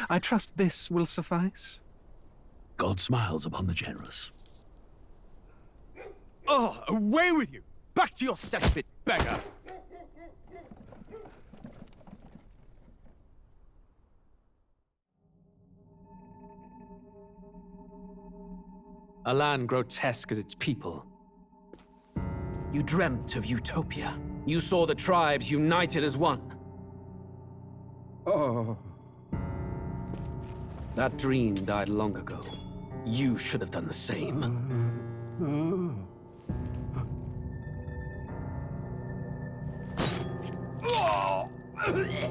I trust this will suffice. God smiles upon the generous. Oh, away with you! Back to your cesspit, beggar! A land grotesque as its people. You dreamt of utopia. You saw the tribes united as one. Oh. That dream died long ago. You should have done the same.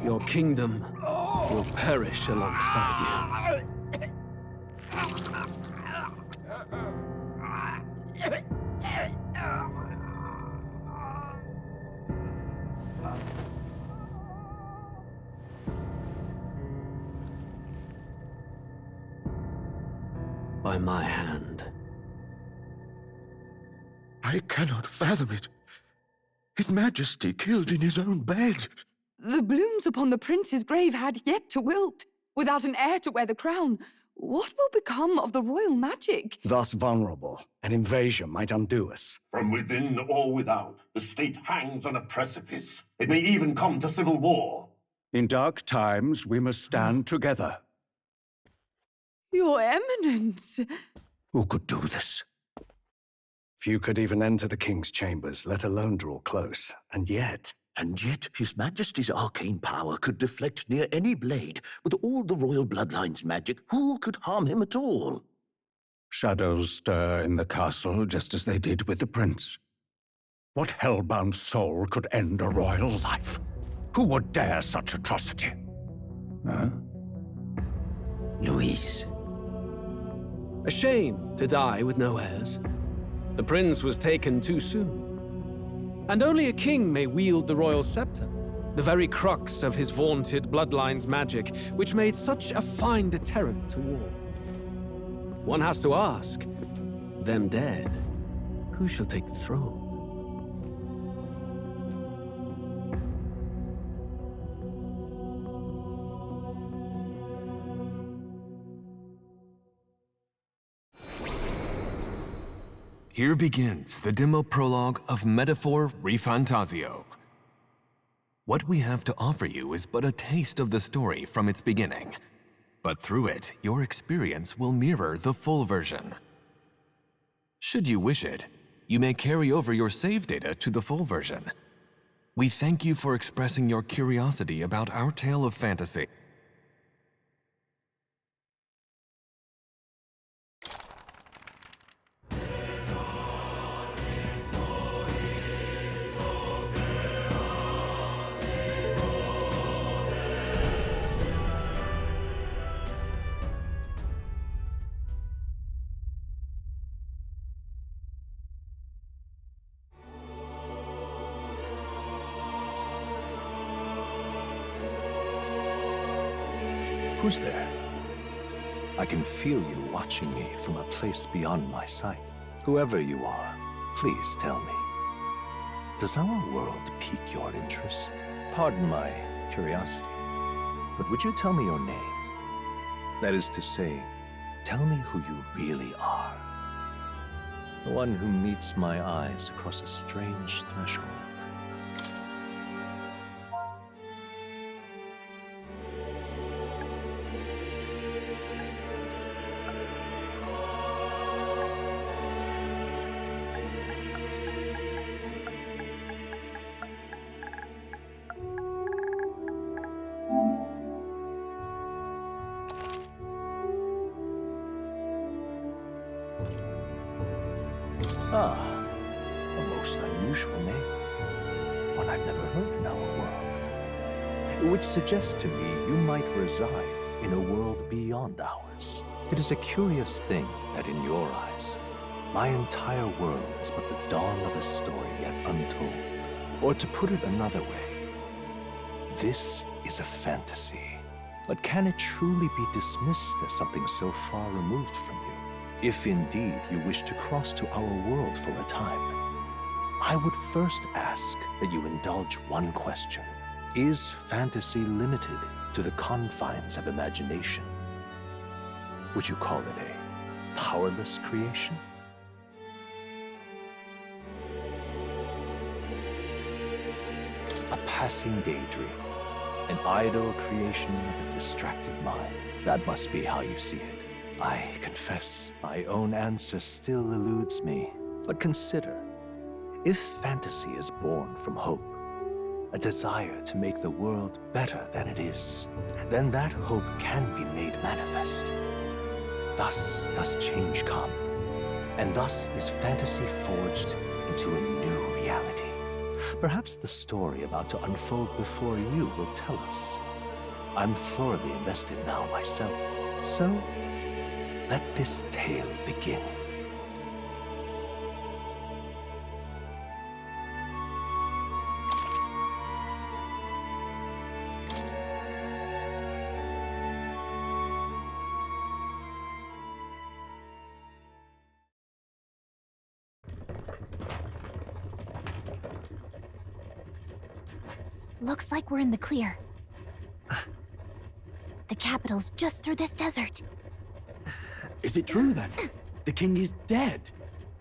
Your kingdom will perish alongside you. By my hand. I cannot fathom it. His Majesty killed in his own bed. The blooms upon the prince's grave had yet to wilt. Without an heir to wear the crown, what will become of the royal magic? Thus vulnerable, an invasion might undo us. From within or without, the state hangs on a precipice. It may even come to civil war. In dark times, we must stand together. Your Eminence! Who could do this? Few could even enter the king's chambers, let alone draw close. And yet, His Majesty's arcane power could deflect near any blade. With all the royal bloodline's magic, who could harm him at all? shadows stir in the castle just as they did with the prince. What hellbound soul could end a royal life? Who would dare such atrocity? Huh? Luis. A shame to die with no heirs. The prince was taken too soon. And only a king may wield the royal scepter, the very crux of his vaunted bloodline's magic, which made such a fine deterrent to war. One has to ask, them dead, who shall take the throne? Here begins the demo prologue of Metaphor ReFantazio. What we have to offer you is but a taste of the story from its beginning, but through it, your experience will mirror the full version. Should you wish it, you may carry over your save data to the full version. We thank you for expressing your curiosity about our tale of fantasy. Who's there? I can feel you watching me from a place beyond my sight. Whoever you are, please tell me. Does our world pique your interest? Pardon my curiosity, but would you tell me your name? That is to say, tell me who you really are. The one who meets my eyes across a strange threshold. Ah, a most unusual name. One I've never heard in our world. Which suggests to me you might reside in a world beyond ours. It is a curious thing that in your eyes, my entire world is but the dawn of a story yet untold. Or to put it another way, This is a fantasy. But can it truly be dismissed as something so far removed from you? If indeed you wish to cross to our world for a time, I would first ask that you indulge one question. Is fantasy limited to the confines of imagination? Would you call it a powerless creation? A passing daydream, an idle creation of a distracted mind. That must be how you see it. I confess, my own answer still eludes me. But consider, if fantasy is born from hope, a desire to make the world better than it is, then that hope can be made manifest. Thus does change come, and thus is fantasy forged into a new reality. Perhaps the story about to unfold before you will tell us. I'm thoroughly invested now myself, so let this tale begin. Looks like we're in the clear. The capital's just through this desert. Is it true then? The king is dead?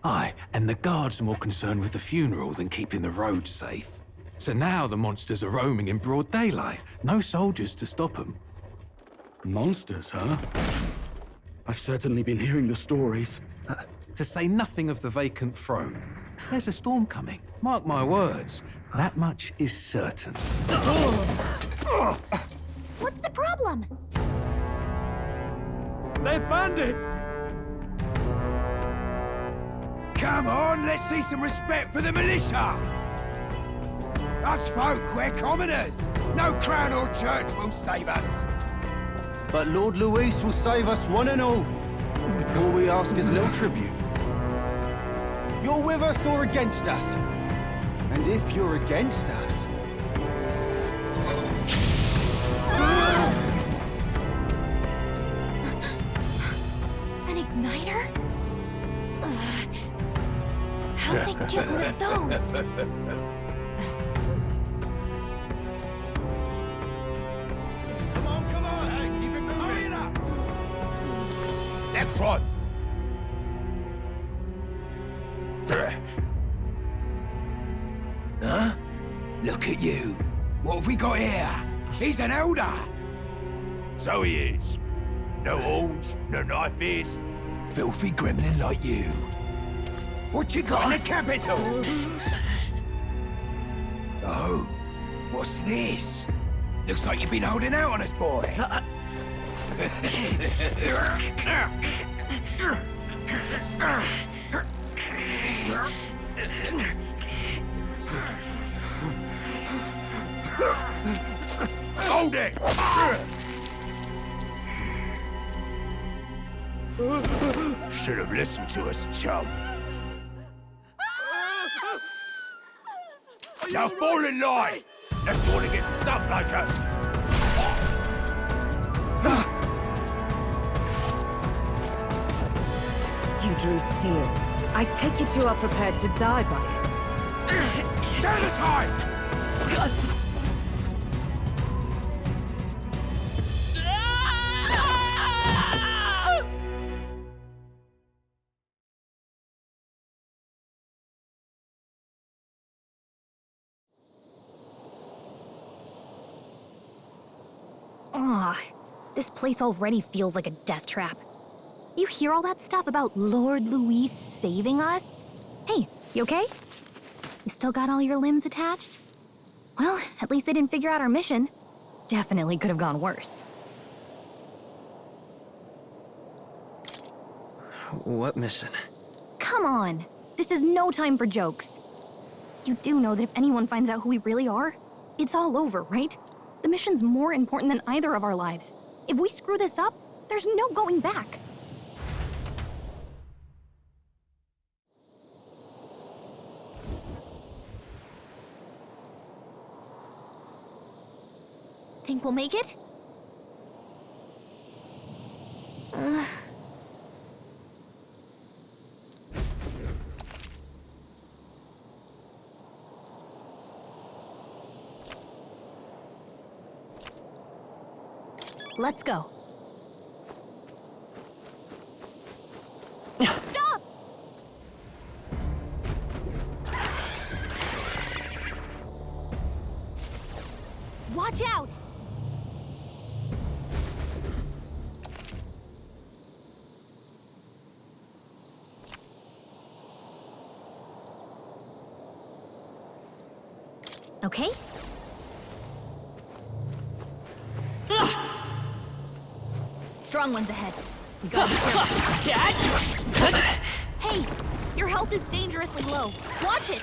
Aye, and the guards are more concerned with the funeral than keeping the roads safe. So now the monsters are roaming in broad daylight. No soldiers to stop them. Monsters, huh? I've certainly been hearing the stories. To say nothing of the vacant throne. There's a storm coming, mark my words. That much is certain. What's the problem? They're bandits! Come on, let's see some respect for the militia! Us folk, we're commoners. No crown or church will save us. But Lord Luis will save us one and all. All we ask is a little tribute. You're with us or against us? And if you're against us... An igniter? How'd they get one of those? Come on, hey, keep it moving. Hurry it up. Next one. Huh? Look at you. What have we got here? He's an elder. So he is. No horns, no knife is. Filthy gremlin like you. What you got in the capital? Oh, what's this? Looks like you've been holding out on us, boy. Hold it! Should have listened to us, chum. Now fall in line! Let's want to get stuck like us. You drew steel. I take it you are prepared to die by it. Stand aside! Ugh, this place already feels like a death trap. You hear all that stuff about Lord Luis saving us? Hey, you okay? You still got all your limbs attached? Well, at least they didn't figure out our mission. Definitely could have gone worse. What mission? Come on! This is no time for jokes. You do know that if anyone finds out who we really are, it's all over, right? The mission's more important than either of our lives. If we screw this up, there's no going back. Think we'll make it? Let's go. Stop! Watch out! Okay. Strong ones ahead. We gotta be careful. Hey, your health is dangerously low. Watch it!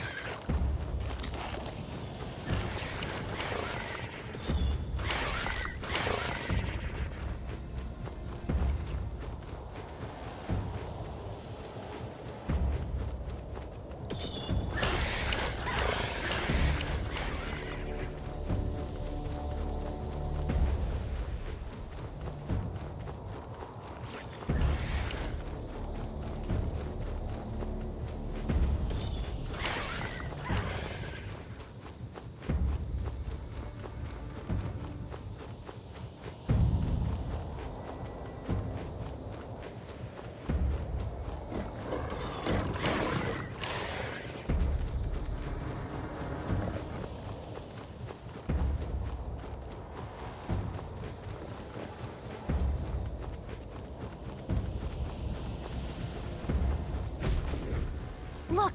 Look!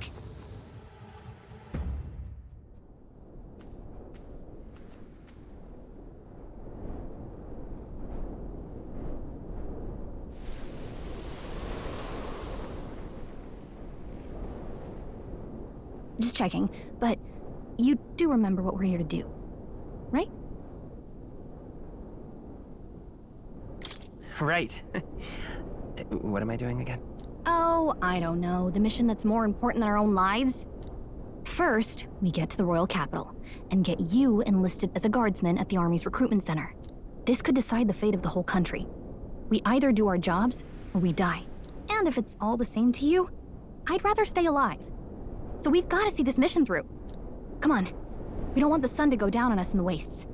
Just checking, but you do remember what we're here to do, right? Right. What am I doing again? Oh, I don't know. The mission that's more important than our own lives? First, we get to the royal capital and get you enlisted as a guardsman at the army's recruitment center. This could decide the fate of the whole country. We either do our jobs or we die. And if it's all the same to you, I'd rather stay alive. So we've got to see this mission through. Come on. We don't want the sun to go down on us in the wastes.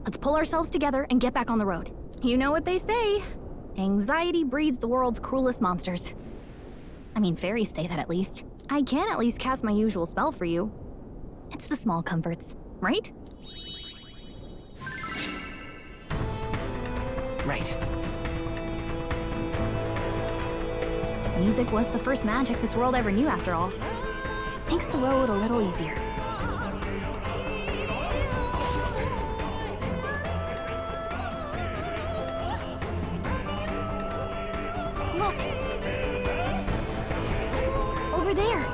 Let's pull ourselves together and get back on the road. You know what they say. Anxiety breeds the world's cruelest monsters. I mean, fairies say that at least. I can at least cast my usual spell for you. It's the small comforts, right? Right. Music was the first magic this world ever knew, after all. Makes the road a little easier. Look! Over there!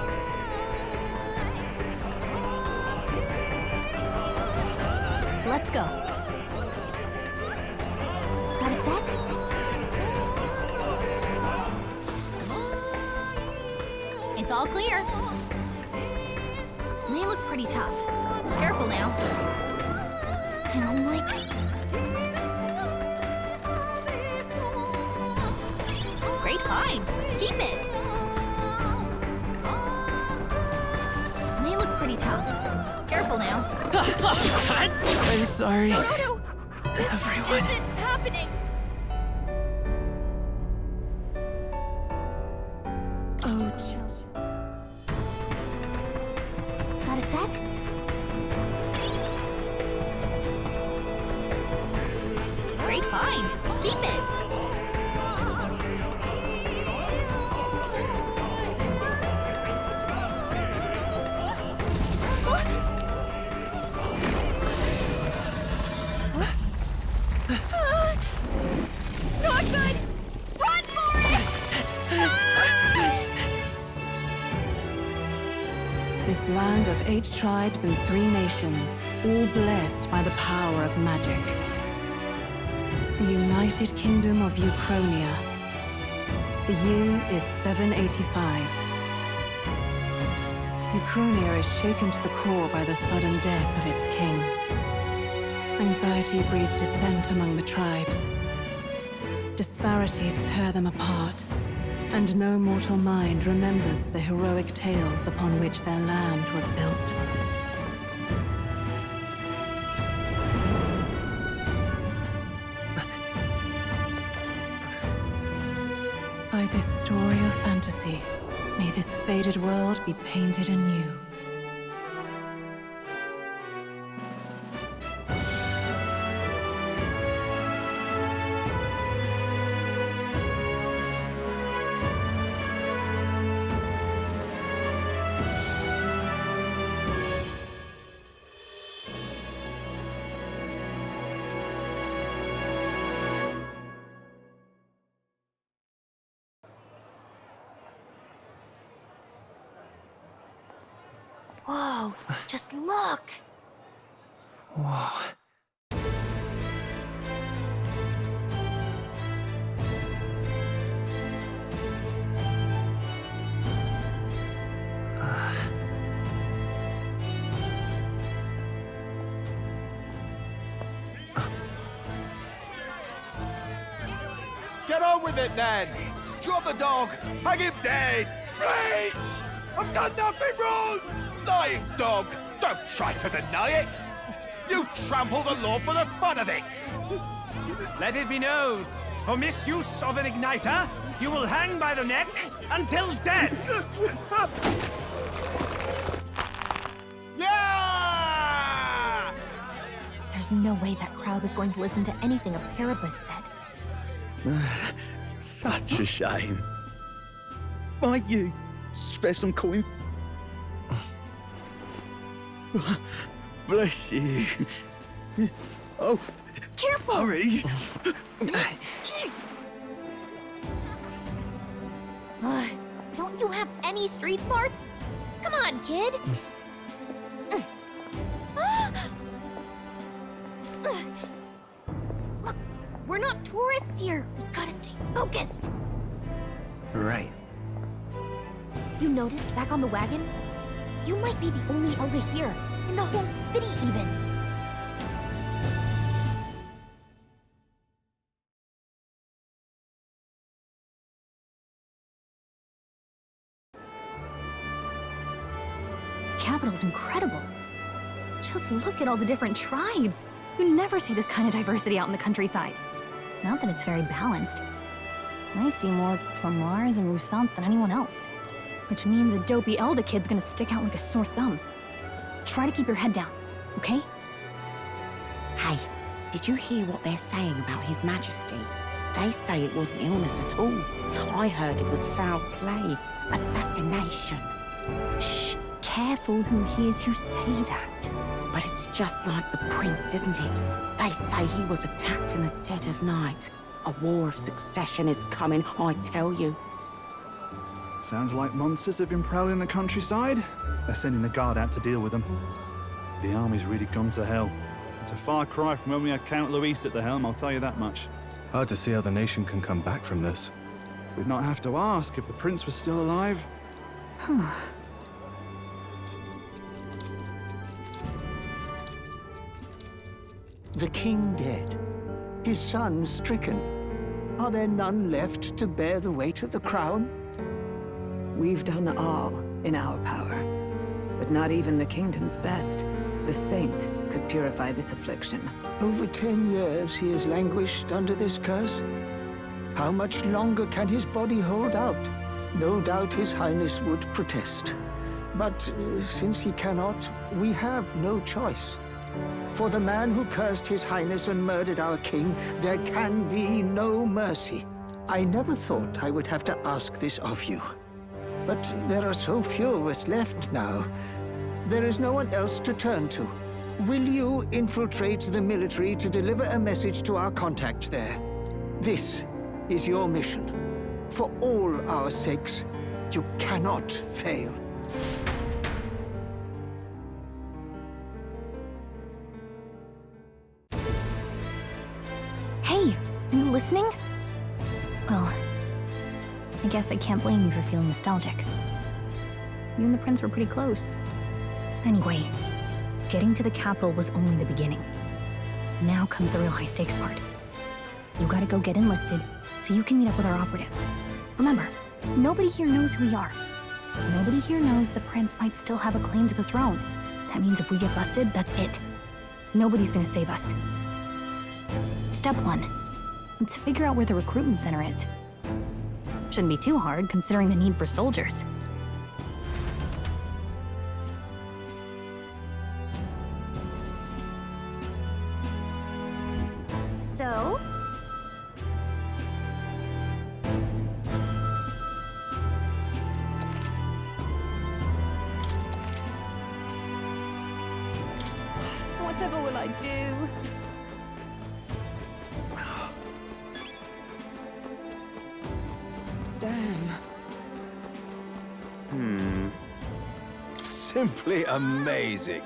Let's go. Got a sec? It's all clear. They look pretty tough. Careful now. And I'm like... Great find. Keep it. They look pretty tough. Careful now. I'm sorry. No. Everyone. Isn't happening. Oh, Got a sec? Great find. Keep it. Not good! Run for it! This land of 8 tribes and 3 nations, all blessed by the power of magic. The United Kingdom of Uchronia. The year is 785. Uchronia is shaken to the core by the sudden death of its king. Anxiety breeds dissent among the tribes. Disparities tear them apart, and no mortal mind remembers the heroic tales upon which their land was built. By this story of fantasy, may this faded world be painted anew. Whoa, just look! Whoa. Get on with it, then! Drop the dog! Hang him dead! Please! I've done nothing wrong! Lying dog! Don't try to deny it! You trample the law for the fun of it! Let it be known, for misuse of an igniter, you will hang by the neck until dead! Yeah! There's no way that crowd was going to listen to anything a Paribus said. Such a shame. Might you spare some coin? Bless you. Oh, careful! Hurry! Don't you have any street smarts? Come on, kid! Look, we're not tourists here. We gotta stay focused. Right. You noticed back on the wagon? You might be the only Elder here, in the whole city even. The capital's incredible. Just look at all the different tribes. You never see this kind of diversity out in the countryside. Not that it's very balanced. I see more Plamars and Roussants than anyone else. Which means a dopey Elda kid's gonna stick out like a sore thumb. Try to keep your head down, okay? Hey, did you hear what they're saying about His Majesty? They say it wasn't illness at all. I heard it was foul play, assassination. Shh, careful who hears you say that. But it's just like the prince, isn't it? They say he was attacked in the dead of night. A war of succession is coming, I tell you. Sounds like monsters have been prowling the countryside. They're sending the guard out to deal with them. The army's really gone to hell. It's a far cry from when we had Count Luis at the helm, I'll tell you that much. Hard to see how the nation can come back from this. We'd not have to ask if the prince was still alive. The king dead, his son stricken. Are there none left to bear the weight of the crown? We've done all in our power, but not even the kingdom's best. The saint could purify this affliction. Over 10 years he has languished under this curse. How much longer can his body hold out? No doubt his highness would protest. But since he cannot, we have no choice. For the man who cursed his highness and murdered our king, there can be no mercy. I never thought I would have to ask this of you. But there are so few of us left now. There is no one else to turn to. Will you infiltrate the military to deliver a message to our contact there? This is your mission. For all our sakes, you cannot fail. Hey, you listening? Well, I guess I can't blame you for feeling nostalgic. You and the prince were pretty close. Anyway, getting to the capital was only the beginning. Now comes the real high-stakes part. You gotta go get enlisted so you can meet up with our operative. Remember, nobody here knows who we are. Nobody here knows the prince might still have a claim to the throne. That means if we get busted, that's it. Nobody's gonna save us. Step 1. Let's figure out where the recruitment center is. Shouldn't be too hard, considering the need for soldiers. So? Whatever will I do? Damn. Simply amazing.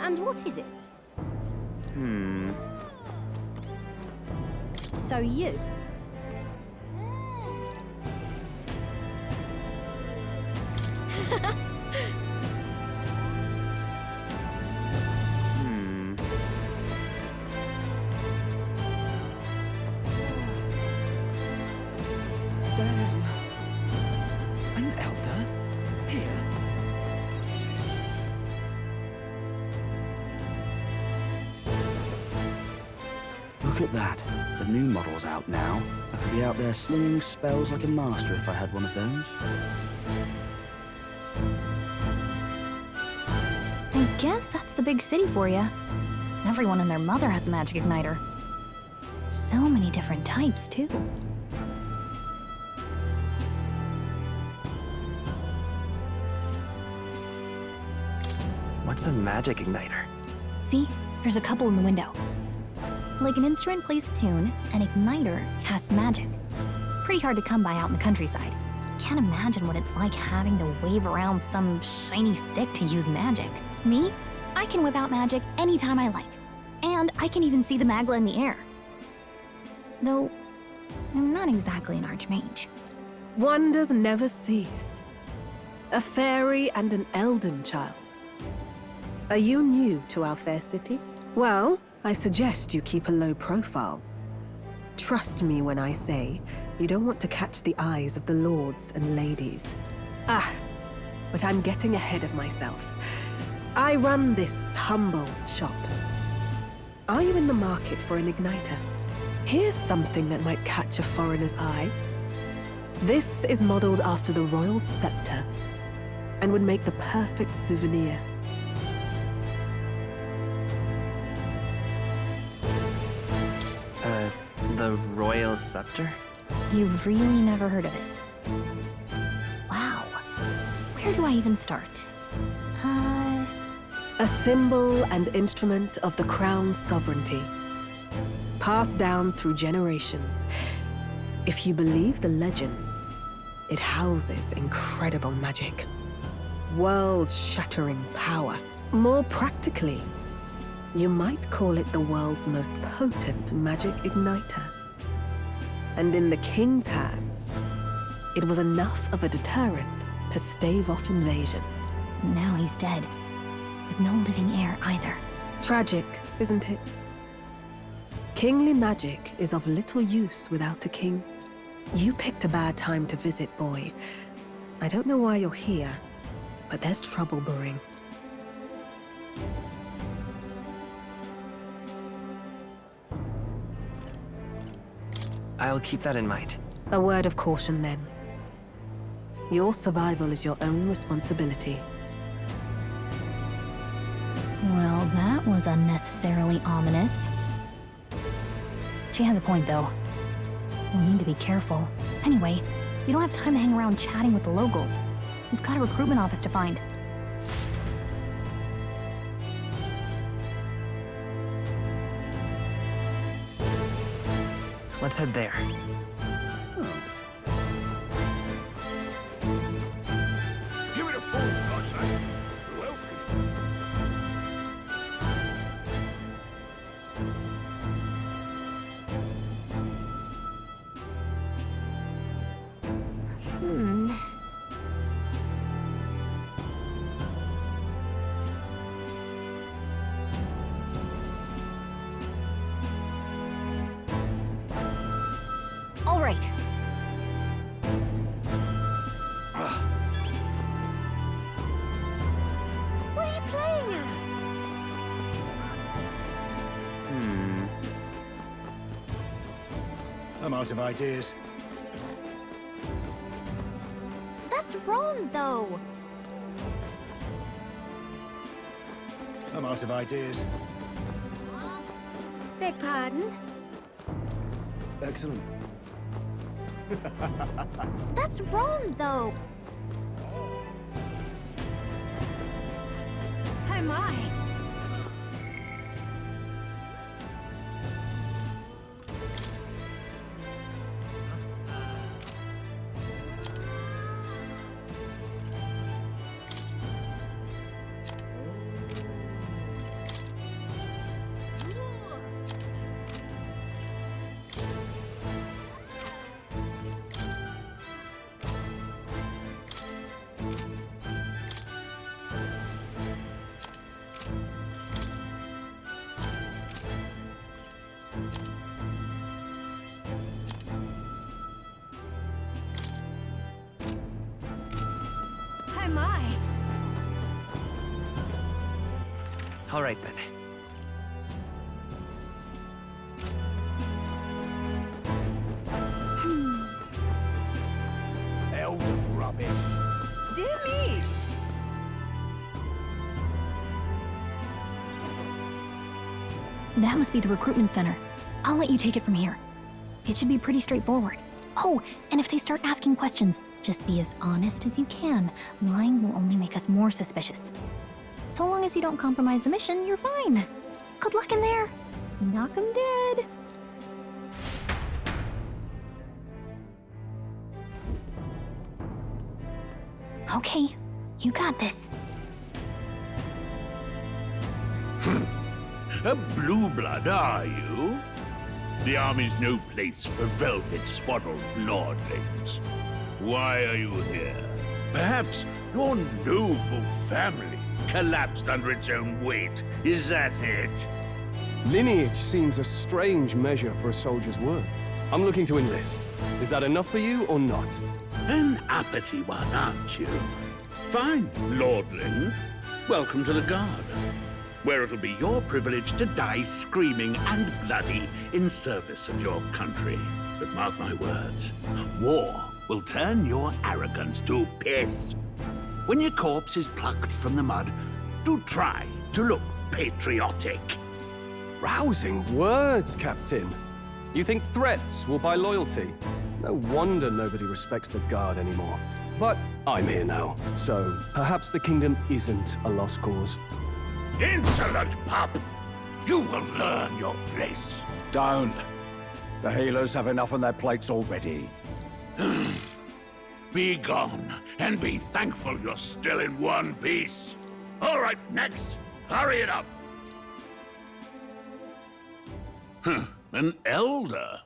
And what is it? So you? Damn. An elder? Here? Look at that. The new model's out now. I could be out there slinging spells like a master if I had one of those. I guess that's the big city for you. Everyone and their mother has a magic igniter. So many different types, too. What's a magic igniter? See? There's a couple in the window. Like an instrument plays a tune, an igniter casts magic. Pretty hard to come by out in the countryside. Can't imagine what it's like having to wave around some shiny stick to use magic. Me? I can whip out magic anytime I like. And I can even see the magla in the air. Though, I'm not exactly an archmage. Wonders never cease. A fairy and an elden child. Are you new to our fair city? Well, I suggest you keep a low profile. Trust me when I say you don't want to catch the eyes of the lords and ladies. But I'm getting ahead of myself. I run this humble shop. Are you in the market for an igniter? Here's something that might catch a foreigner's eye. This is modeled after the royal scepter and would make the perfect souvenir. The royal scepter? You've really never heard of it. Wow. Where do I even start? A symbol and instrument of the crown's sovereignty. Passed down through generations. If you believe the legends, it houses incredible magic. World-shattering power. More practically, you might call it the world's most potent magic igniter. And in the king's hands, it was enough of a deterrent to stave off invasion. Now he's dead. With no living heir either. Tragic, isn't it? Kingly magic is of little use without a king. You picked a bad time to visit, boy. I don't know why you're here, but there's trouble brewing. I'll keep that in mind. A word of caution, then. Your survival is your own responsibility. Well, that was unnecessarily ominous. She has a point, though. We'll need to be careful. Anyway, we don't have time to hang around chatting with the locals. We've got a recruitment office to find. Let's head there. Give it a full, I say. Who else right. What are you playing at? I'm out of ideas. That's wrong, though. I'm out of ideas. Beg pardon? Excellent. That's wrong, though. Oh my. Oh my. All right then. Elden rubbish. Dear me. That must be the recruitment center. I'll let you take it from here. It should be pretty straightforward. Oh, and if they start asking questions, just be as honest as you can. Lying will only make us more suspicious. So long as you don't compromise the mission, you're fine. Good luck in there. Knock 'em dead. Okay, you got this. A blue blood, are you? The army's no place for velvet-swaddled lordlings. Why are you here? Perhaps your noble family collapsed under its own weight. Is that it? Lineage seems a strange measure for a soldier's worth. I'm looking to enlist. Is that enough for you or not? An uppity one, aren't you? Fine, lordling. Welcome to the Guard, where it'll be your privilege to die screaming and bloody in service of your country. But mark my words, war will turn your arrogance to piss. When your corpse is plucked from the mud, do try to look patriotic. Rousing words, Captain. You think threats will buy loyalty? No wonder nobody respects the Guard anymore. But I'm here now, so perhaps the kingdom isn't a lost cause. Insolent pup! You will learn your place. Don't. The healers have enough on their plates already. Be gone, and be thankful you're still in one piece. All right, next. Hurry it up. An elder?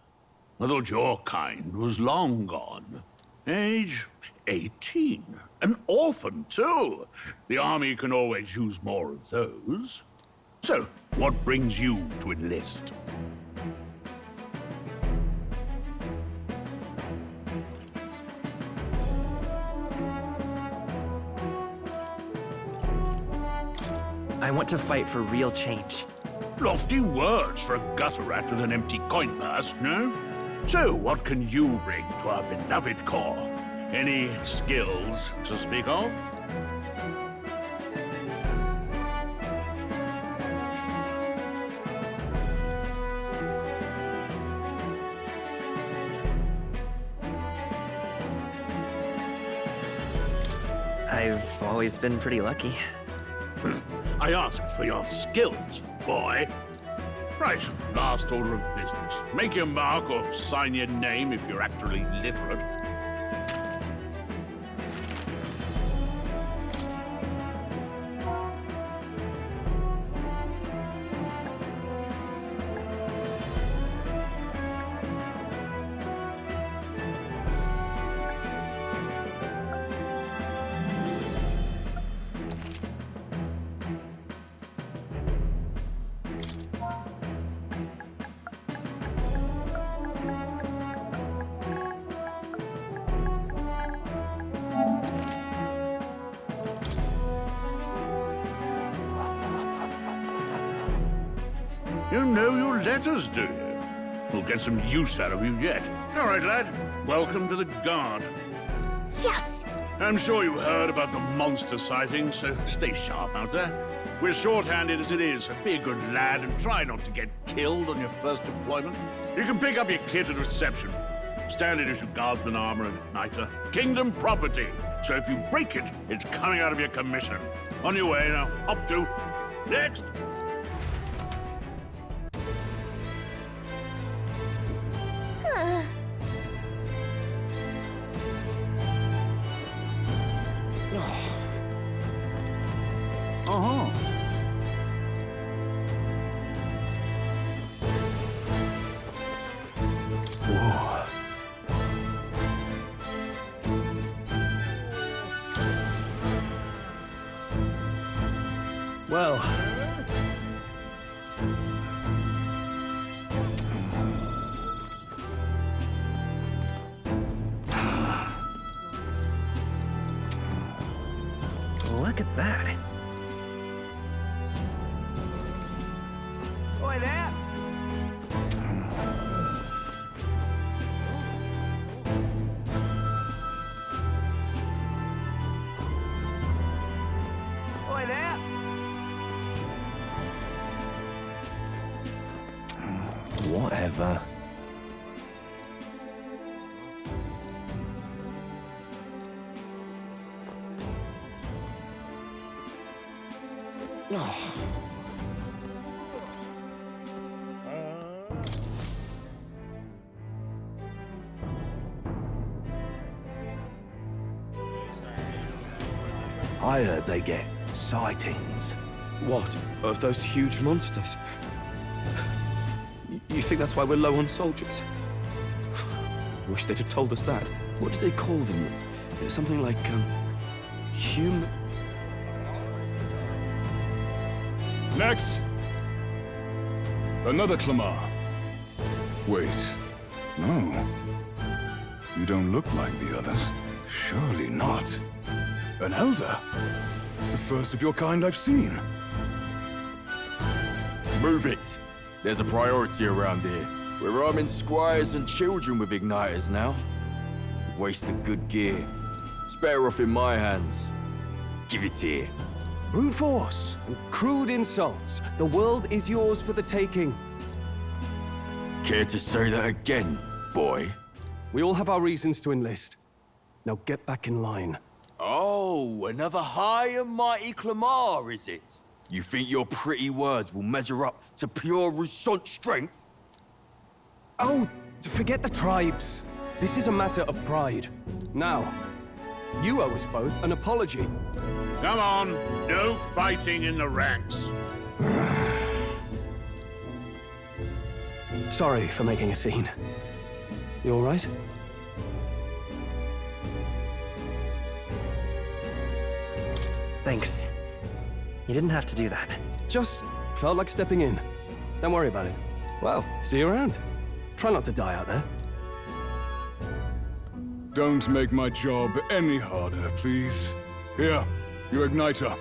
I thought your kind was long gone. Age 18. An orphan, too. The army can always use more of those. So, what brings you to enlist? I want to fight for real change. Lofty words for a gutter rat with an empty coin purse, no? So, what can you bring to our beloved corps? Any skills to speak of? I've always been pretty lucky. I asked for your skills, boy. Right, last order of business. Make your mark or sign your name if you're actually literate. You know your letters, do you? We'll get some use out of you yet. All right, lad. Welcome to the Guard. Yes! I'm sure you heard about the monster sightings, so stay sharp out there. We're short-handed as it is, so be a good lad and try not to get killed on your first deployment. You can pick up your kit at reception. Standard issue guardsman armor and igniter. Kingdom property. So if you break it, it's coming out of your commission. On your way now. Up to. Next. Uh-huh. Whoa. Well. Look at that. Oi there! Oi there! Whatever. I heard they get sightings. What? Of those huge monsters? You think that's why we're low on soldiers? Wish they'd have told us that. What do they call them? Something like, human... Next! Another Clamar. Wait. No. You don't look like the others. Surely not. An elder? It's the first of your kind I've seen. Move it. There's a priority around here. We're arming squires and children with igniters now. Wasted good gear. It's better off in my hands. Give it here. Brute force and crude insults. The world is yours for the taking. Care to say that again, boy? We all have our reasons to enlist. Now get back in line. Oh, another high and mighty Clamar, is it? You think your pretty words will measure up to pure Roussant strength? Oh, forget the tribes. This is a matter of pride. Now, you owe us both an apology. Come on, no fighting in the ranks. Sorry for making a scene. You all right? Thanks. You didn't have to do that. Just felt like stepping in. Don't worry about it. Well, see you around. Try not to die out there. Don't make my job any harder, please. Here, your igniter.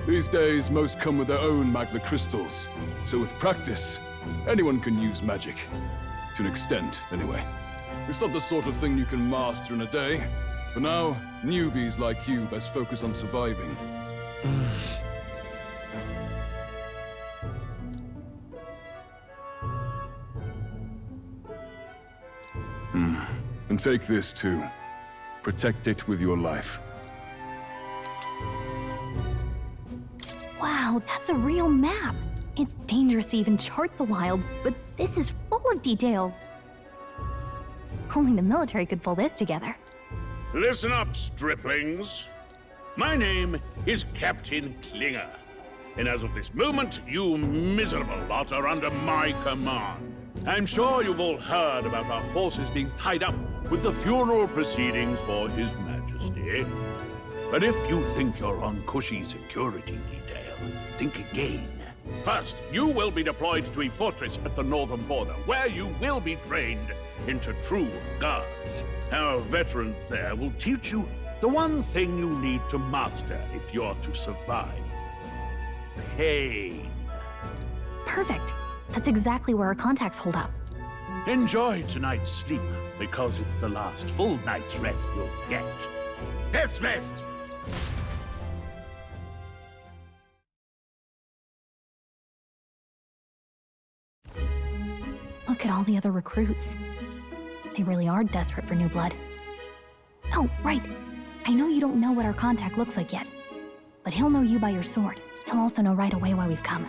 These days, most come with their own magna crystals. So with practice, anyone can use magic. To an extent, anyway. It's not the sort of thing you can master in a day. For now, newbies like you best focus on surviving. And take this too. Protect it with your life. Wow, that's a real map. It's dangerous to even chart the wilds, but this is full of details. Only the military could pull this together. Listen up, striplings. My name is Captain Klinger, and as of this moment, you miserable lot are under my command. I'm sure you've all heard about our forces being tied up with the funeral proceedings for His Majesty. But if you think you're on cushy security detail, think again. First, you will be deployed to a fortress at the northern border, where you will be trained into true guards. Our veterans there will teach you the one thing you need to master if you're to survive. pain. Perfect. That's exactly where our contacts hold up. Enjoy tonight's sleep, because it's the last full night's rest you'll get. Dismissed! Look at all the other recruits. They really are desperate for new blood. Oh, right. I know you don't know what our contact looks like yet, but he'll know you by your sword. He'll also know right away why we've come.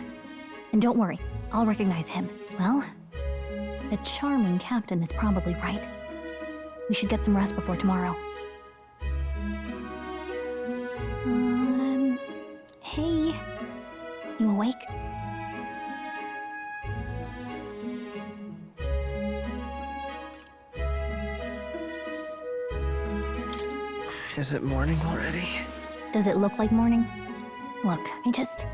And don't worry, I'll recognize him. Well, the charming captain is probably right. We should get some rest before tomorrow. Hey. You awake? Is it morning already? Does it look like morning? Look, I just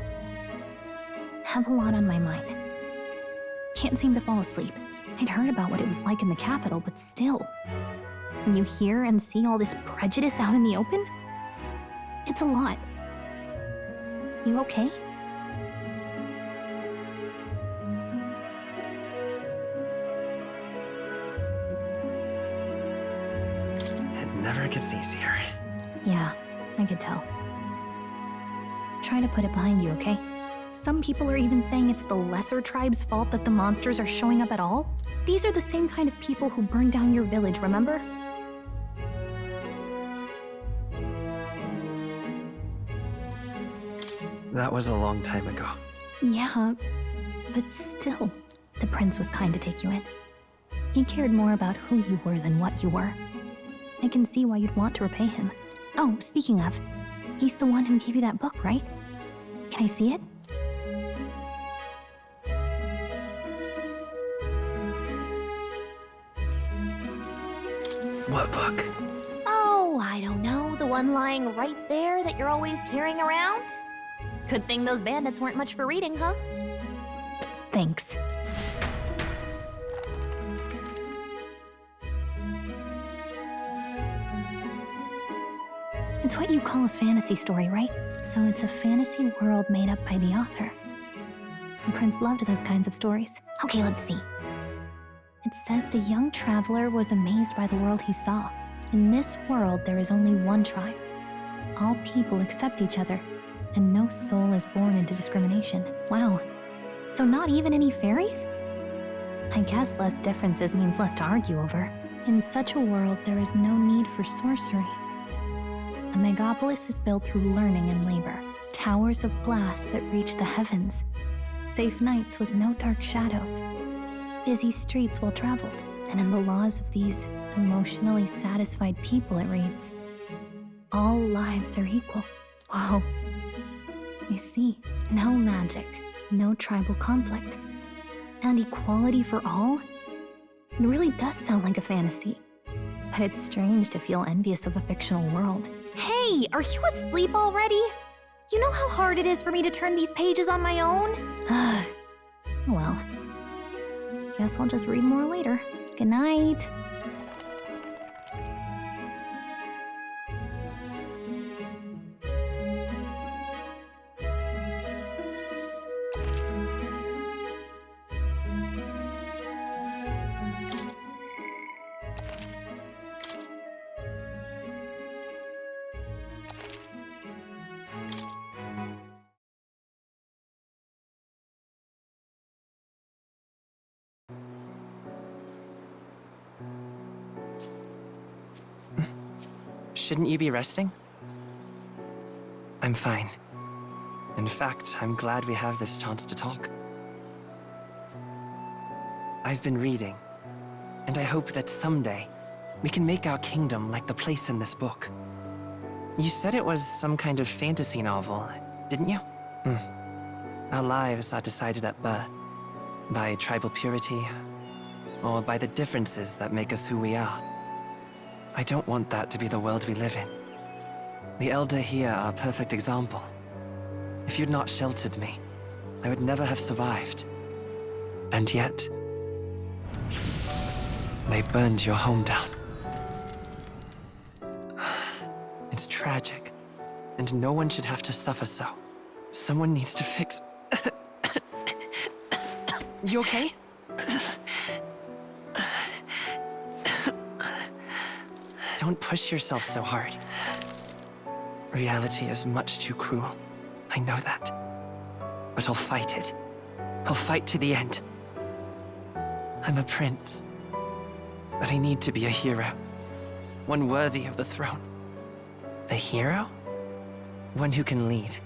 have a lot on my mind. Can't seem to fall asleep. I'd heard about what it was like in the capital, but still. When you hear and see all this prejudice out in the open, it's a lot. You okay? It never gets easier. Yeah, I could tell. Try to put it behind you, okay? Some people are even saying it's the lesser tribe's fault that the monsters are showing up at all. These are the same kind of people who burned down your village, remember? That was a long time ago. Yeah, but still, the prince was kind to take you in. He cared more about who you were than what you were. I can see why you'd want to repay him. Oh, speaking of, he's the one who gave you that book, right? Can I see it? What book? Oh, I don't know. The one lying right there that you're always carrying around? Good thing those bandits weren't much for reading, huh? Thanks. It's what you call a fantasy story, right? So it's a fantasy world made up by the author. The prince loved those kinds of stories. Okay, let's see. It says the young traveler was amazed by the world he saw. In this world, there is only one tribe. All people accept each other, and no soul is born into discrimination. Wow. So not even any fairies? I guess less differences means less to argue over. In such a world, there is no need for sorcery. A megapolis is built through learning and labor. Towers of glass that reach the heavens. Safe nights with no dark shadows. Busy streets well traveled. And in the laws of these emotionally satisfied people, it reads, all lives are equal. Whoa. I see. No magic, no tribal conflict, and equality for all? It really does sound like a fantasy. But it's strange to feel envious of a fictional world. Hey, are you asleep already? You know how hard it is for me to turn these pages on my own? Well, guess I'll just read more later. Good night. Shouldn't you be resting? I'm fine. In fact, I'm glad we have this chance to talk. I've been reading, and I hope that someday we can make our kingdom like the place in this book. You said it was some kind of fantasy novel, didn't you? Our lives are decided at birth, by tribal purity, or by the differences that make us who we are. I don't want that to be the world we live in. The Elder here are a perfect example. If you'd not sheltered me, I would never have survived. And yet, they burned your home down. It's tragic, and no one should have to suffer so. Someone needs to fix You okay? Don't push yourself so hard. Reality is much too cruel. I know that. But I'll fight it. I'll fight to the end. I'm a prince. But I need to be a hero. One worthy of the throne. A hero? One who can lead.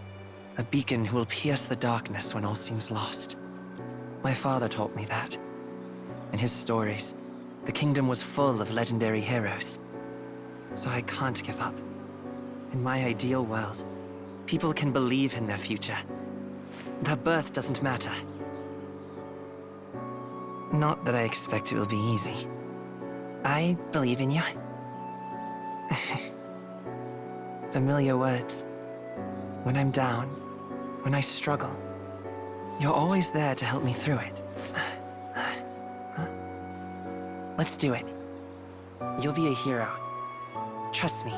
A beacon who will pierce the darkness when all seems lost. My father taught me that. In his stories, the kingdom was full of legendary heroes. So I can't give up. In my ideal world, people can believe in their future. Their birth doesn't matter. Not that I expect it will be easy. I believe in you. Familiar words. When I'm down, when I struggle, you're always there to help me through it. Let's do it. You'll be a hero. Trust me.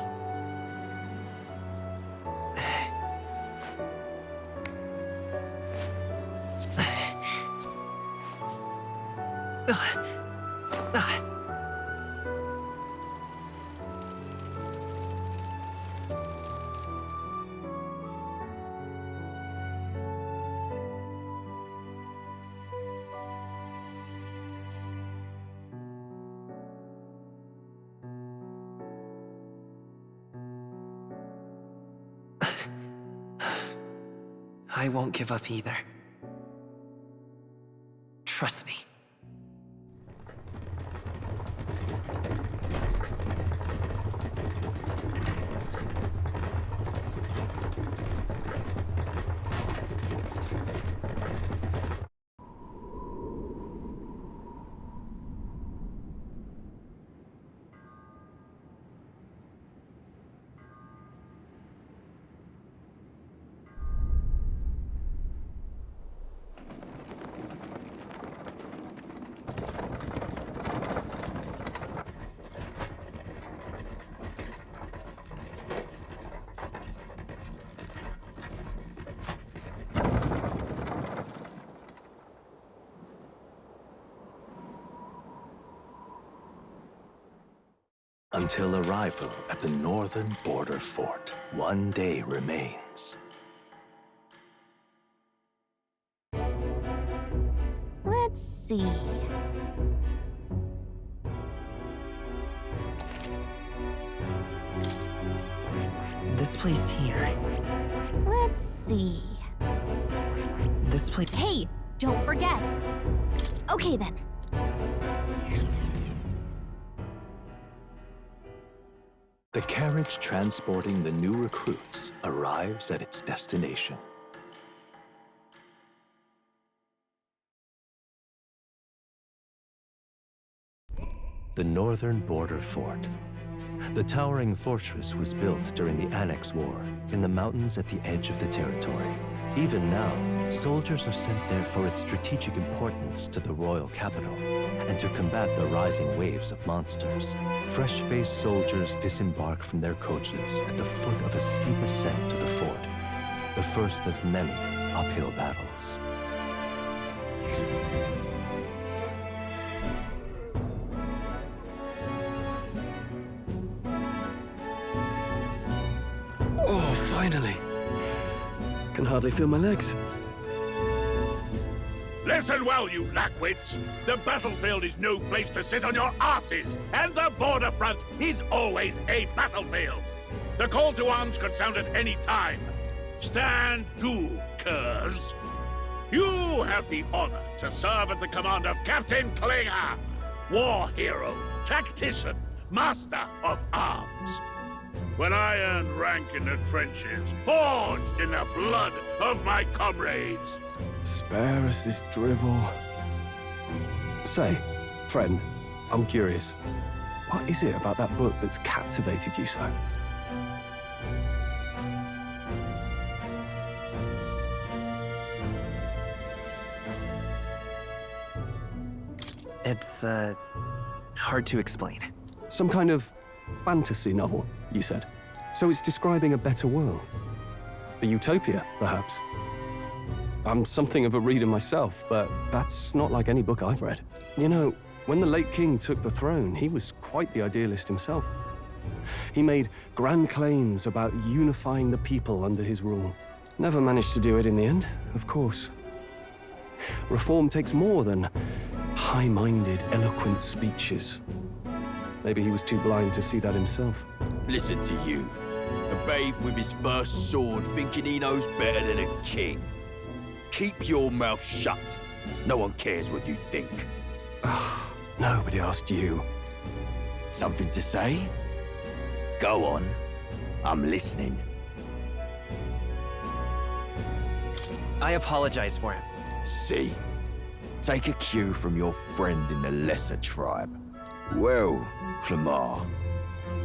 I won't give up either. Trust me. Until arrival at the northern border fort, one day remains. Let's see. This place here. Let's see. This place. Hey, don't forget. Okay then. The carriage transporting the new recruits arrives at its destination. The northern border fort. The towering fortress was built during the Annex War in the mountains at the edge of the territory. Even now, soldiers are sent there for its strategic importance to the royal capital and to combat the rising waves of monsters. Fresh-faced soldiers disembark from their coaches at the foot of a steep ascent to the fort, the first of many uphill battles. Oh, finally. Can hardly feel my legs. Listen well, you lackwits. The battlefield is no place to sit on your asses, and the border front is always a battlefield. The call to arms could sound at any time. Stand to, curs. You have the honor to serve at the command of Captain Klinger, war hero, tactician, master of arms. When I earned rank in the trenches, forged in the blood of my comrades. Spare us this drivel. Say, friend, I'm curious. What is it about that book that's captivated you so? It's, hard to explain. Some kind of fantasy novel, you said. So it's describing a better world. A utopia, perhaps. I'm something of a reader myself, but that's not like any book I've read. You know, when the late king took the throne, he was quite the idealist himself. He made grand claims about unifying the people under his rule. Never managed to do it in the end, of course. Reform takes more than high-minded, eloquent speeches. Maybe he was too blind to see that himself. Listen to you. A babe with his first sword thinking he knows better than a king. Keep your mouth shut. No one cares what you think. Nobody asked you. Something to say? Go on. I'm listening. I apologize for him. See? Take a cue from your friend in the lesser tribe. Well, Clamar,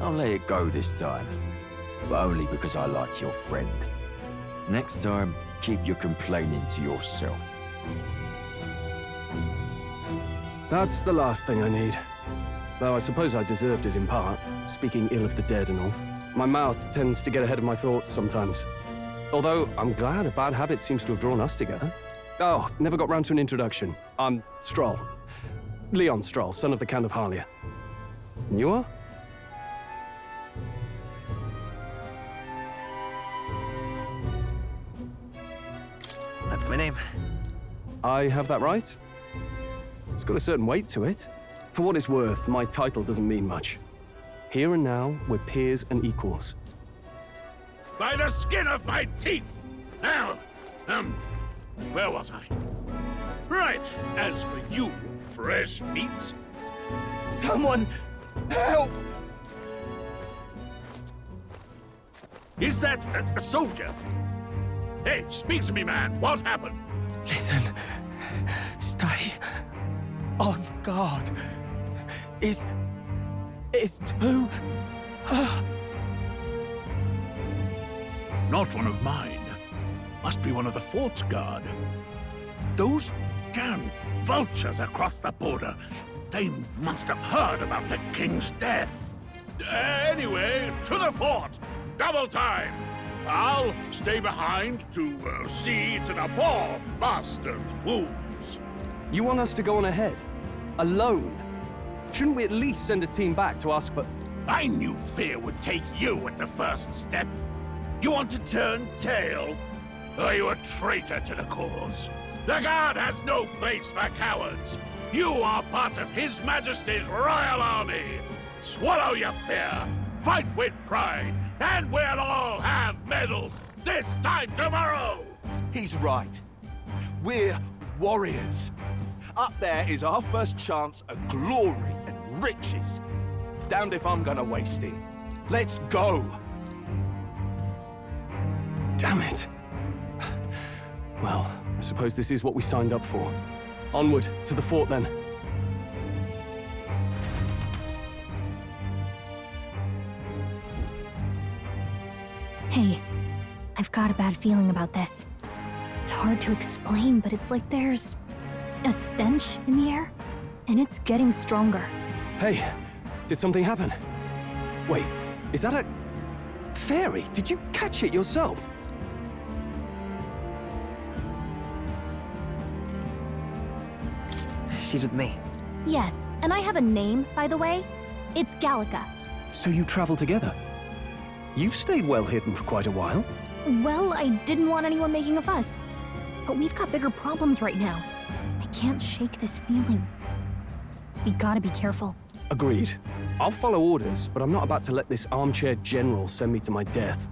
I'll let it go this time. But only because I like your friend. Next time, keep your complaining to yourself. That's the last thing I need. Though I suppose I deserved it in part, speaking ill of the dead and all. My mouth tends to get ahead of my thoughts sometimes. Although, I'm glad a bad habit seems to have drawn us together. Oh, never got round to an introduction. I'm Stroll. Leon Stroll, son of the Count of Harlia. And you are? That's my name. I have that right? It's got a certain weight to it. For what it's worth, my title doesn't mean much. Here and now, we're peers and equals. By the skin of my teeth! Now, where was I? Right, as for you, fresh meat. Someone, help! Is that a soldier? Hey, speak to me, man. What happened? Listen. Stay on guard. It's too... Not one of mine. Must be one of the fort's guard. Those damn vultures across the border. They must have heard about the king's death. Anyway, to the fort. Double time. I'll stay behind to see to the poor master's wounds. You want us to go on ahead? Alone? Shouldn't we at least send a team back to ask for... I knew fear would take you at the first step. You want to turn tail? Are you a traitor to the cause? The Guard has no place for cowards. You are part of His Majesty's Royal Army. Swallow your fear, fight with pride, and we'll all have medals this time tomorrow! He's right. We're warriors. Up there is our first chance at glory and riches. Damned if I'm gonna waste it. Let's go! Damn it. Well, I suppose this is what we signed up for. Onward, to the fort then. Hey, I've got a bad feeling about this. It's hard to explain, but it's like there's a stench in the air, and it's getting stronger. Hey, did something happen? Wait, is that a... fairy? Did you catch it yourself? She's with me. Yes, and I have a name, by the way. It's Gallica. So you travel together? You've stayed well hidden for quite a while. Well, I didn't want anyone making a fuss. But we've got bigger problems right now. I can't shake this feeling. We gotta be careful. Agreed. I'll follow orders, but I'm not about to let this armchair general send me to my death.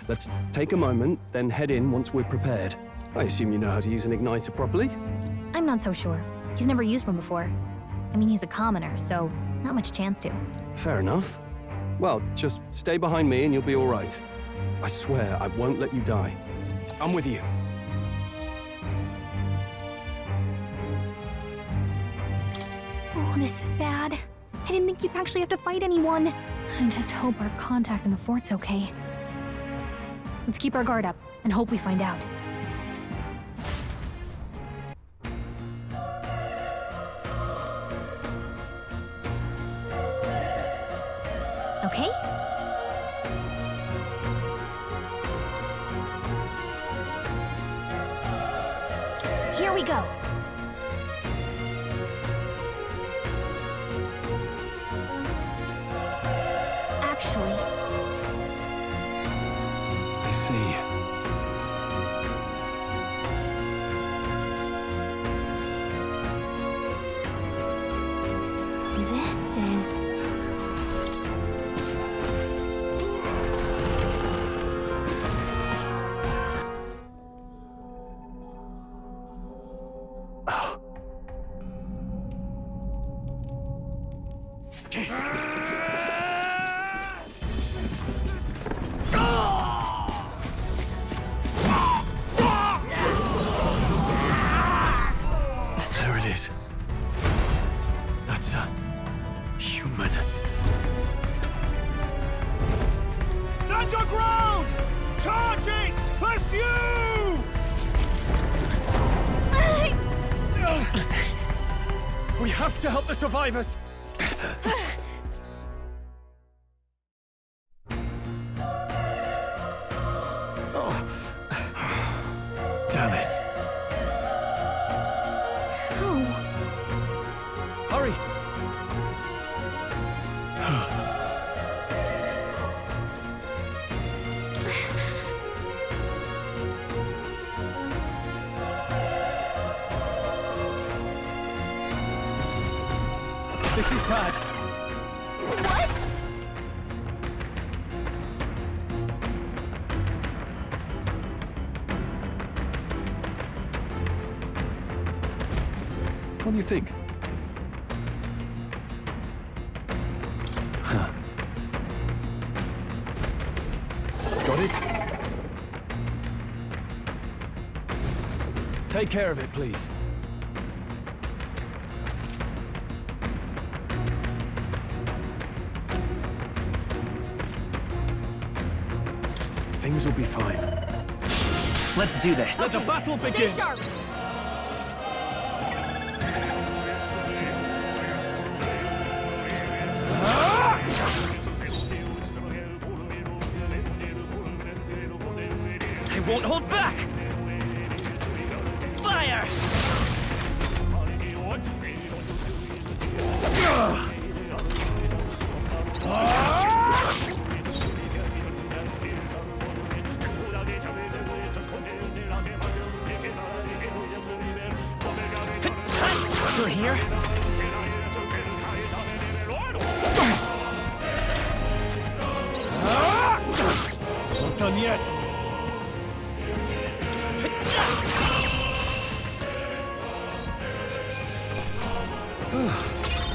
Let's take a moment, then head in once we're prepared. I assume you know how to use an igniter properly? I'm not so sure. He's never used one before. I mean, he's a commoner, so not much chance to. Fair enough. Well, just stay behind me and you'll be all right. I swear I won't let you die. I'm with you. Oh, this is bad. I didn't think you'd actually have to fight anyone. I just hope our contact in the fort's okay. Let's keep our guard up and hope we find out. Okay? Here we go. Actually, I see. this is... There it is. That's a human. Stand your ground! Charging! Pursue! We have to help the survivors! Damn it. How? Hurry! This is bad. What? What do you think? Huh. Got it? Take care of it, please. Things will be fine. Let's do this. Let the battle begin! Stay sharp! I won't hold back! Fire! Still here? Not done yet.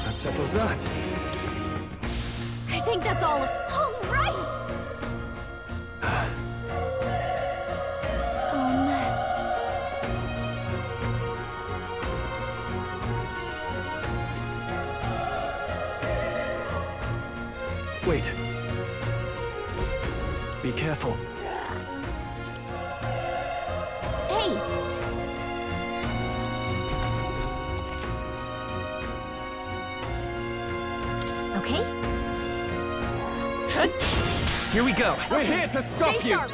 That settles that. I think that's all of... All right! Wait. Be careful. Hey! Okay? Here we go. We're here to stop Stay you! sharp!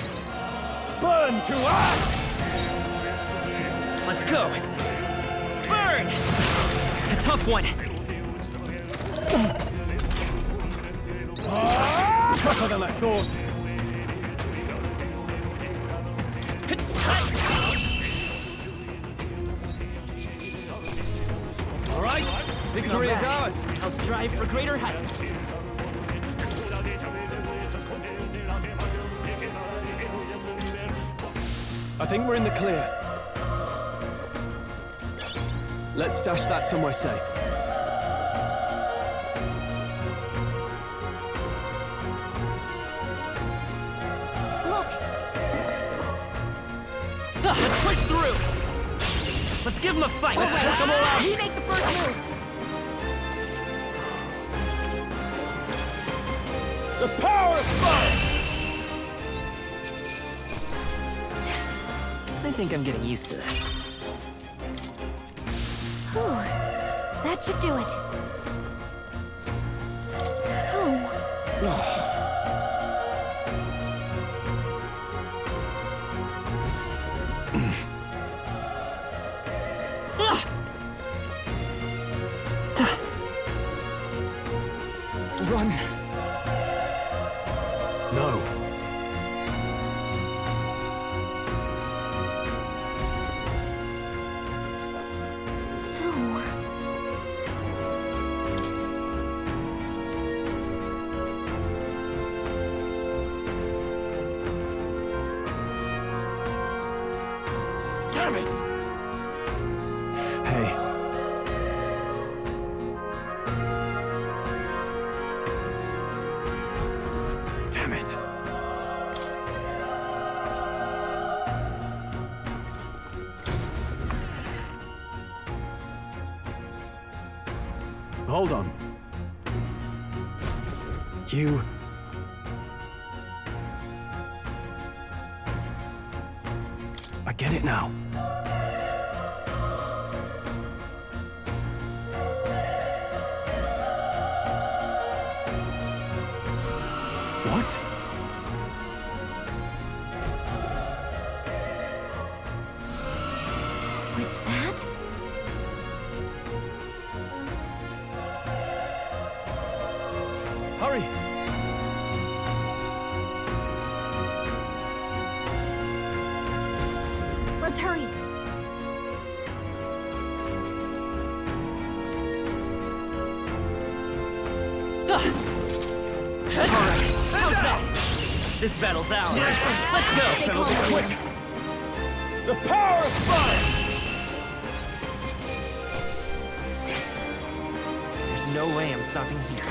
Burn to ash! Let's go. Burn! A tough one. Tougher than I thought. All right, victory is ours. I'll strive for greater heights. I think we're in the clear. Let's stash that somewhere safe. Let's push through! Let's give them a fight! Let's take them all out! You make the first move! The power of fire! I think I'm getting used to this. Whew. That should do it. Oh. Hold on. You... I get it now. What? Was that? Hurry! Let's hurry. Alright, how's that? This battle's ours. Let's go! Settle this quick! The power of fire! There's no way I'm stopping here.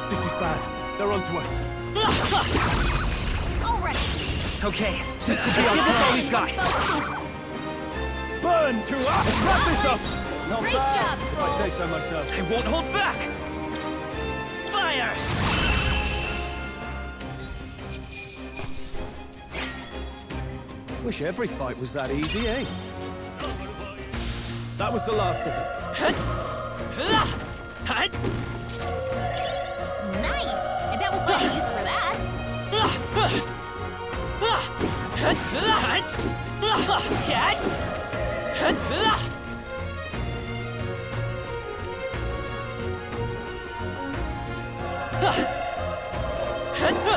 This is bad. They're onto us. All right. Okay, this could be our chance. All we've got. Burn to us! Let's wrap this up! Not Great bad, job, if I say so myself. I won't hold back! Fire! Wish every fight was that easy, eh? That was the last of them. Nice. I bet we'll find a use for that.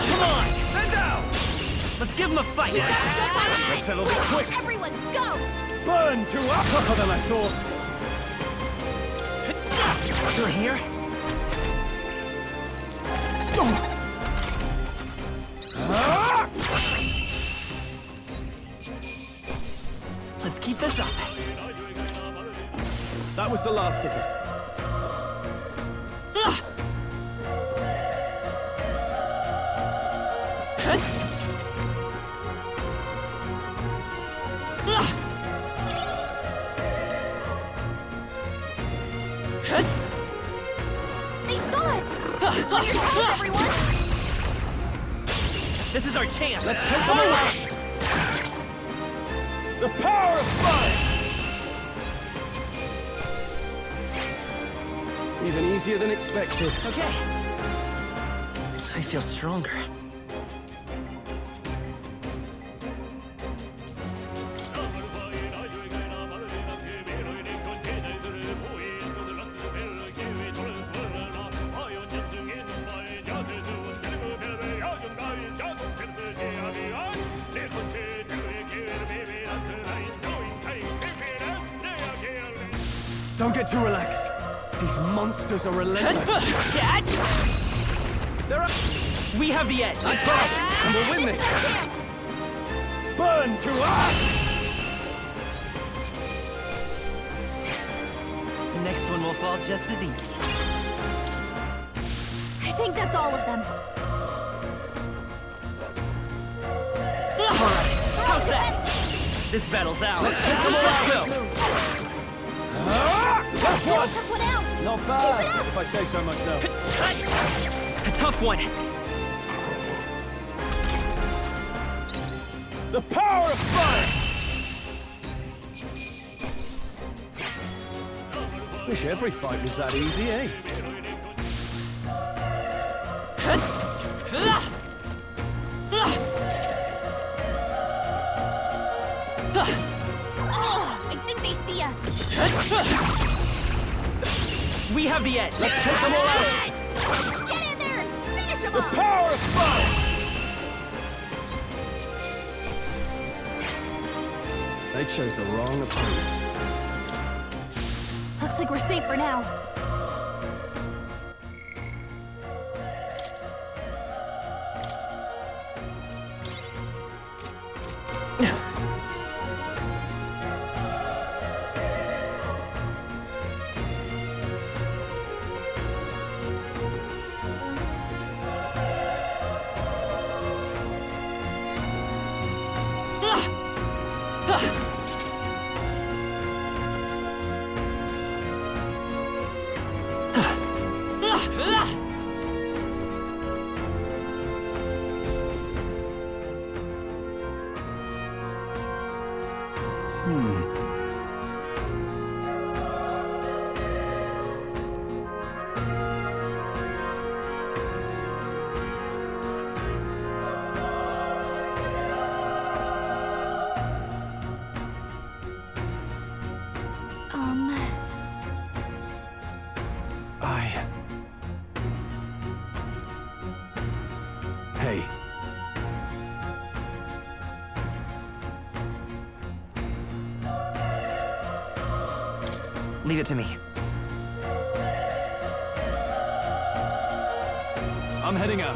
Come on! Bend down! Let's give him a fight! Let's settle this quick! Everyone, go! Burn to us! Tougher than I thought! Still here? Let's keep this up. That was the last of them. They saw us! On your toes, everyone! This is our chance! Let's take them away! The power of fire! Even easier than expected. Okay. I feel stronger. Don't get too relaxed. These monsters are relentless. We have the edge. That's right, and we'll win this. Burn to us! The next one will fall just as easy. I think that's all of them. Alright, how's that? This battle's ours. Let's take them all out. That's one! Took one out! Not bad, if I say so myself. A tough one. The power of fire! Wish every fight was that easy, eh? Oh, I think they see us. We have the edge. Let's take them all out! Get in there and finish them The off! power of fire! They chose the wrong opponent. Looks like we're safe for now. Hey. Leave it to me. I'm heading out.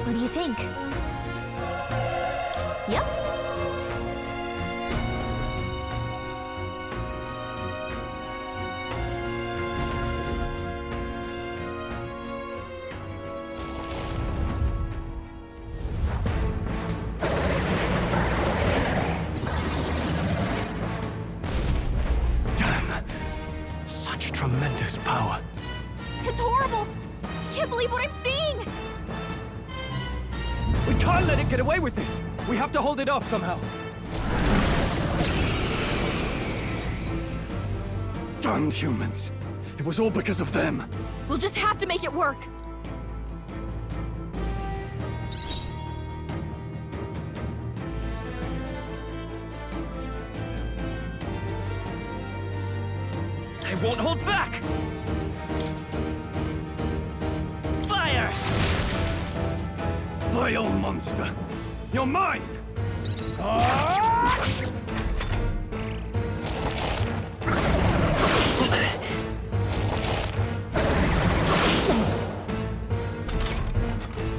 What do you think? Yep. Such tremendous power. It's horrible! I can't believe what I'm seeing! We can't let it get away with this! We have to hold it off somehow. Damned humans. It was all because of them. We'll just have to make it work. I won't hold back! Fire! Vile monster! You're mine!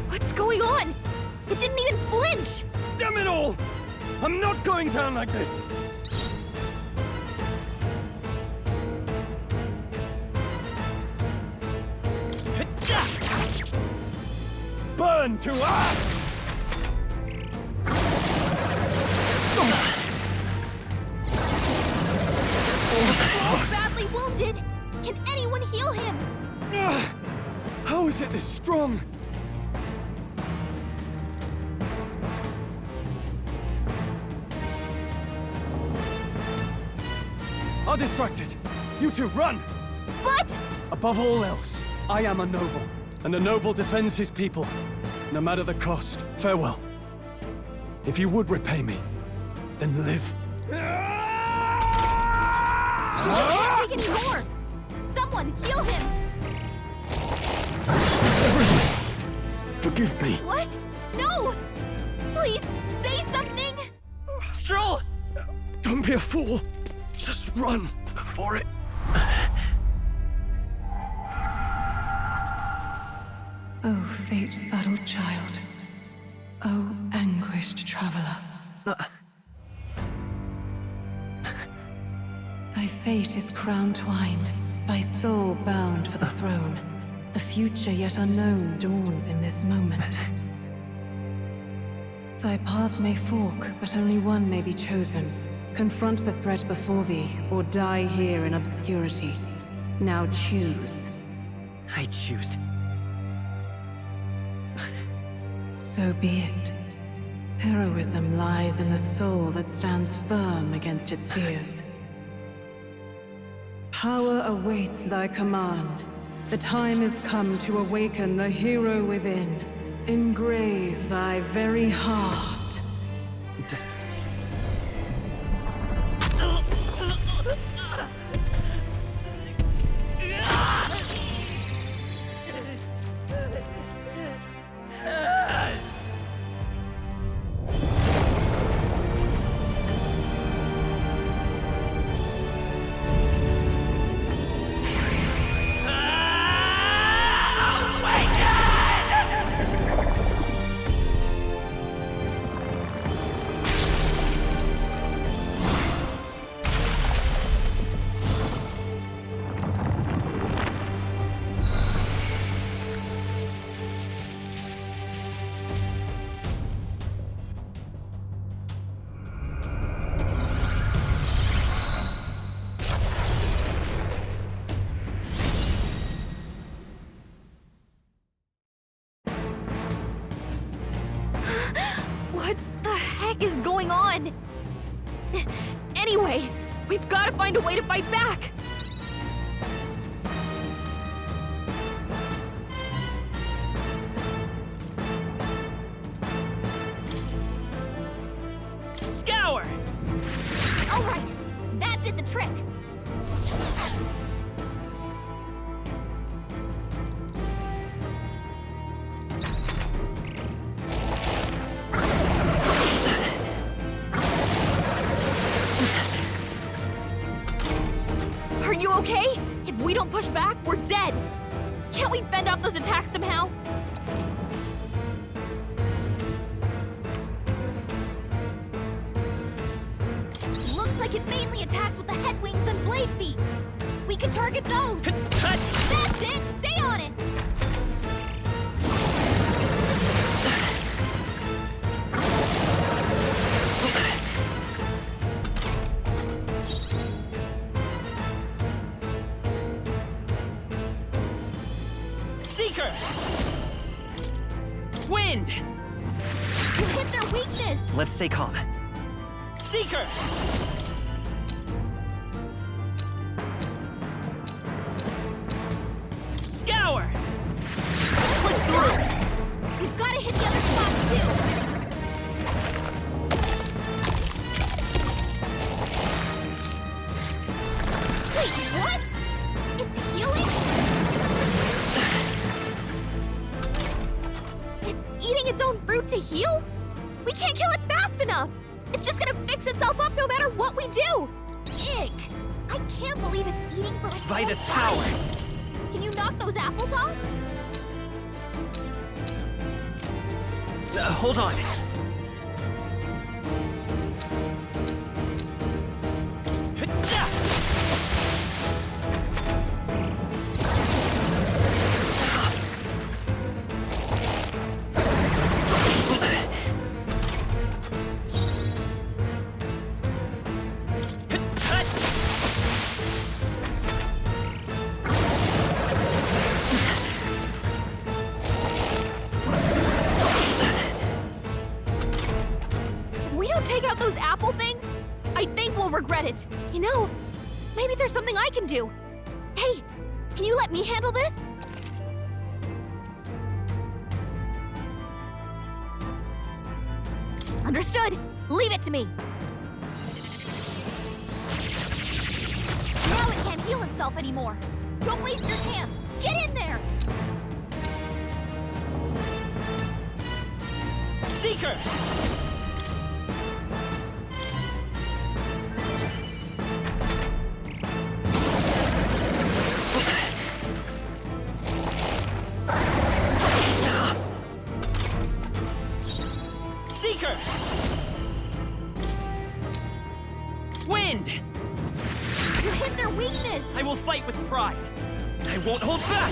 What's going on? It didn't even flinch! Damn it all! I'm not going down like this! Burn to ash! He's badly wounded! Can anyone heal him? How is it this strong? I'll distract it. You two, run! But... Above all else, I am a noble, and a noble defends his people, no matter the cost. Farewell. If you would repay me, then live. Stu can't take any more! Someone, heal him! Forgive me. What? No! Please, say something! Stroll! Don't be a fool. Just run before it... Oh, fate-saddled child. Oh, anguished traveler. Thy fate is crown-twined, thy soul bound for the throne. The future yet unknown dawns in this moment. Thy path may fork, but only one may be chosen. Confront the threat before thee, or die here in obscurity. Now choose. I choose. So be it. Heroism lies in the soul that stands firm against its fears. Power awaits thy command. The time is come to awaken the hero within. Engrave thy very heart. What the heck is going on? Anyway, we've got to find a way to fight back! All right, that did the trick. Are you okay? If we don't push back, we're dead. Can't we fend off those attacks somehow? Looks like it mainly attacks with the head wings and blade feet. We can target those. That's it! Stay on it! Seeker! Wind! You hit their weakness! Let's stay calm. Seeker! Scour! Push through! We've got to hit the other spots too! Wait, what? It's healing? It's eating its own fruit to heal? We can't kill it fast enough! It's just gonna fix itself up no matter what we do! Ick! I can't believe it's eating for its Vitus own power! life. Can you knock those apples off? Hold on. Take out those apple things? I think we'll regret it. You know, maybe there's something I can do. Hey, can you let me handle this? Understood. Leave it to me. Now it can't heal itself anymore. Don't waste your chance. Get in there! Seeker! Seeker! Wind! You hit their weakness! I will fight with pride. I won't hold back!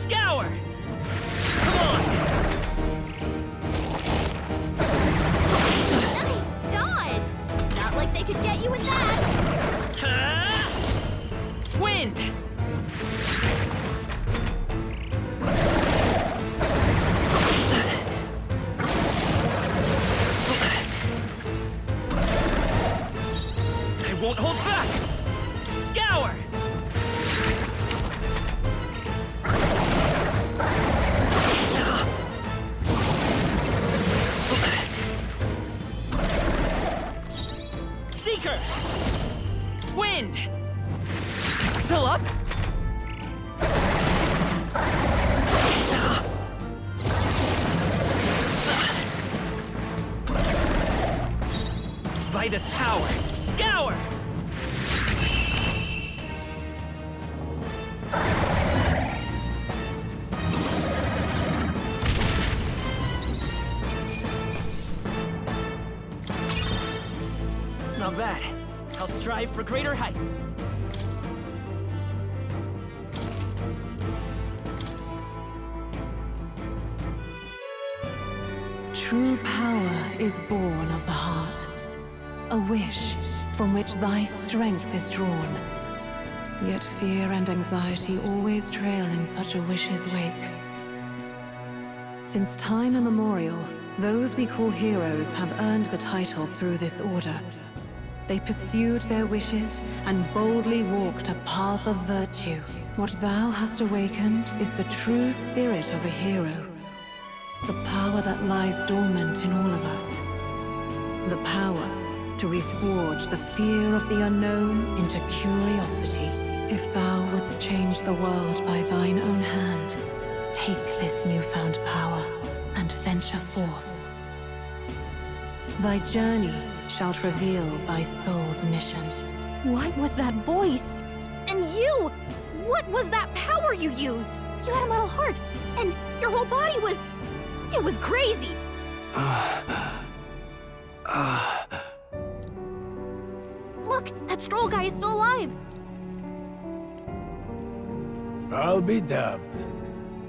Scour! Come on! Nice dodge! Not like they could get you with that! Wind! I won't hold back! Scour! Seeker! Wind! Still up? Vitus power! Scour! Not bad. I'll strive for greater heights. True power is born of the heart. A wish from which thy strength is drawn. Yet fear and anxiety always trail in such a wish's wake. Since time immemorial, those we call heroes have earned the title through this order. They pursued their wishes and boldly walked a path of virtue. What thou hast awakened is the true spirit of a hero. The power that lies dormant in all of us. The power to reforge the fear of the unknown into curiosity. If thou wouldst change the world by thine own hand, take this newfound power and venture forth. Thy journey shalt reveal thy soul's mission. What was that voice? And you! What was that power you used? You had a metal heart, and your whole body was... It was crazy! Look, that Stroll guy is still alive! I'll be damned.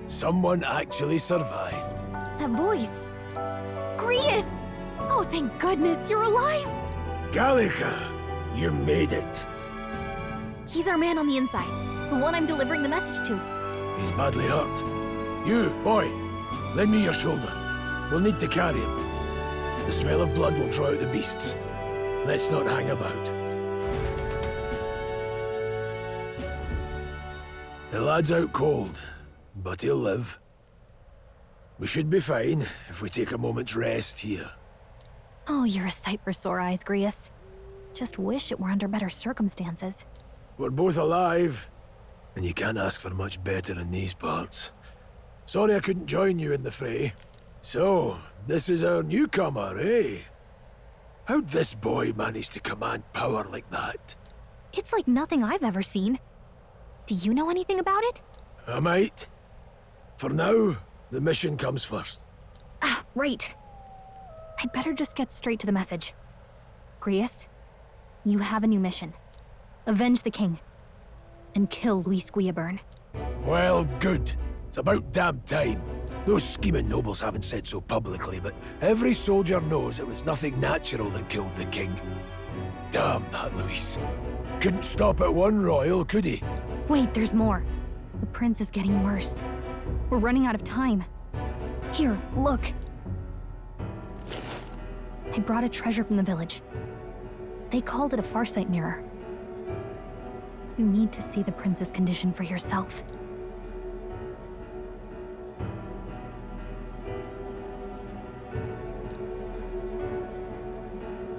Someone actually survived. That voice... Grius! Oh, thank goodness, you're alive! Gallica, you made it. He's our man on the inside, the one I'm delivering the message to. He's badly hurt. You, boy, lend me your shoulder. We'll need to carry him. The smell of blood will draw out the beasts. Let's not hang about. The lad's out cold, but he'll live. We should be fine if we take a moment's rest here. Oh, you're a sight for sore eyes, Grius. Just wish it were under better circumstances. We're both alive, and you can't ask for much better in these parts. Sorry I couldn't join you in the fray. So, this is our newcomer, eh? How'd this boy manage to command power like that? It's like nothing I've ever seen. Do you know anything about it? I might. For now, the mission comes first. Ah, right. I'd better just get straight to the message. Grius, you have a new mission. Avenge the king. And kill Luis Guillaburn. Well, good. It's about damn time. Those scheming nobles haven't said so publicly, but every soldier knows it was nothing natural that killed the king. Damn that Luis. Couldn't stop at one royal, could he? Wait, there's more. The prince is getting worse. We're running out of time. Here, look. I brought a treasure from the village. They called it a farsight mirror. You need to see the prince's condition for yourself.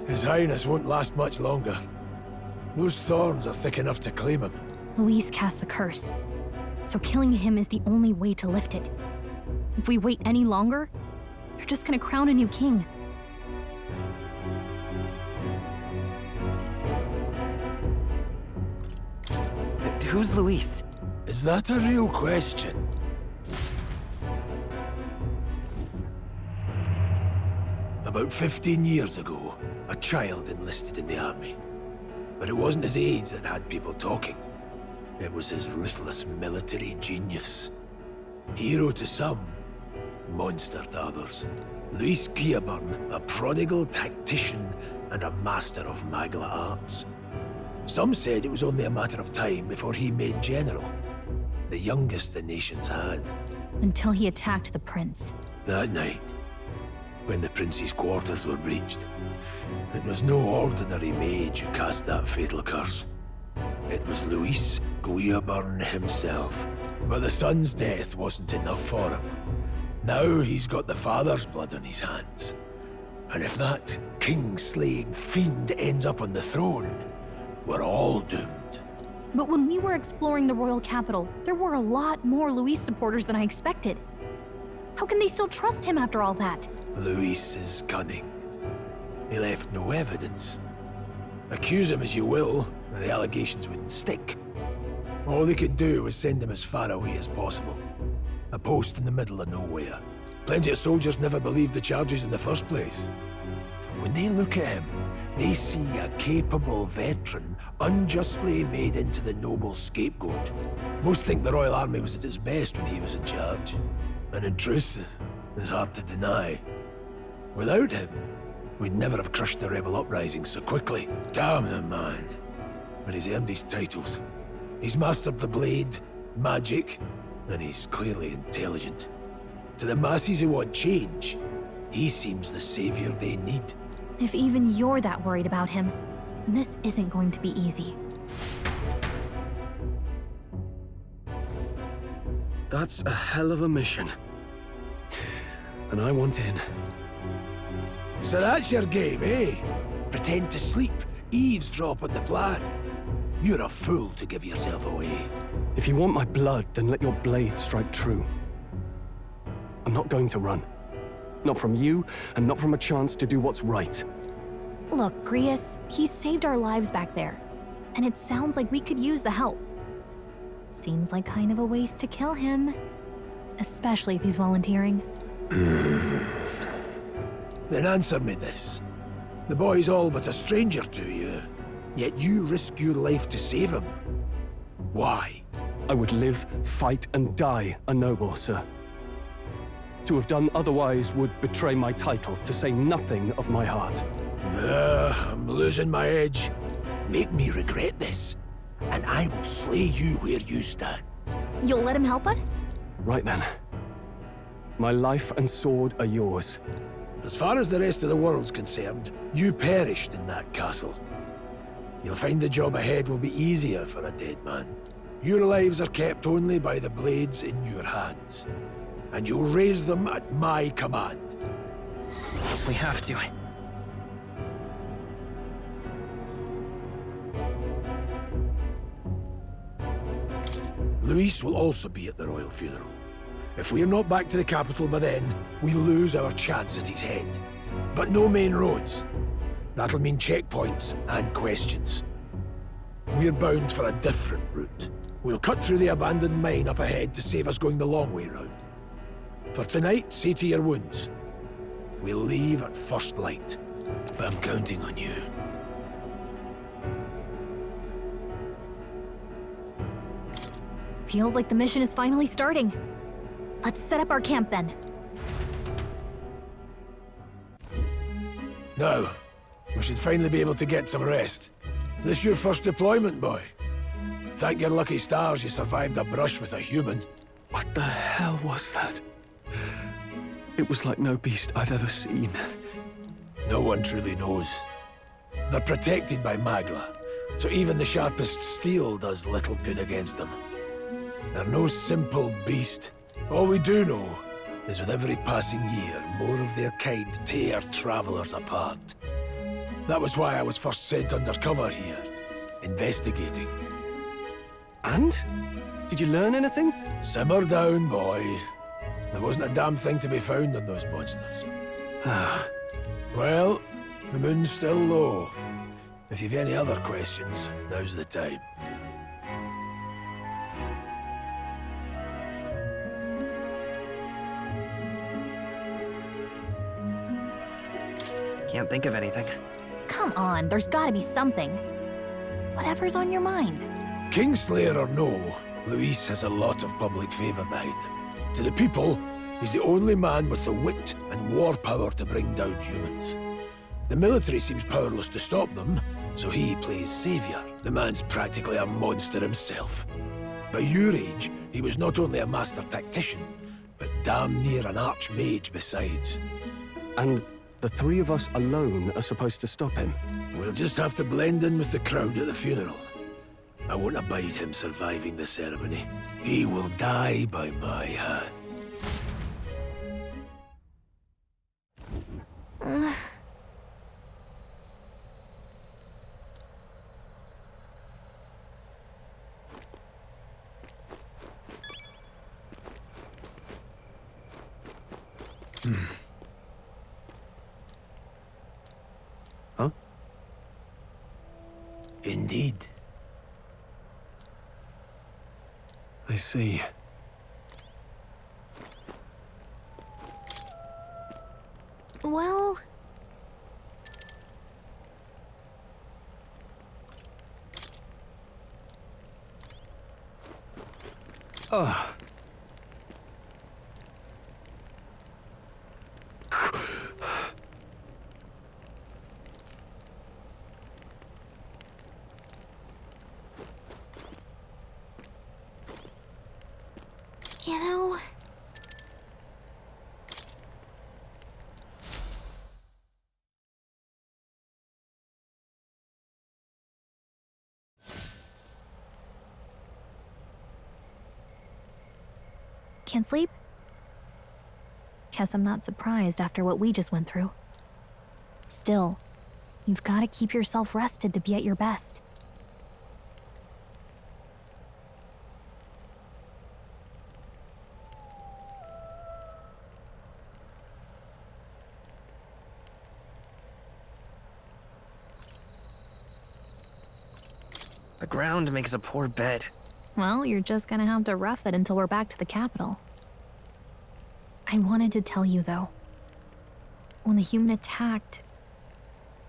His Highness won't last much longer. Those thorns are thick enough to claim him. Luis cast the curse, so killing him is the only way to lift it. If we wait any longer, you're just gonna crown a new king. Who's Luis? Is that a real question? About 15 years ago, a child enlisted in the army. But it wasn't his age that had people talking. It was his ruthless military genius. Hero to some, monster to others. Luis Guillaburn, a prodigal tactician and a master of Magla arts. Some said it was only a matter of time before he made general. The youngest the nation's had. Until he attacked the prince. That night, when the prince's quarters were breached, it was no ordinary mage who cast that fatal curse. It was Luis Guillaburn himself. But the son's death wasn't enough for him. Now he's got the father's blood on his hands. And if that king-slaying fiend ends up on the throne, we're all doomed. But when we were exploring the royal capital, there were a lot more Luis supporters than I expected. How can they still trust him after all that? Luis is cunning. He left no evidence. Accuse him as you will, the allegations wouldn't stick. All they could do was send him as far away as possible. A post in the middle of nowhere. Plenty of soldiers never believed the charges in the first place. When they look at him, they see a capable veteran unjustly made into the noble scapegoat. Most think the Royal Army was at its best when he was in charge. And in truth, it's hard to deny. Without him, we'd never have crushed the rebel uprising so quickly. Damn the man. But he's earned his titles. He's mastered the blade, magic, and he's clearly intelligent. To the masses who want change, he seems the savior they need. If even you're that worried about him, this isn't going to be easy. That's a hell of a mission. And I want in. So that's your game, eh? pretend to sleep, eavesdrop on the plan. You're a fool to give yourself away. If you want my blood, then let your blade strike true. I'm not going to run. Not from you, and not from a chance to do what's right. Look, Grius, he saved our lives back there. And it sounds like we could use the help. Seems like kind of a waste to kill him. Especially if he's volunteering. Then answer me this. The boy's all but a stranger to you, yet you risk your life to save him. Why? I would live, fight, and die a noble, sir. To have done otherwise would betray my title, to say nothing of my heart. I'm losing my edge. Make me regret this, and I will slay you where you stand. You'll let him help us? Right then. My life and sword are yours. As far as the rest of the world's concerned, you perished in that castle. You'll find the job ahead will be easier for a dead man. Your lives are kept only by the blades in your hands, and you'll raise them at my command. We have to. Luis will also be at the royal funeral. If we are not back to the capital by then, we lose our chance at his head. But no main roads. That'll mean checkpoints and questions. We're bound for a different route. We'll cut through the abandoned mine up ahead to save us going the long way round. For tonight, see to your wounds. We'll leave at first light. But I'm counting on you. Feels like the mission is finally starting. Let's set up our camp then. Now, we should finally be able to get some rest. This your first deployment, boy? Thank your lucky stars you survived a brush with a human. What the hell was that? It was like no beast I've ever seen. No one truly knows. They're protected by Magla, so even the sharpest steel does little good against them. They're no simple beast. All we do know is with every passing year, more of their kind tear travelers apart. That was why I was first sent undercover here, investigating. And? Did you learn anything? Simmer down, boy. There wasn't a damn thing to be found on those monsters. Well, the moon's still low. If you've any other questions, now's the time. Can't think of anything. Come on, there's gotta be something. Whatever's on your mind. Kingslayer or no, Luis has a lot of public favor behind him. To the people, he's the only man with the wit and war power to bring down humans. The military seems powerless to stop them, so he plays savior. The man's practically a monster himself. By your age, he was not only a master tactician, but damn near an archmage besides. And the three of us alone are supposed to stop him? We'll just have to blend in with the crowd at the funeral. I won't abide him surviving the ceremony. He will die by my hand. Huh? Indeed. I see. Well... Ugh. You know... Can't sleep? Guess I'm not surprised after what we just went through. Still, You've got to keep yourself rested to be at your best. The ground makes a poor bed. Well, you're just gonna have to rough it until we're back to the capital. I wanted to tell you, though. When the human attacked,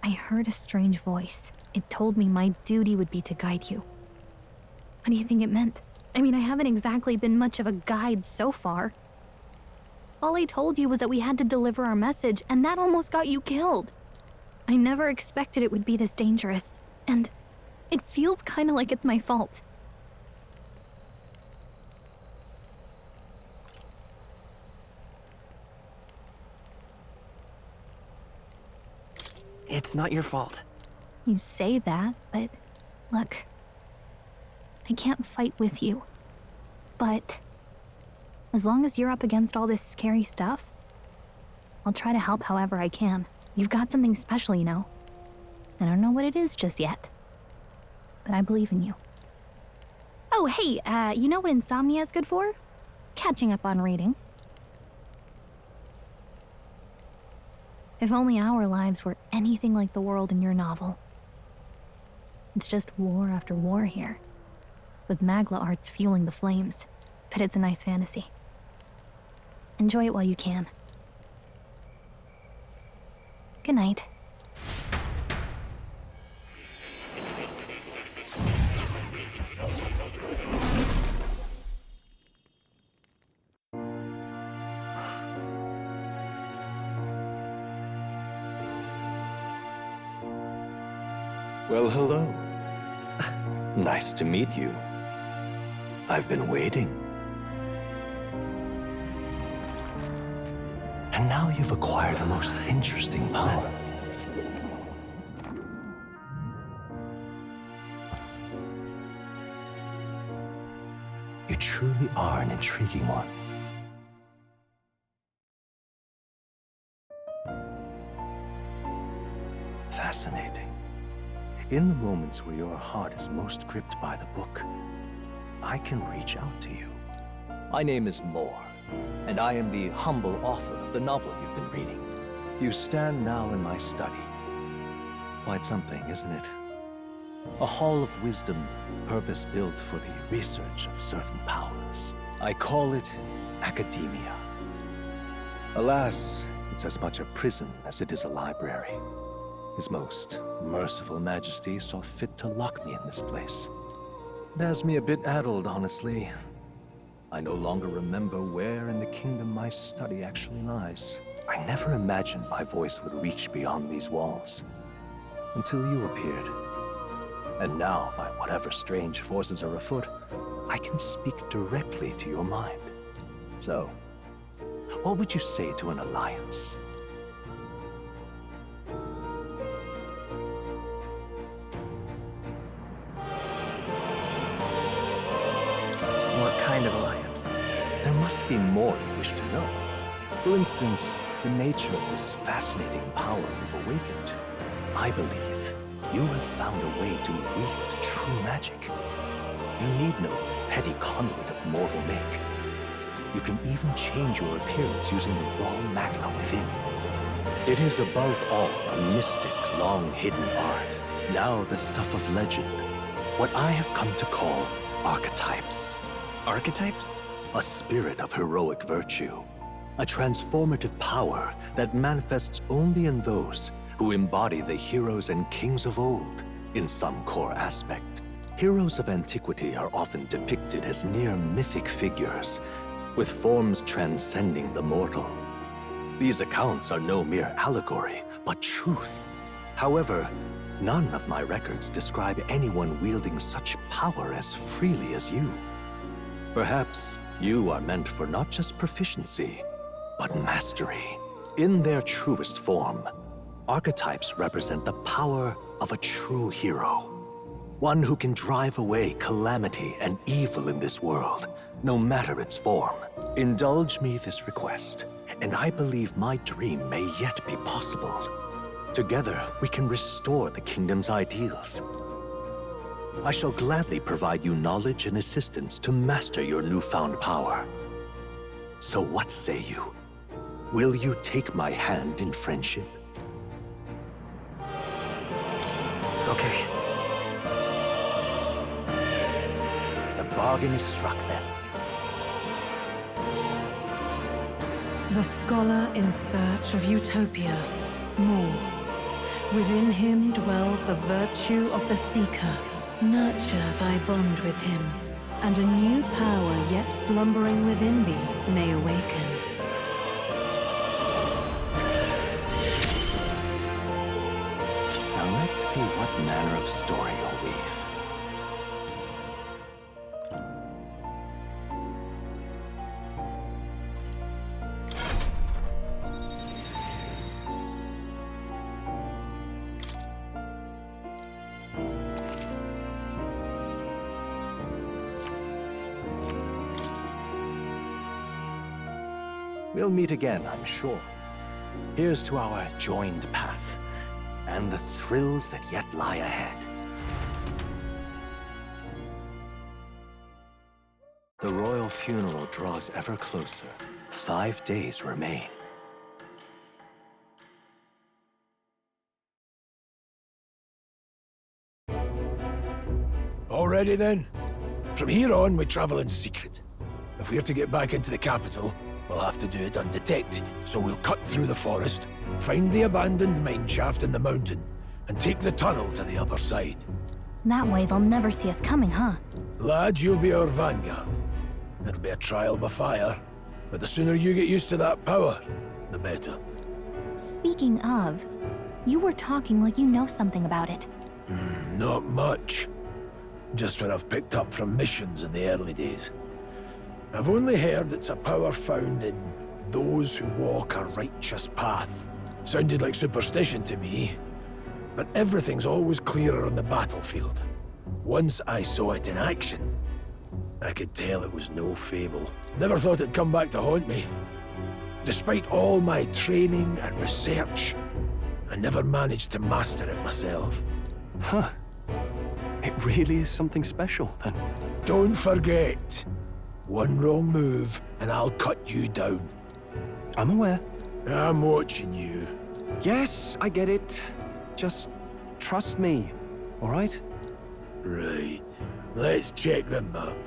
I heard a strange voice. It told me my duty would be to guide you. What do you think it meant? I mean, I haven't exactly been much of a guide so far. All I told you was that we had to deliver our message, and that almost got you killed. I never expected it would be this dangerous, and it feels kind of like it's my fault. It's not your fault. You say that, but look, I can't fight with you. But as long as you're up against all this scary stuff, I'll try to help however I can. You've got something special, you know. I don't know what it is just yet, but I believe in you. Oh, hey, you know what insomnia is good for? Catching up on reading. If only our lives were anything like the world in your novel. It's just war after war here, with Magla arts fueling the flames, but it's a nice fantasy. Enjoy it while you can. Good night. Well, hello. Nice to meet you. I've been waiting. And now you've acquired a most interesting power. You truly are an intriguing one. Fascinating. In the moments where your heart is most gripped by the book, I can reach out to you. My name is Moore, and I am the humble author of the novel you've been reading. You stand now in my study. Quite something, isn't it? A hall of wisdom, purpose-built for the research of certain powers. I call it academia. Alas, it's as much a prison as it is a library. His most merciful majesty saw fit to lock me in this place. It has me a bit addled, honestly. I no longer remember where in the kingdom my study actually lies. I never imagined my voice would reach beyond these walls. Until you appeared. And now, by whatever strange forces are afoot, I can speak directly to your mind. So, what would you say to an alliance? What kind of alliance? There must be more you wish to know. For instance, the nature of this fascinating power you've awakened to. I believe you have found a way to wield true magic. You need no petty conduit of mortal make. You can even change your appearance using the raw magma within. It is above all a mystic, long-hidden art, now the stuff of legend. What I have come to call archetypes. Archetypes? A spirit of heroic virtue. A transformative power that manifests only in those who embody the heroes and kings of old in some core aspect. Heroes of antiquity are often depicted as near mythic figures, with forms transcending the mortal. These accounts are no mere allegory, but truth. However, none of my records describe anyone wielding such power as freely as you. Perhaps you are meant for not just proficiency, but mastery. In their truest form, archetypes represent the power of a true hero. One who can drive away calamity and evil in this world, no matter its form. Indulge me this request, and I believe my dream may yet be possible. Together, we can restore the kingdom's ideals. I shall gladly provide you knowledge and assistance to master your newfound power. So what say you? Will you take my hand in friendship? Okay. The bargain is struck then. The scholar in search of utopia. More. Within him dwells the virtue of the seeker. Nurture thy bond with him, and a new power yet slumbering within thee may awaken. Now let's see what manner of story you'll weave. We'll meet again, I'm sure. Here's to our joined path, and the thrills that yet lie ahead. The royal funeral draws ever closer. 5 days remain. All ready then? From here on, we travel in secret. If we're to get back into the capital, we'll have to do it undetected. So we'll cut through the forest, find the abandoned mine shaft in the mountain, and take the tunnel to the other side. That way they'll never see us coming, huh? Lad, you'll be our vanguard. It'll be a trial by fire, but the sooner you get used to that power, the better. Speaking of, you were talking like you know something about it. Not much. Just what I've picked up from missions in the early days. I've only heard it's a power found in those who walk a righteous path. Sounded like superstition to me, but everything's always clearer on the battlefield. Once I saw it in action, I could tell it was no fable. Never thought it'd come back to haunt me. Despite all my training and research, I never managed to master it myself. Huh. It really is something special, then. Don't forget, one wrong move and I'll cut you down. I'm aware. I'm watching you. Yes, I get it. Just trust me, all right? Right. Let's check the map.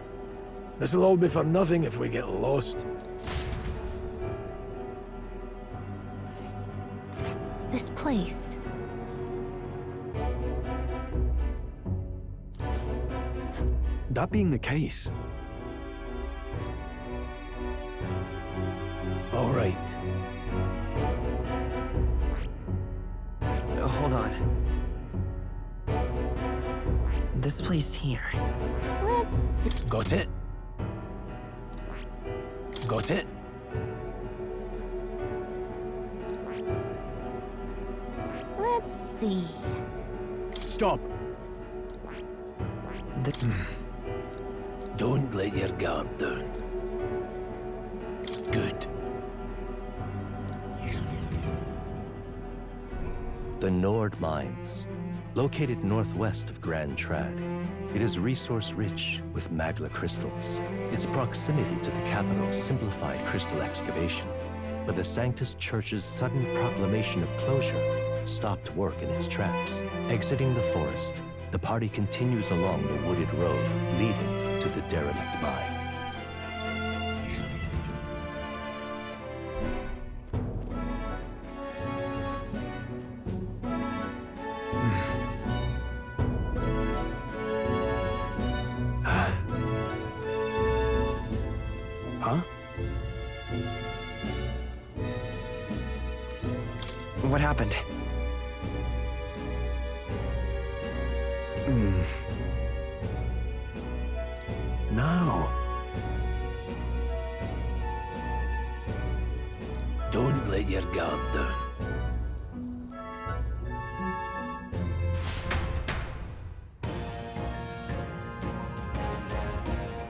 This'll all be for nothing if we get lost. This place. That being the case. All right. Hold on. This place here. Let's see. Got it? Got it? Let's see. Stop. Don't let your guard down. Good. The Nord Mines, located northwest of Grand Trad. It is resource-rich with magla crystals. Its proximity to the capital simplified crystal excavation, but the Sanctus Church's sudden proclamation of closure stopped work in its tracks. Exiting the forest, the party continues along the wooded road leading to the derelict mine. Huh? What happened? No. Don't let your guard down.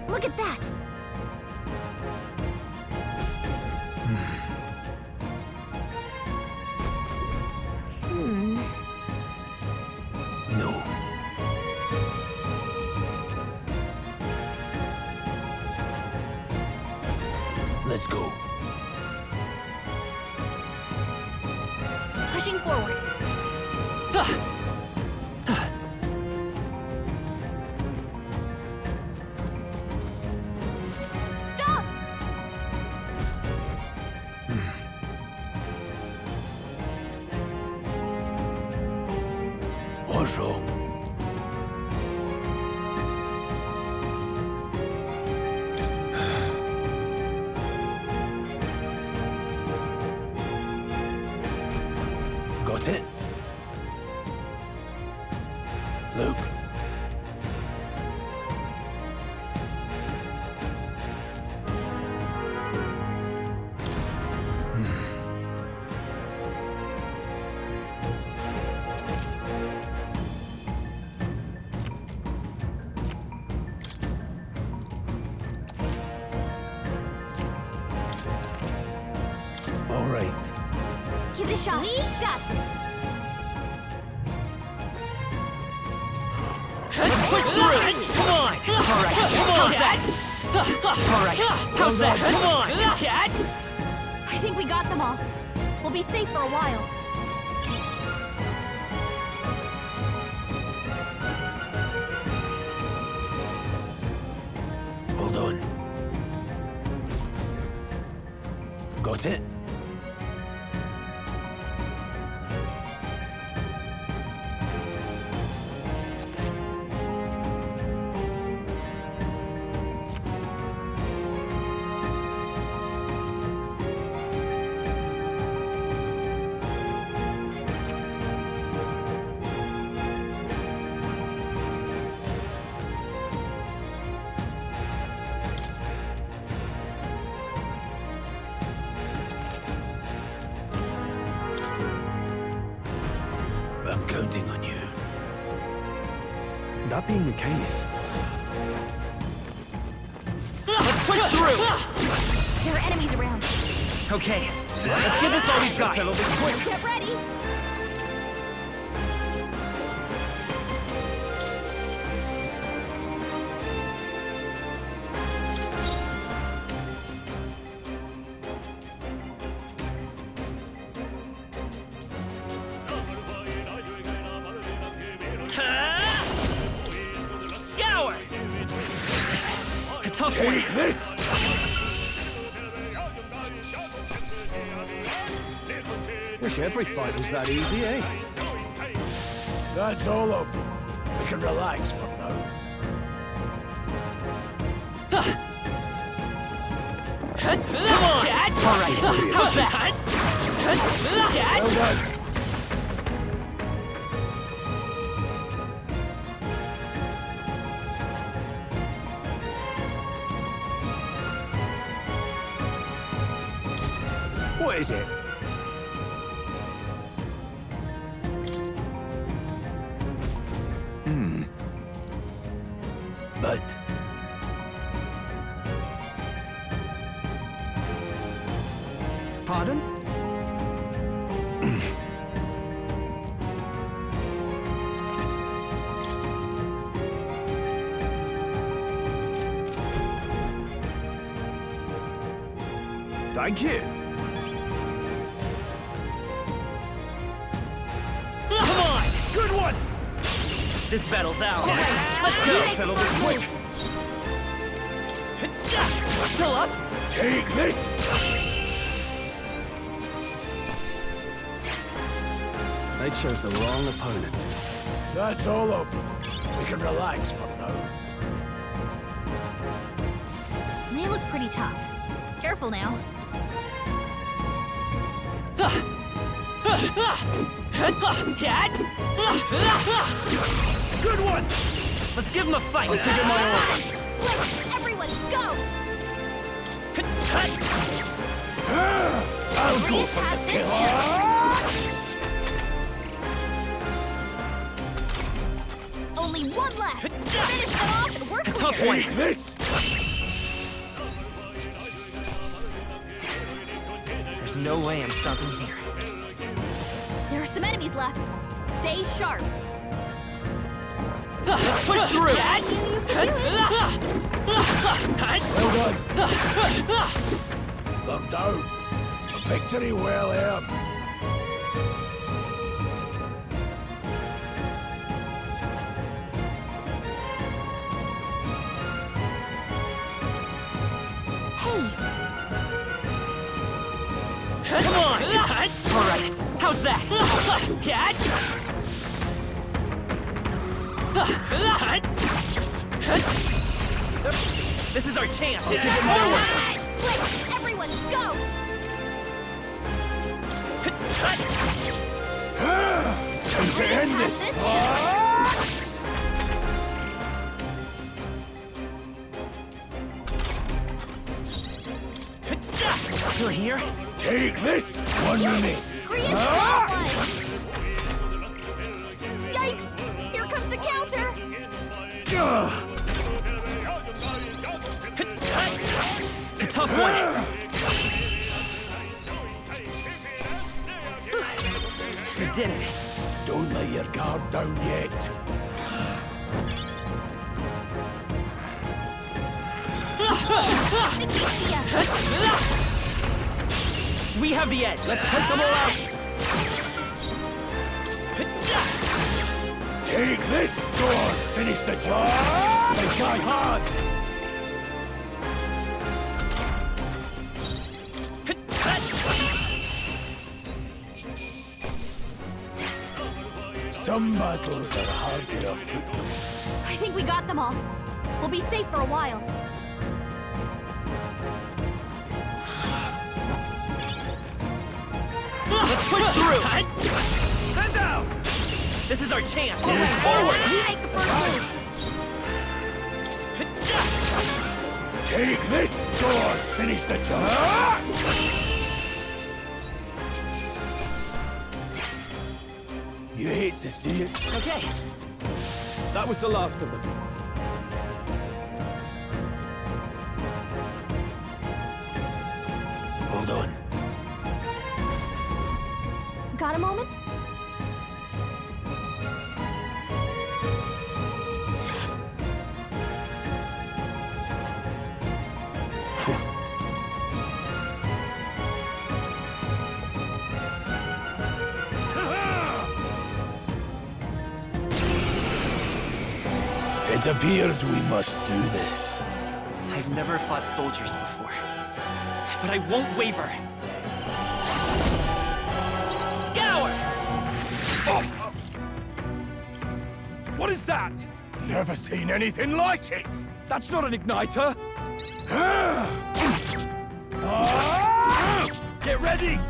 Look at that! Let's go. Pushing forward. Stop! What's wrong? Got it? Luke. All right. Give it a shot. We got this. Push through! Come on! Alright, how's that? Alright, how's that? Come on, cat! I think we got them all. We'll be safe for a while. Hold on. Got it? I'm counting on you. That being the case, Let's push through! There are enemies around. Okay, let's give this all we've got. Settle this quick. Get ready. Scour! A tough one. Take this! Wish every fight was that easy, eh? That's all of them. We can relax for now. Come on! Cat! Alright, how's that? Cat! Well done. What is it? But pardon? Thank you. Come on! Good one! This battle's ours. Let's go! Settle this quick. Still up? take this! They chose the wrong opponent. That's all of them. We can relax for now. They look pretty tough. Careful now. Cat! Good one! Let's give him a fight. Let's give him my order. Let's everyone go! I'll go Reese for has the this kill. handled. Only one left. Finish them off and we're clear. Take this! There's no way I'm stopping here. There are some enemies left. Stay sharp. Let's push through! Cat! Well done. Look out! A victory well earned. Come on! Alright, how's that? This is our chance! Quick, everyone, go! Time to end this! Still here? Take this! One minute! Yikes! Here comes the counter! A tough one! You did it! Don't let your guard down yet. We have the edge! Let's take them all out! Take this! Go on, finish the job! They try hard! Some battles are harder afoot. I think we got them all. We'll be safe for a while. Let's push through! Stand down! This is our chance! Move forward! We make the first move! Take this! Go on, finish the job! You hate to see it. Okay. That was the last of them. Hold on. Got a moment? It appears we must do this. I've never fought soldiers before, but I won't waver. Scour! What is that? Never seen anything like it! That's not an igniter! Get ready!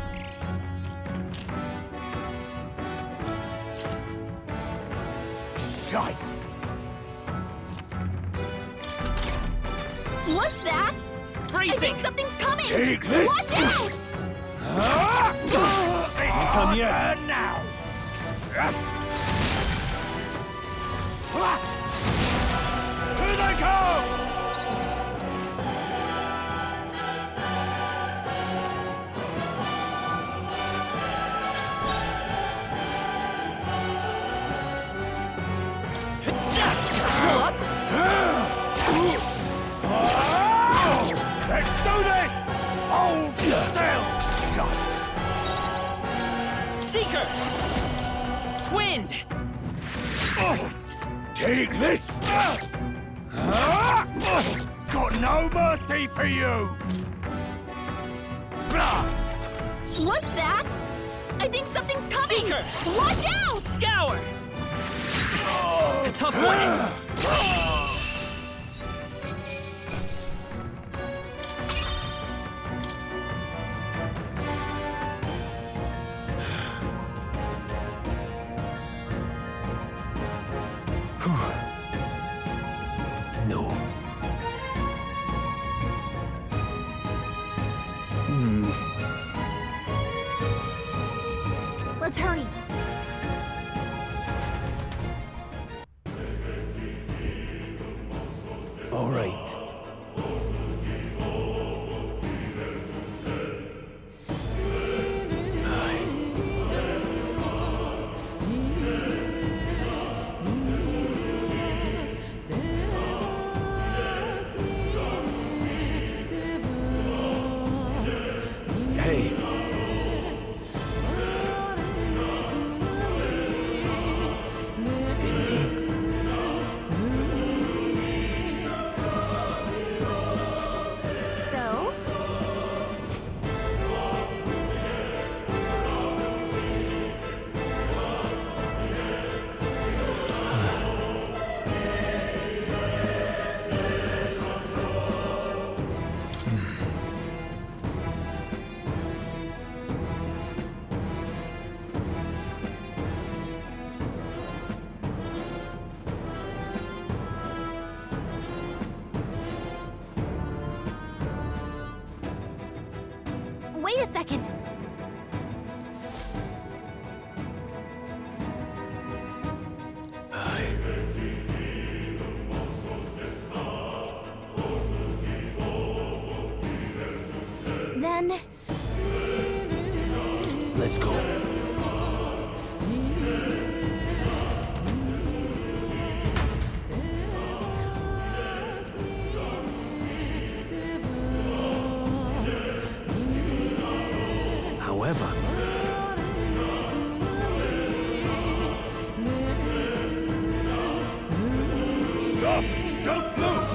Shite! What's that? Bracing! I think something's coming! Take this! Watch out! It's done yet! Now! Here they come! Pull up! Let's do this! Hold still! Shite! Seeker! Wind! Take this! Got no mercy for you! Blast! What's that? I think something's coming! Seeker! Watch out! Scour! A tough one! No. Let's hurry. All right. a second. Then... Let's go. However, Stop! Don't move!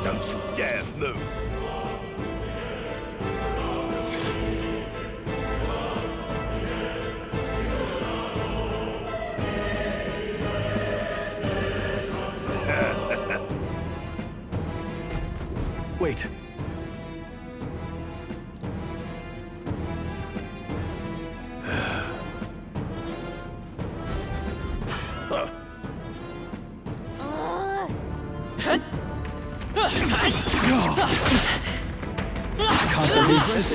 Don't you dare move! wait. I can't believe this.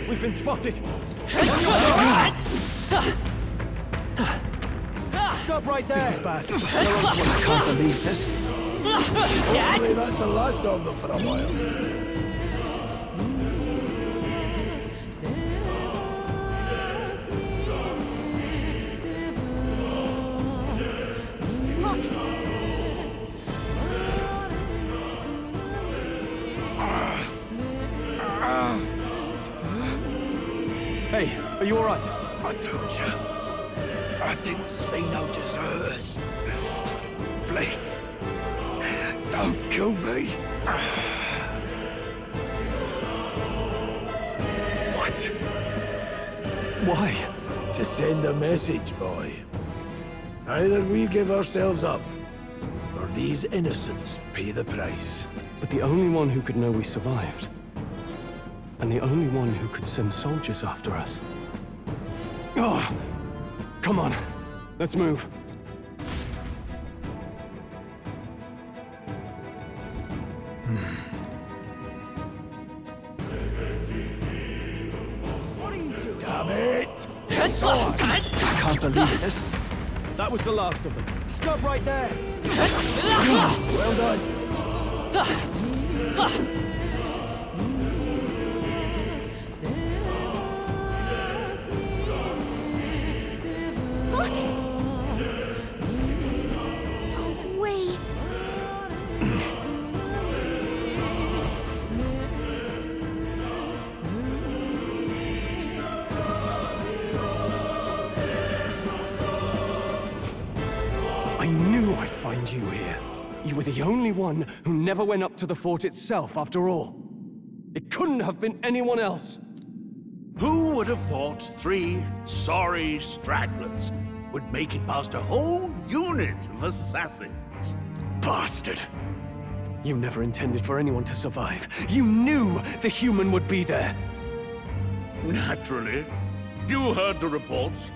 We've been spotted. Stop right there. This is bad. I can't believe this. Hopefully that's the last of them for a while. Hey, are you all right? I told you. I didn't see no deserters. Please, don't kill me. What? Why? To send a message, boy. Either we give ourselves up, or these innocents pay the price. But the only one who could know we survived, and the only one who could send soldiers after us. Oh, come on, let's move. Damn it! I can't believe this. That was the last of them. Stop right there. Well done. No way. I knew I'd find you here. You were the only one who never went up to the fort itself, after all. It couldn't have been anyone else. Who would have thought 3 sorry stragglers would make it past a whole unit of assassins? Bastard! You never intended for anyone to survive. You knew the human would be there. Naturally. You heard the reports.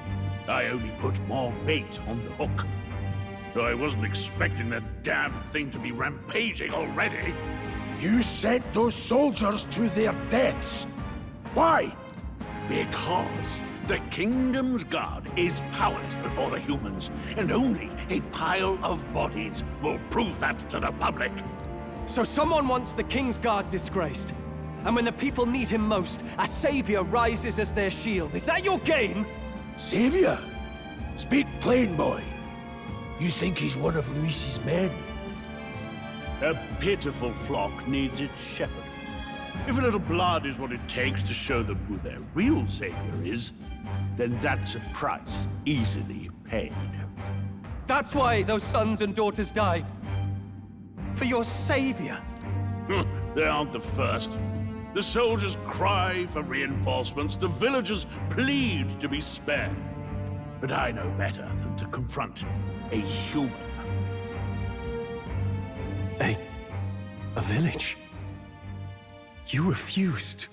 I only put more bait on the hook. I wasn't expecting that damn thing to be rampaging already. You sent those soldiers to their deaths. Why? Because the Kingdom's Guard is powerless before the humans, and only a pile of bodies will prove that to the public. So someone wants the King's Guard disgraced. And when the people need him most, a savior rises as their shield. Is that your game? Savior? Speak plain, boy. You think he's one of Luis's men? A pitiful flock needs its shepherd. If a little blood is what it takes to show them who their real savior is, then that's a price easily paid. That's why those sons and daughters died. For your savior. They aren't the first. The soldiers cry for reinforcements, the villagers plead to be spared. But I know better than to confront a human. A village? You refused.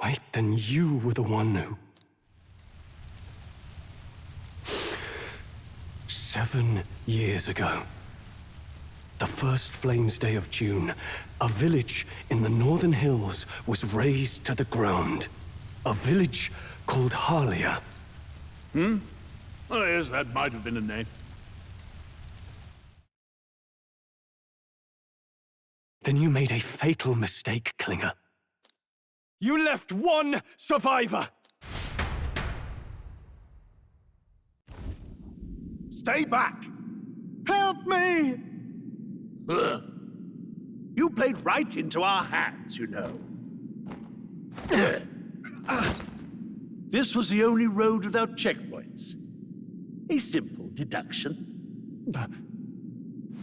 Wait, then you were the one who... 7 years ago, the first Flames Day of June, a village in the northern hills was razed to the ground. A village called Harlia. Oh, yes, that might have been a name. Then you made a fatal mistake, Klinger. You left one survivor! Stay back! Help me! You played right into our hands, you know. This was the only road without checkpoints. A simple deduction.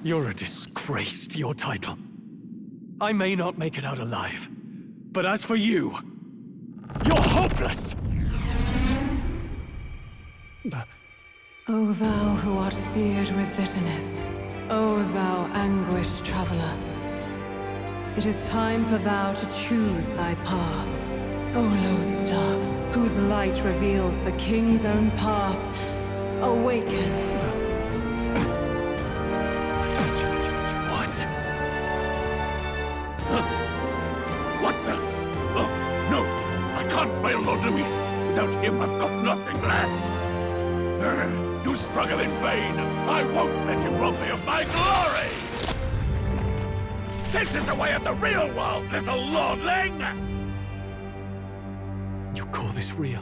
You're a disgrace to your title. I may not make it out alive, but as for you, you're hopeless! O thou who art seared with bitterness, O thou anguished traveler, it is time for thou to choose thy path. O lodestar, whose light reveals the king's own path, awaken. What? What the? Oh, no! I can't fail Lord Luis. Without him, I've got nothing left. You struggle in vain. I won't let you rob me of my glory! This is the way of the real world, little lordling! You call this real?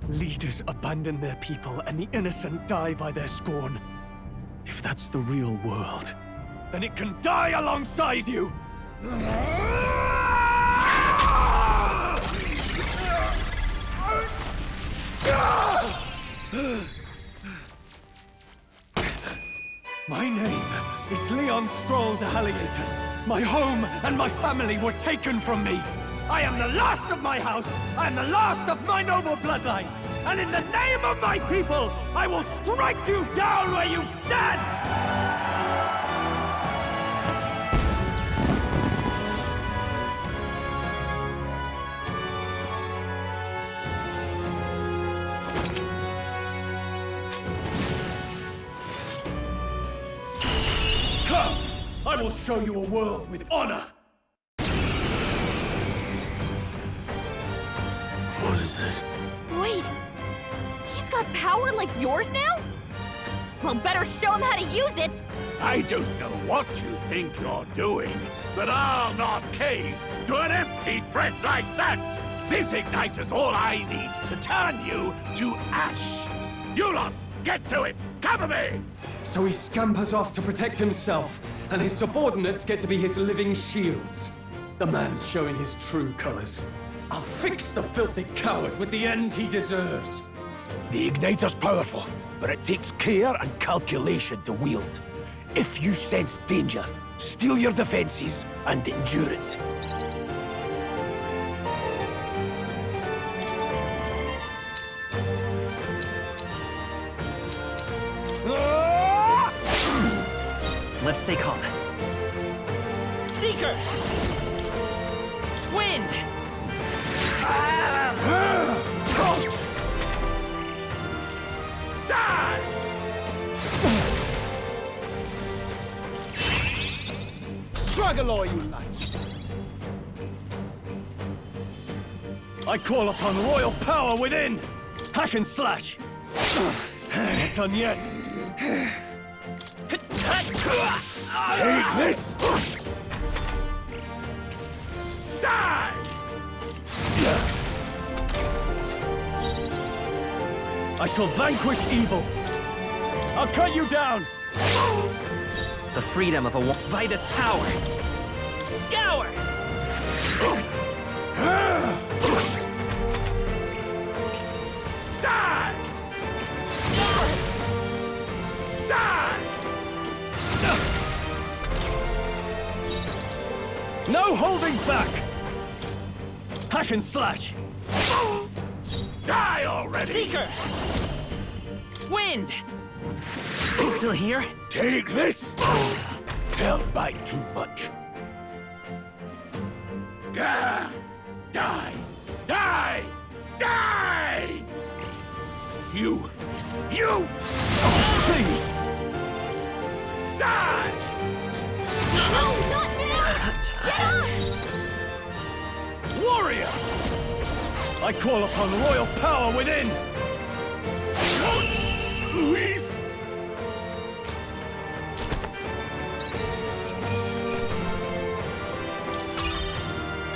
Leaders abandon their people and the innocent die by their scorn. If that's the real world, then it can die alongside you! My name is Leon Stroll de Haliatus. My home and my family were taken from me. I am the last of my house. I am the last of my noble bloodline. And in the name of my people, I will strike you down where you stand! Come! I will show you a world with honor! What is this? Wait! He's got power like yours now? Well, better show him how to use it! I don't know what you think you're doing, but I'll not cave to an empty threat like that! This igniter's all I need to turn you to ash! You lot, get to it! Cover me! So he scampers off to protect himself, and his subordinates get to be his living shields. The man's showing his true colors. I'll fix the filthy coward with the end he deserves. The igniter's powerful, but it takes care and calculation to wield. If you sense danger, steel your defenses and endure it. Let's stay calm. Seeker! Wind! Die! Struggle all you like. I call upon royal power within! Hack and slash! Not done yet. Take this! Die! I shall vanquish evil. I'll cut you down. The freedom of a Vitus power. Scour! Die! Die! No holding back! Hack and slash! Die already! Seeker! Wind! Still here? Take this! Held by too much. Die! Die! Die! You! Please! Die! No, not now! Get up! Warrior! I call upon royal power within! Louise!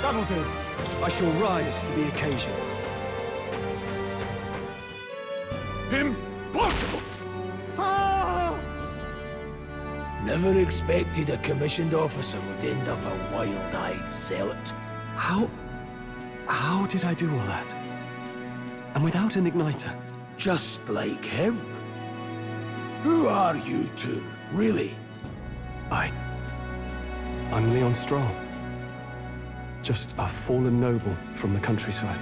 That'll do. I shall rise to the occasion. Impossible! Never expected a commissioned officer would end up a wild-eyed zealot. How did I do all that? And without an igniter? Just like him. Who are you two, really? I'm Leon Stroll. Just a fallen noble from the countryside.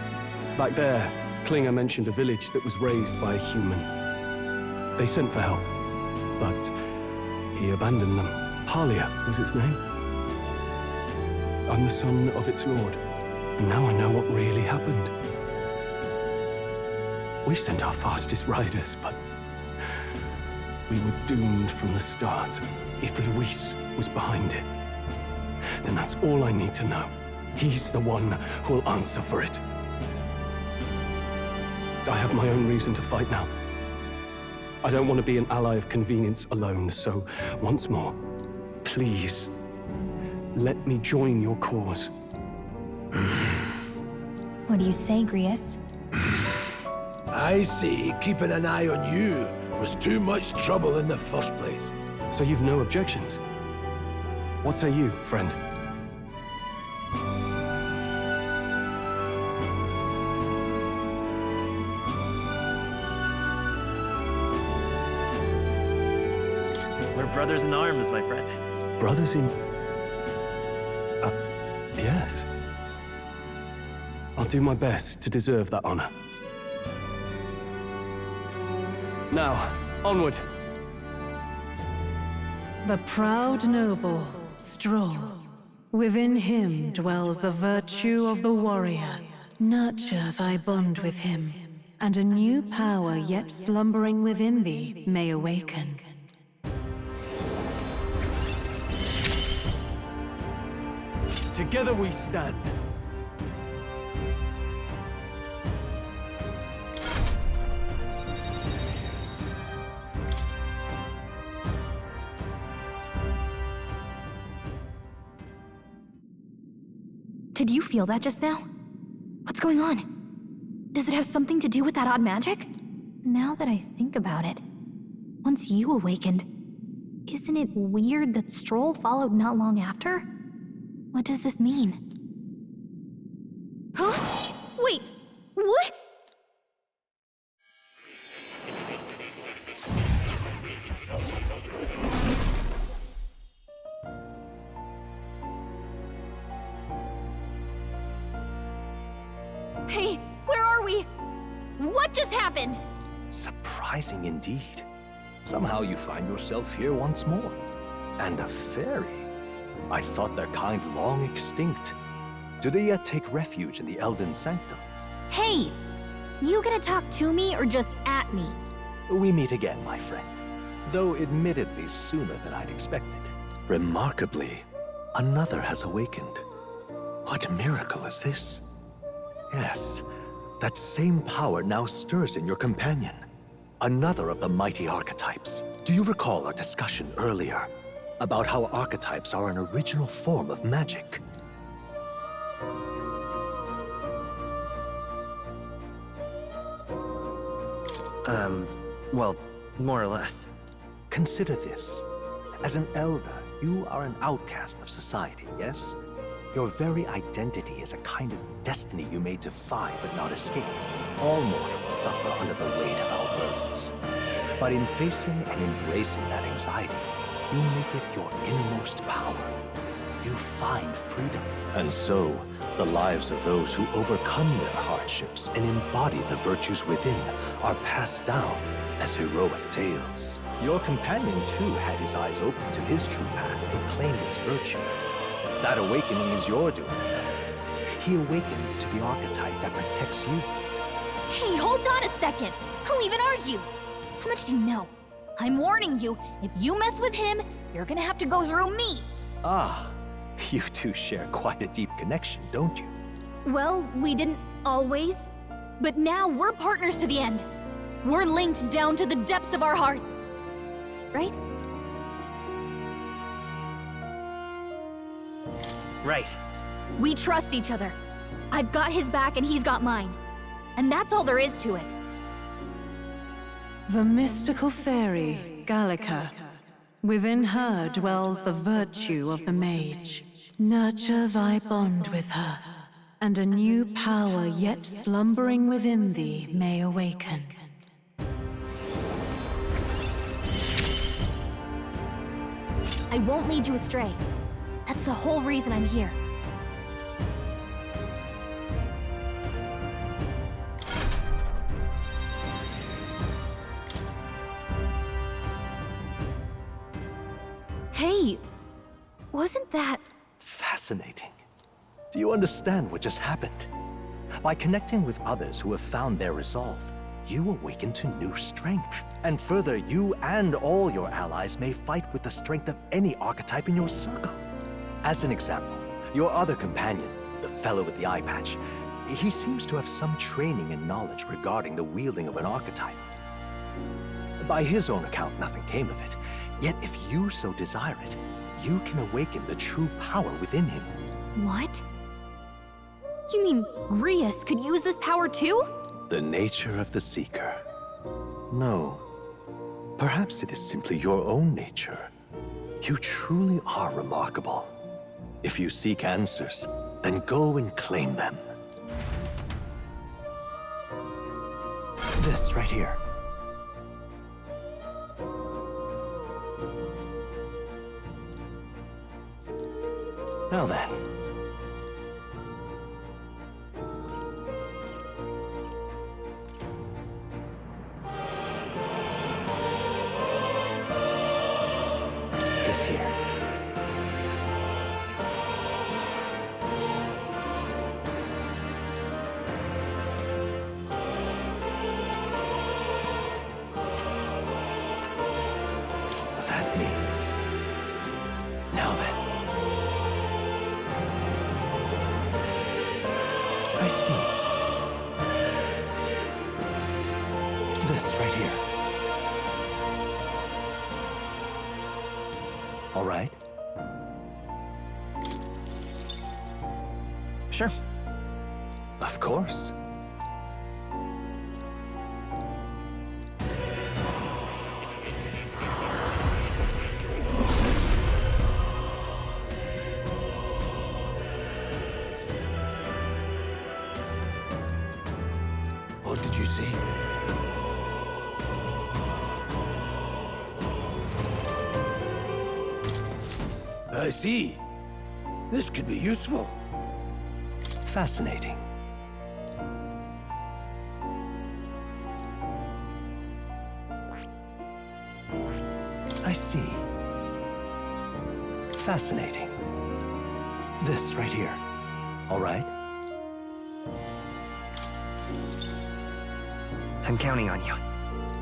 Back there, Klinger mentioned a village that was raised by a human. They sent for help, but he abandoned them. Halia was its name. I'm the son of its lord, and now I know what really happened. We sent our fastest riders, but we were doomed from the start. If Luis was behind it, then that's all I need to know. He's the one who'll answer for it. I have my own reason to fight now. I don't want to be an ally of convenience alone, so once more, please, let me join your cause. What do you say, Grius? I say keeping an eye on you was too much trouble in the first place. So you've no objections? What say you, friend? We're brothers in arms, my friend. Brothers in... yes. I'll do my best to deserve that honor. Now, onward. The proud noble, Stroll. Within him dwells the virtue of the warrior. Nurture thy bond with him, and a new power yet slumbering within thee may awaken. Together we stand. Did you feel that just now? What's going on? Does it have something to do with that odd magic? Now that I think about it, once you awakened, isn't it weird that Stroll followed not long after? What does this mean? Huh? Wait, what? Hey, where are we? What just happened? Surprising indeed. Somehow you find yourself here once more. And a fairy. I thought their kind long extinct. Do they yet take refuge in the Elden Sanctum? Hey! You gonna talk to me or just at me? We meet again, my friend. Though admittedly sooner than I'd expected. Remarkably, another has awakened. What miracle is this? Yes, that same power now stirs in your companion. Another of the mighty archetypes. Do you recall our discussion earlier about how archetypes are an original form of magic? Well, more or less. Consider this. As an elder, you are an outcast of society, yes? Your very identity is a kind of destiny you may defy but not escape. All mortals suffer under the weight of our burdens. But in facing and embracing that anxiety, you make it your innermost power. You find freedom. And so, the lives of those who overcome their hardships and embody the virtues within are passed down as heroic tales. Your companion, too, had his eyes open to his true path and claimed its virtue. That awakening is your doing. He awakened to the archetype that protects you. Hey, hold on a second. Who even are you? How much do you know? I'm warning you, if you mess with him, you're gonna have to go through me. Ah, you two share quite a deep connection, don't you? Well, we didn't always. But now we're partners to the end. We're linked down to the depths of our hearts. Right? Right. We trust each other. I've got his back and he's got mine. And that's all there is to it. The mystical fairy, Gallica. Within her dwells the virtue of the mage. Nurture thy bond with her, and a new power yet slumbering within thee may awaken. I won't lead you astray. That's the whole reason I'm here. Hey, wasn't that... Fascinating. Do you understand what just happened? By connecting with others who have found their resolve, you awaken to new strength. And further, you and all your allies may fight with the strength of any archetype in your circle. As an example, your other companion, the fellow with the eye patch, he seems to have some training and knowledge regarding the wielding of an archetype. By his own account, nothing came of it. Yet if you so desire it, you can awaken the true power within him. What? You mean Grius could use this power too? The nature of the Seeker. No. Perhaps it is simply your own nature. You truly are remarkable. If you seek answers, then go and claim them. This right here. Now then. This here. That means... Now then. I see. This right here. All right. Sure. Of course. What did you say? I see. This could be useful. Fascinating. I see. Fascinating. This right here. All right? I'm counting on you.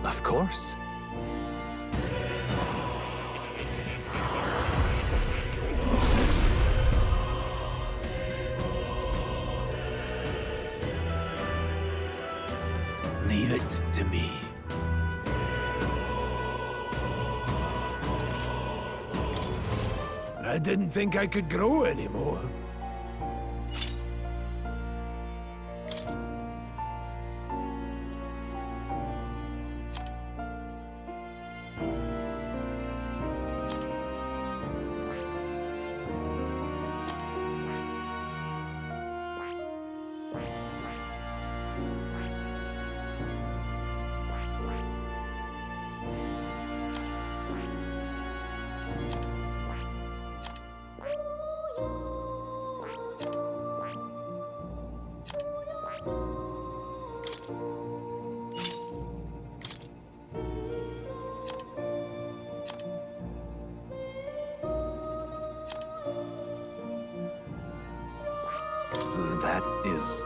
Of course. Leave it to me. I didn't think I could grow anymore. That is...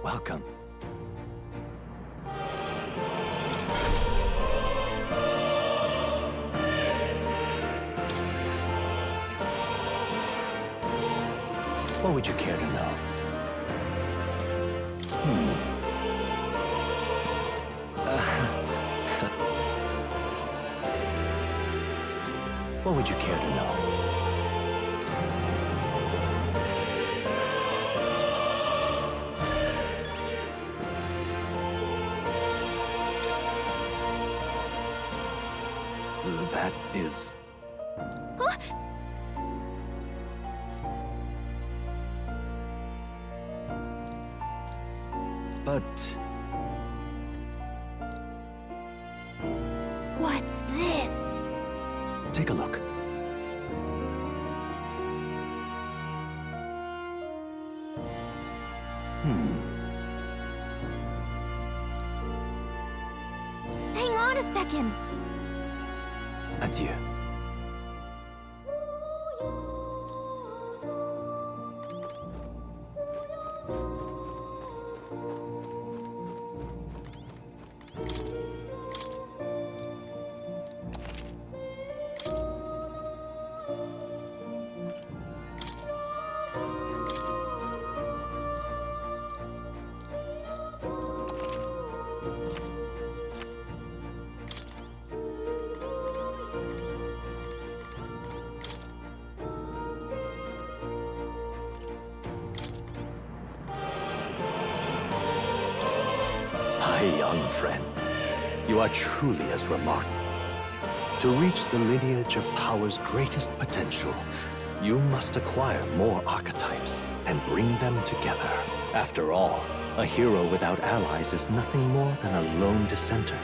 Welcome. What would you care to know? What would you care to know? That is... Huh? But... What's this? Take a look. Hang on a second. Adieu. My young friend, you are truly as remarkable. To reach the lineage of power's greatest potential, you must acquire more archetypes and bring them together. After all, a hero without allies is nothing more than a lone dissenter.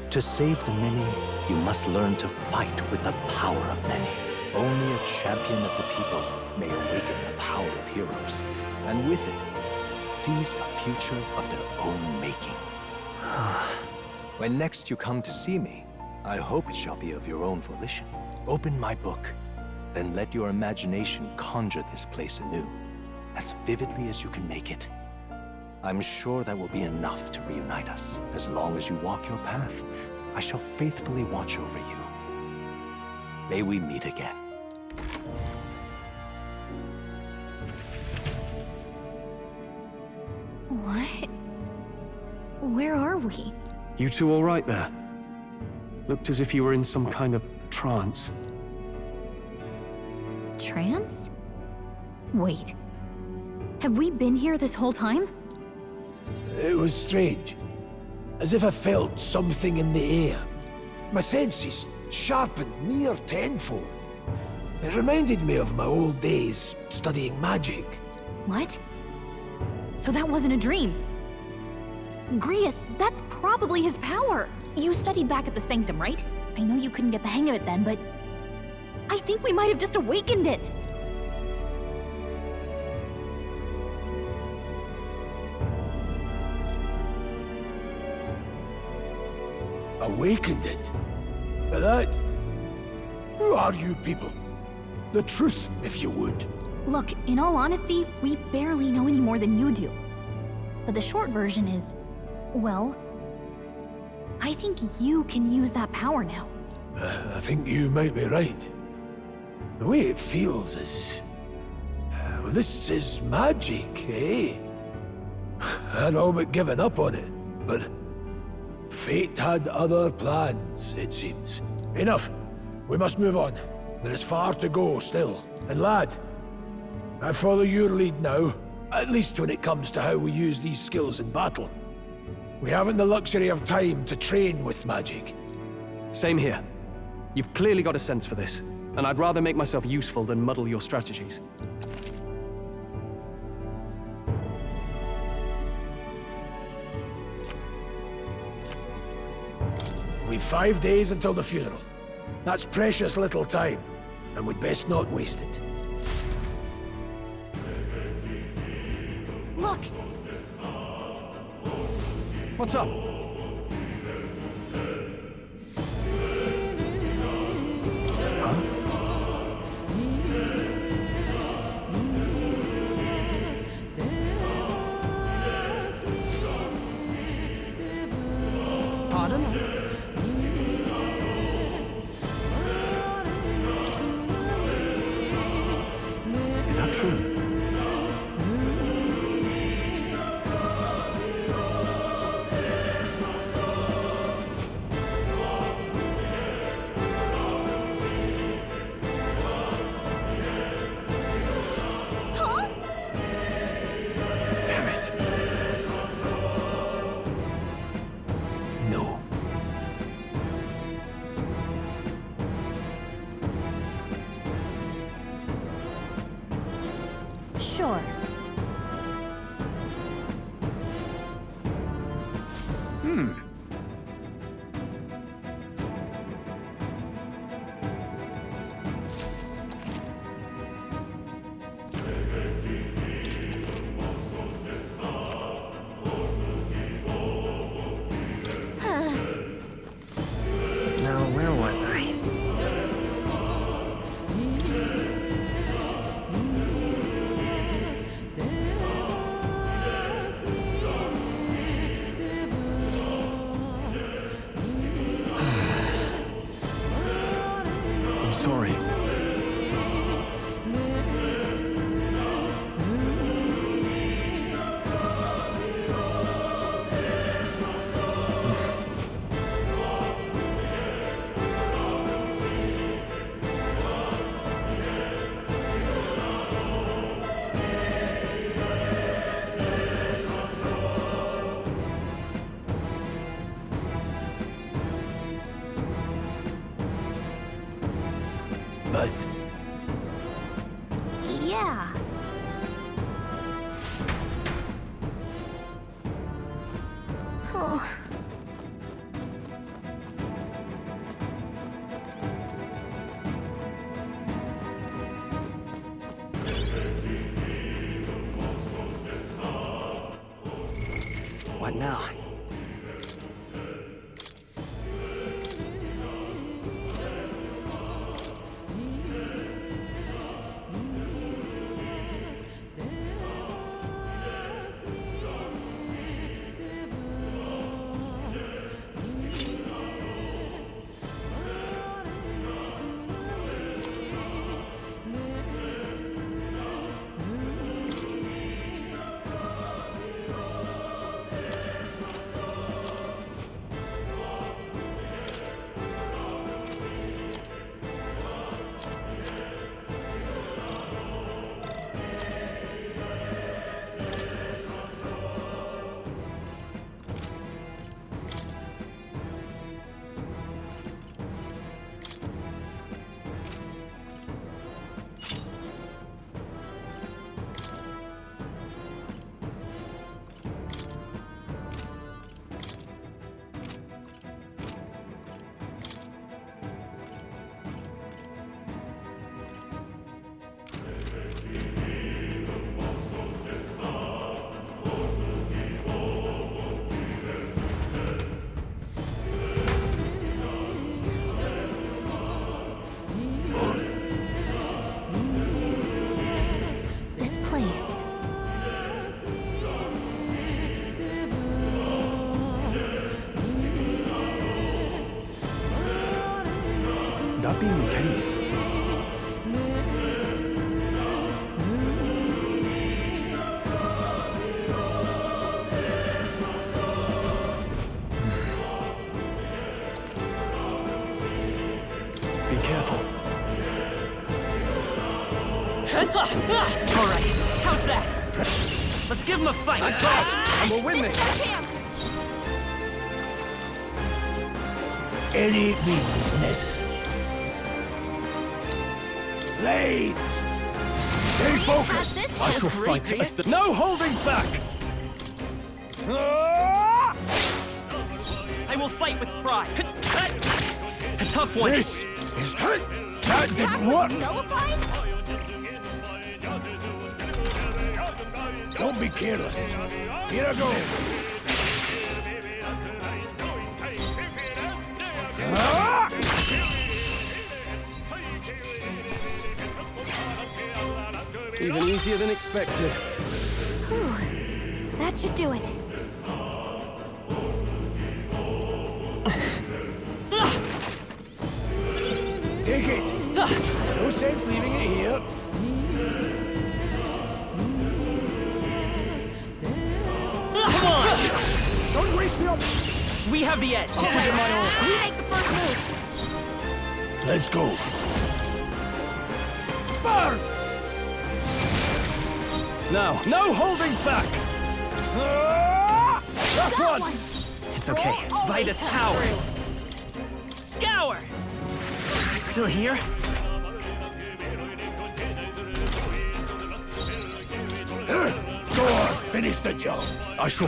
To save the many, you must learn to fight with the power of many. Only a champion of the people may awaken the power of heroes, and with it, seize a future of their own making. When next you come to see me, I hope it shall be of your own volition. Open my book, then let your imagination conjure this place anew, as vividly as you can make it. I'm sure that will be enough to reunite us. As long as you walk your path, I shall faithfully watch over you. May we meet again. What? Where are we? You two all right there? Looked as if you were in some kind of trance. Trance? Wait. Have we been here this whole time? It was strange. As if I felt something in the air. My senses sharpened near tenfold. It reminded me of my old days studying magic. What? So that wasn't a dream. Grius, that's probably his power. You studied back at the Sanctum, right? I know you couldn't get the hang of it then, but I think we might have just awakened it. Awakened it? But that... Who are you people? The truth, if you would. Look, in all honesty, we barely know any more than you do. But the short version is, well, I think you can use that power now. I think you might be right. The way it feels is... Well, this is magic, eh? I'd all but given up on it, but... Fate had other plans, it seems. Enough. We must move on. There is far to go still. And lad, I follow your lead now, at least when it comes to how we use these skills in battle. We haven't the luxury of time to train with magic. Same here. You've clearly got a sense for this, and I'd rather make myself useful than muddle your strategies. We've 5 days until the funeral. That's precious little time, and we'd best not waste it. Look! What's up? Is that true? Damn it. No. Sure. Now, where was I? I'm sorry. But Yeah. Oh. What now? This place. that being the case, be careful. All right, how's that? Let's give him a fight. And we'll win this. Any means necessary. Please! Stay focused! I shall fight to us. No holding back! I will fight with pride. A tough one. This is... That didn't work! Don't be careless. Here I go. Even easier than expected. Whew. That should do it. Take it! No sense leaving it here. Come on! Don't waste me up! We have the edge. I'll give it my all. Take the first move. Let's go. Burn! Now, no holding back! That's one! It's okay. Vitus power. Scour! Still here? Go on, finish the job. I shall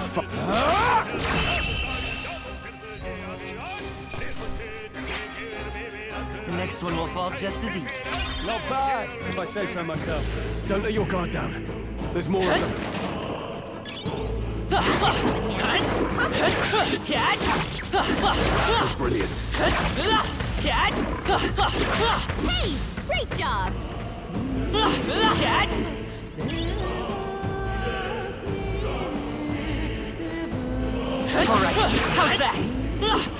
The next one will fall just as easy. Not bad, if I say so myself. Don't let your guard down. There's more of them. That was brilliant. Hey, great job. All right, how's that?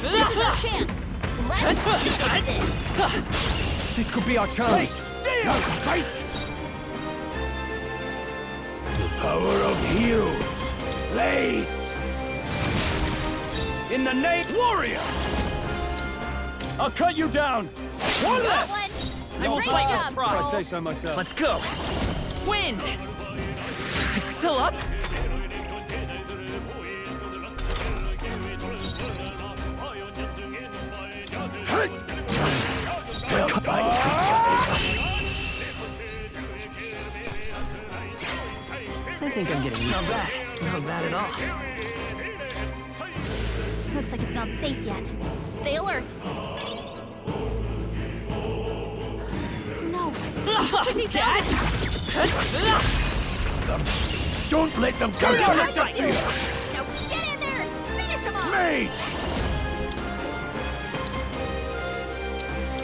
This is our chance. Let's finish this. This could be our chance. No strike! The power of heroes. Blaze! In the name, warrior! I'll cut you down. One Got left. one. I will Great fight job, with pride. If I say so myself. Let's go. Wind! It's still up? I think I'm getting used to this. Not bad at all. Looks like it's not safe yet. Stay alert. No. Should be bad. Don't let them go! Now get in there! Finish him off! Mage!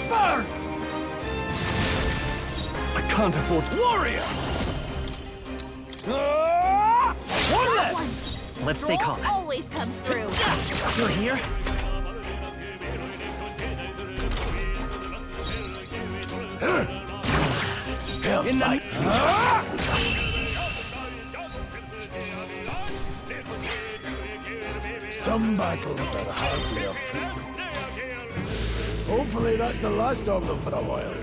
Burn! I can't afford warrior. One left. Let's stay calm. Troll always comes through. You're here? In the Some battles are hardly a fool. Hopefully that's the last of them for a while.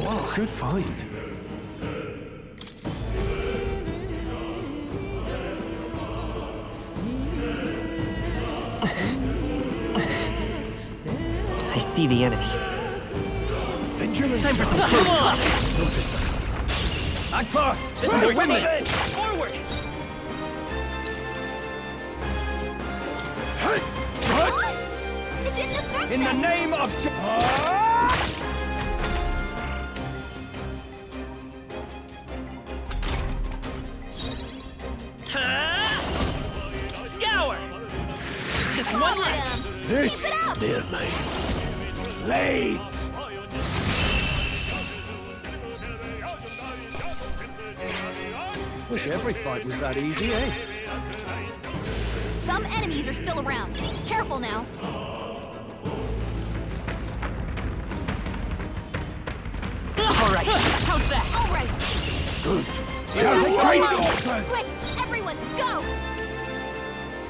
Wow, good find. I see the enemy. Time for some close up. Notice us. Act fast. This is our chance. Forward. What? It didn't affect In the them. name of Scour! Just one left. This, Keep it up. dear mate. Blaze! Wish every fight was that easy, eh? Some enemies are still around. Careful now. All right, how's that? All right. Good. Time It's to right march. open! Quick, everyone, go!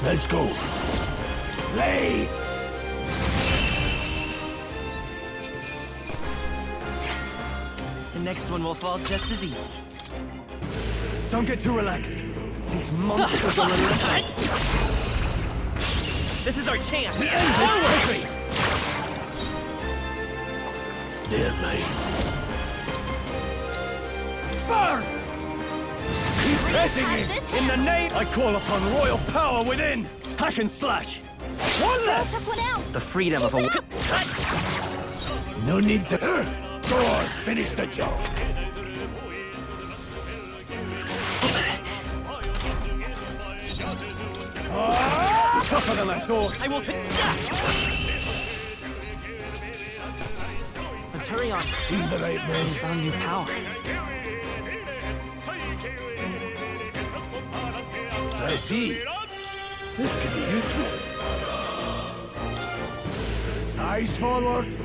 Let's go. Blaze! The next one will fall just as easy. Don't get too relaxed. These monsters are relentless. This is our chance. The end is quickly. Dear mate. Burn! Keep pressing Catch it! this In the hand. name, I call upon royal power within. Hack and slash. One Troll left. took one out. The freedom of a... No need to... Go on, finish the job. Tougher than I thought. I will pick. Let's hurry on. Seem the right We man. found new power. I see. This could be useful. Eyes forward.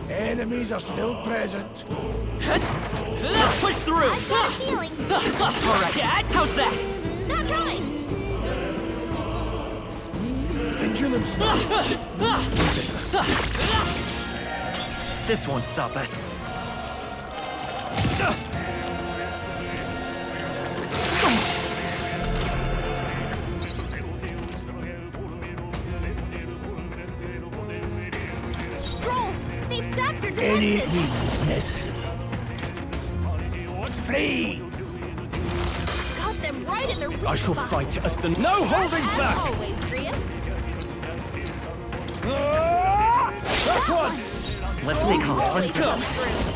Enemies are still present. Let's push through! I've got a feeling. Alright, Dad, how's that? That rhymes! Vigilance This won't stop us. Stroll! They've sapped your Any defenses! means necessary. Freeze! Got them right in their weak I shall spot. fight us the no holding As back! always, Grius. Last one! Let's take off. Always Let's go. come through.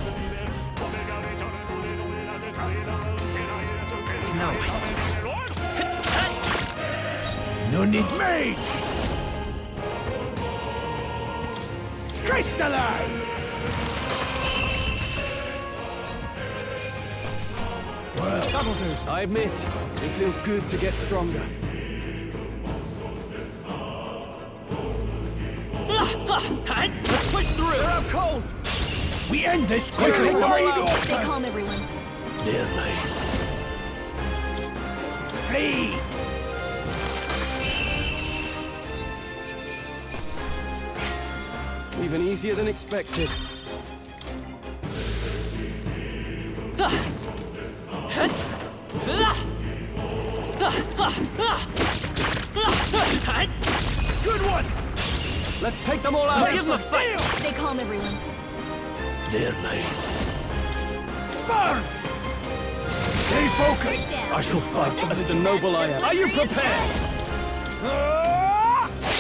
No. No need mage! Crystallize! Well, That'll do. I admit, it feels good to get stronger. Let's push through! I'm cold! we end this Quickly, quickly wide Stay open! calm, everyone. There, mate. Freeze! Even easier than expected. Good one! Let's take them all out! Let's give them a fight! Stay calm, everyone. There, mate. Burn! Stay focused! I shall fight as the noble I am. Are you prepared?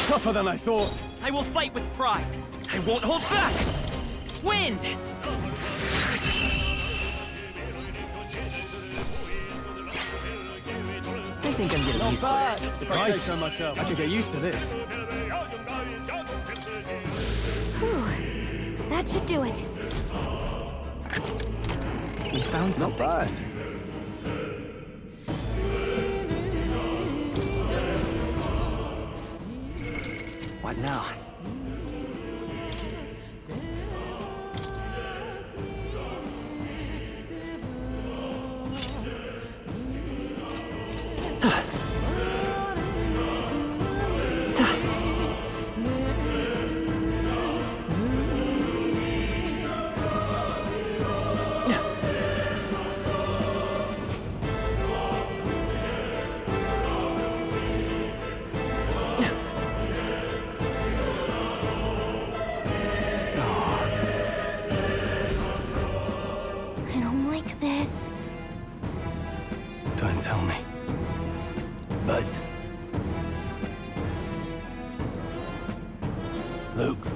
Tougher than I thought. I will fight with pride. I won't hold back! Wind! I think I'm getting used to this. If I say so myself, I can get used to this. Whew. That should do it. We found something. Not bad. What now? I don't like this. Don't tell me. But... Luke.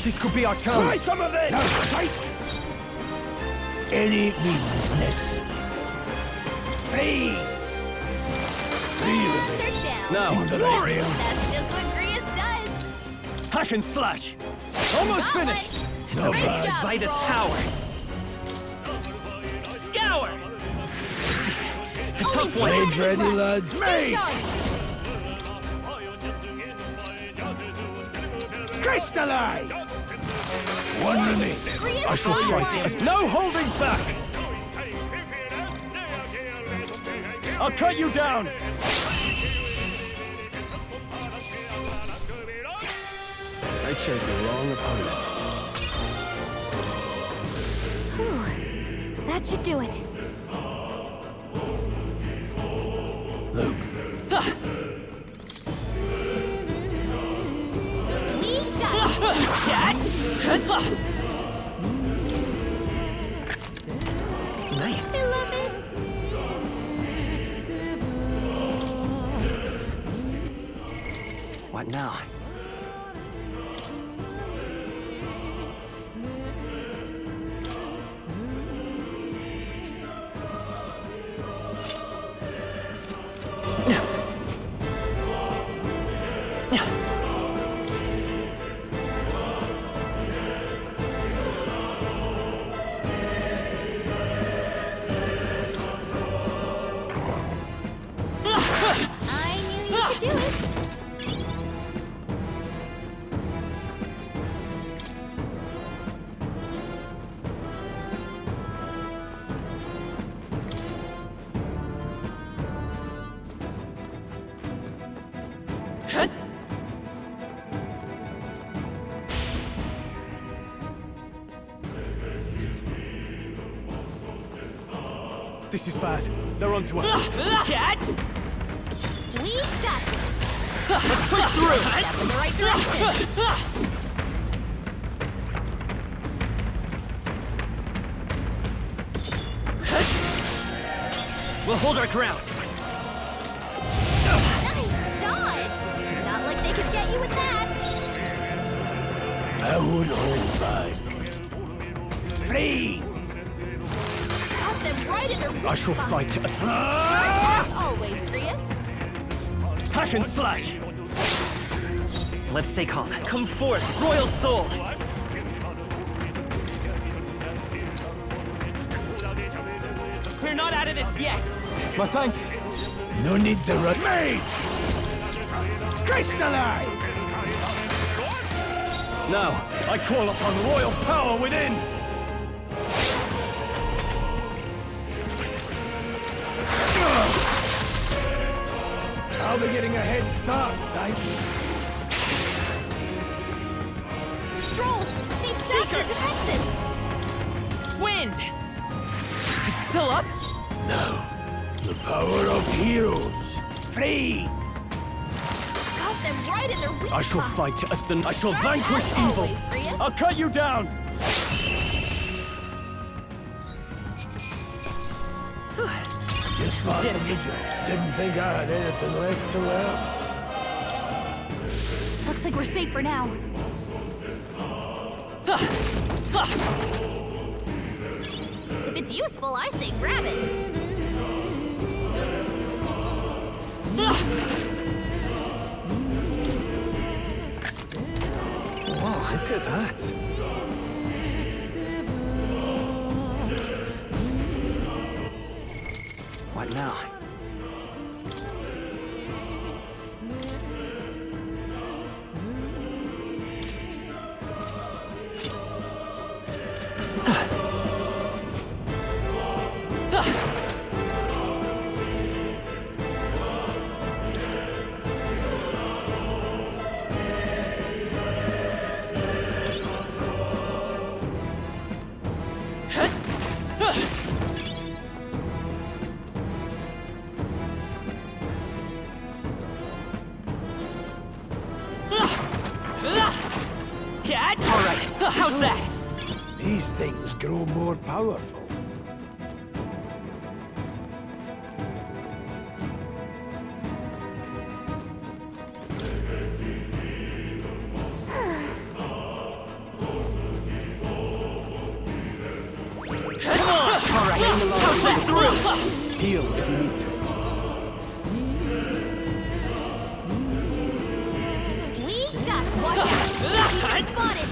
This could be our chance. Try some of this! No, fight! Any means necessary. Freeze! They're down. Now, Gloria! That's just what Grius does. hack and slash. Almost Got finished. one. No Great bad. job, Invite us Stroll. power! Scour! A tough one! Blades ready, lads. Stay Mage! sharp. Crystallize! One remains. Grius I shall fired fight him. as no holding back. I'll cut you down. I chose the wrong opponent. Whew. That should do it. Luke. We got it. Cat! Nice. I love it. What now? This is bad. They're onto us. Cat! We got this. Let's push through! Step in the right direction. We'll hold our ground. Nice dodge. Not like they could get you with that. I would hold back. Freeze! Got them right in their weak I shall spot. fight. As always, Grius. Hack and slash! Let's stay calm. Come forth, Royal Soul! We're not out of this yet! My thanks! No need to run. Mage! Crystallize! Now, I call upon royal power within! I'll be getting a head start, thanks. Stroll, they've sapped their defenses. Wind! It's still up? No. The power of heroes. Freeze! Got them right in their weak I shall spot. fight as the... I shall As vanquish evil! always, Grius. I'll cut you down! Just part of the job. Didn't think I had anything left to learn. Looks like we're safe for now. If it's useful, I say grab it. Wow, look at that! What now? Cat? Alright, how's that? These things grow more powerful. Come on! Alright, how's that? Through! Heal if you need to. We got it. Watch out. Keep spotted.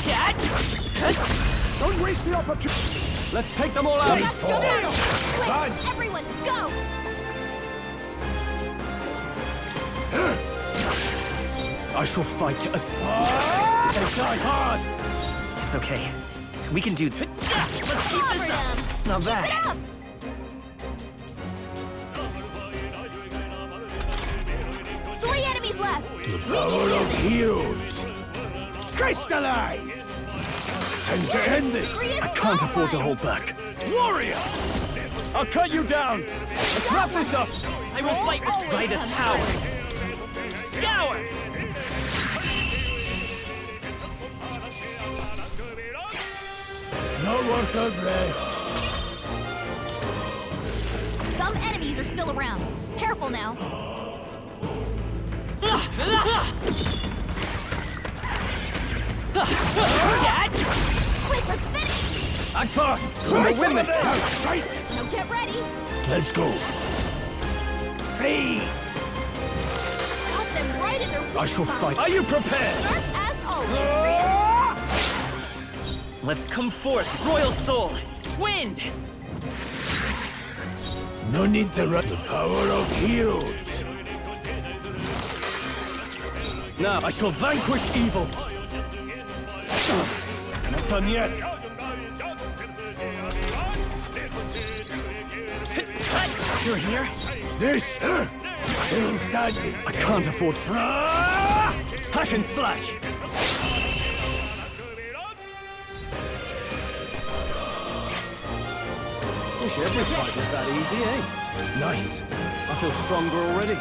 Cat? Don't waste the opportunity! Let's take them all out! Quick, everyone, go! I shall fight as... They die hard! It's okay. We can do... Let's keep this up! Not Keep bad. it up! Three enemies left! The power of heroes. Crystallize! Time to end this. I can't afford to hold back. Warrior! I'll cut you down! Let's wrap this up! I will fight with brightest power! Scour! Not worth our breath. Some enemies are still around. Careful now. Cat? Quick, let's finish! Act fast! We'll win this! Now strike! Now get ready! Let's go. Freeze! Got them right in their weak I shall spot. fight. Are you prepared? Sharp as always, Grius. Let's come forth, Royal Soul! Wind! No need to run. The power of heroes. Now I shall vanquish evil! Not done yet! You're here? This still standing. I can't afford... Hack and slash! Wish every fight was that easy, eh? Nice. I feel stronger already.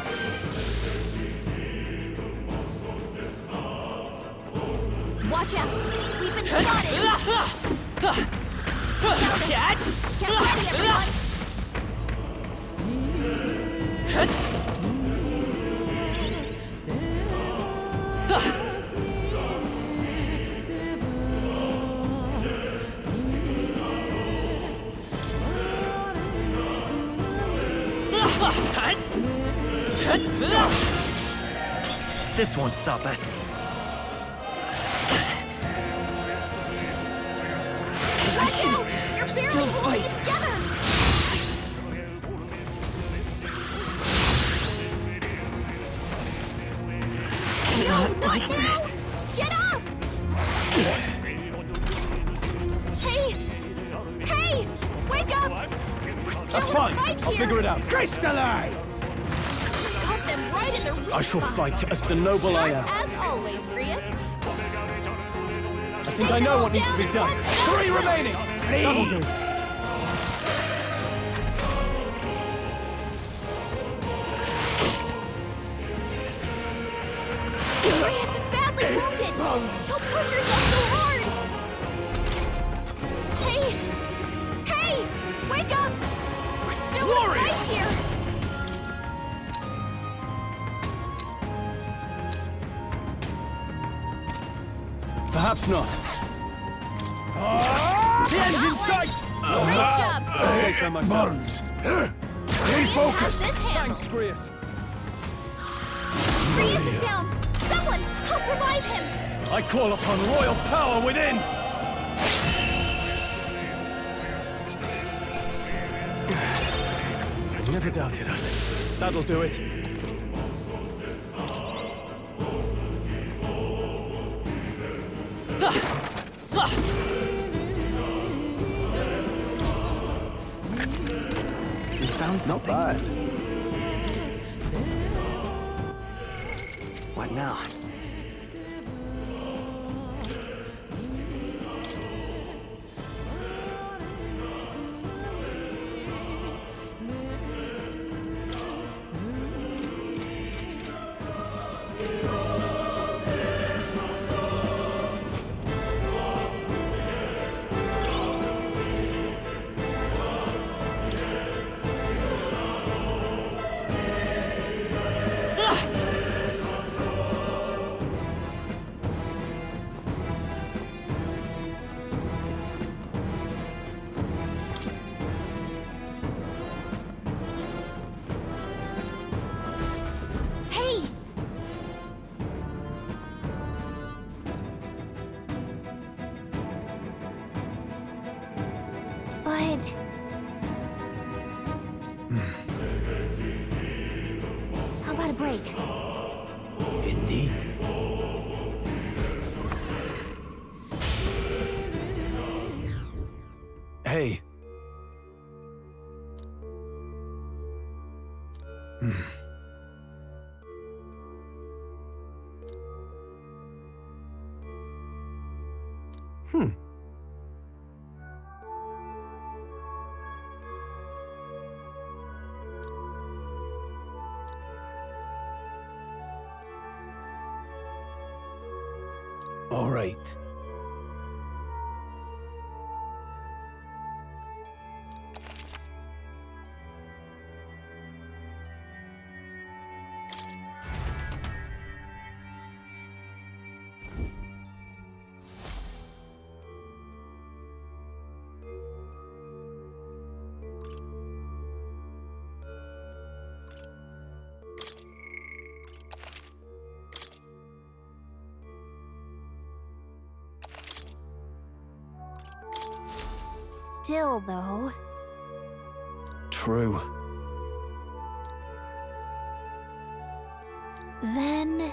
Watch out! We've been spotted! Get ready, everyone! This won't stop us. Watch out! You're barely holding it together! No, not now! Get up! Hey! Hey! Wake up! We're still That's fine. Right I'll here. figure it out. Crystallize! Got them right in the reach I shall line. fight as the noble I am. As always, Grius. I think I know what needs to be done. 3 remaining! That'll do. Grius is badly wounded! Don't push yourself so hard! Hey! Hey! Wake up! We're still right here! Perhaps not. The end's in sight! Great job, I say so myself. Refocus! Thanks, Grius. Grius is down! Someone, help revive him! I call upon royal power within! I never doubted us. That'll do it. We found something. Not bad. What now? Hey! But... How about a break? Indeed. Hey. All right. Still, though... True. Then...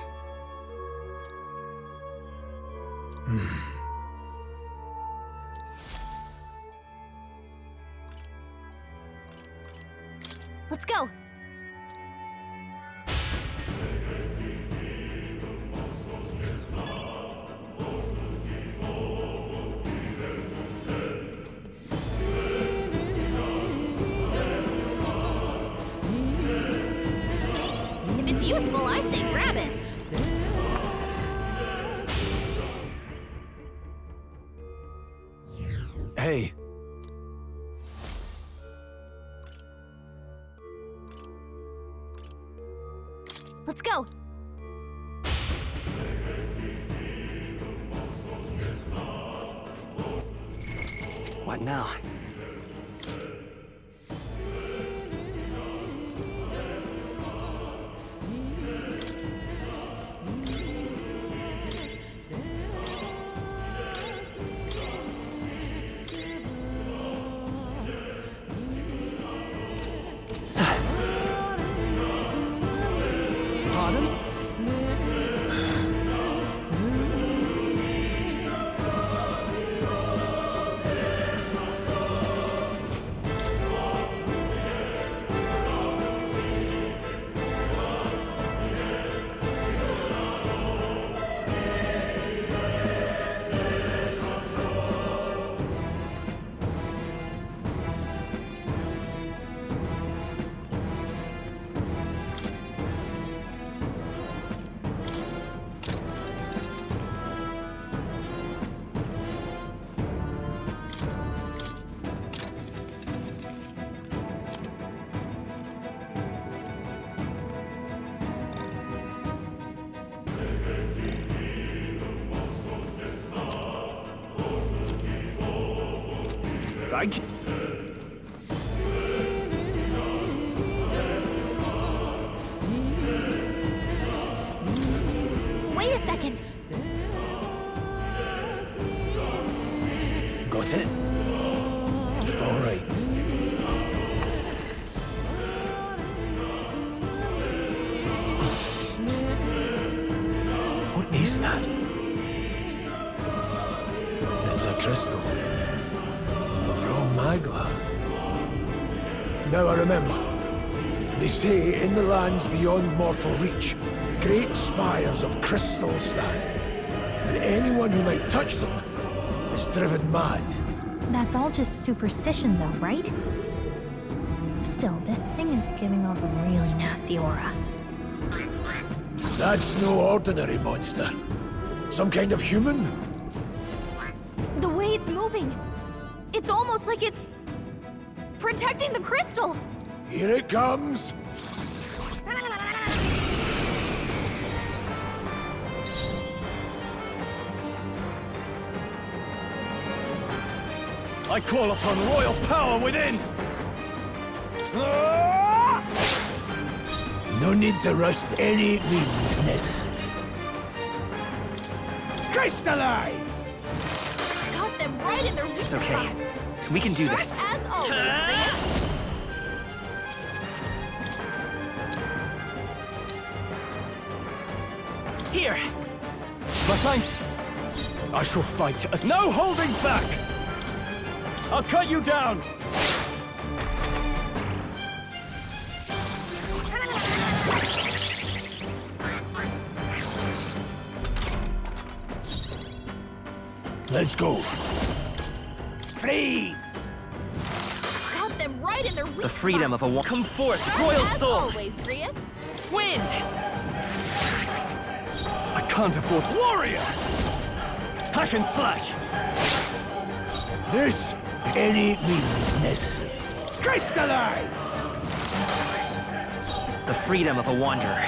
Let's go! Hey. Let's go. What now? Pardon? Thank you. Wait a second. Got it? All right. What is that? It's a crystal. From Magla. Now I remember. They say in the lands beyond mortal reach, great spires of crystal stand. And anyone who might touch them is driven mad. That's all just superstition, though, right? Still, this thing is giving off a really nasty aura. That's no ordinary monster. Some kind of human? The way it's moving, it's almost like it's protecting the crystal. Here it comes. I call upon royal power within! No need to rush any means necessary. Crystallize! Got them right in their weak It's okay. spot. We can do this. As always. Here! My thanks! I shall fight as no holding back! I'll cut you down! Let's go. Freeze! Got them right in their weak The freedom of a woman. Come forth, royal As soul! always, Grius. Wind! I can't afford warrior! Hack and slash! This, any means necessary. Crystallize! The freedom of a wanderer.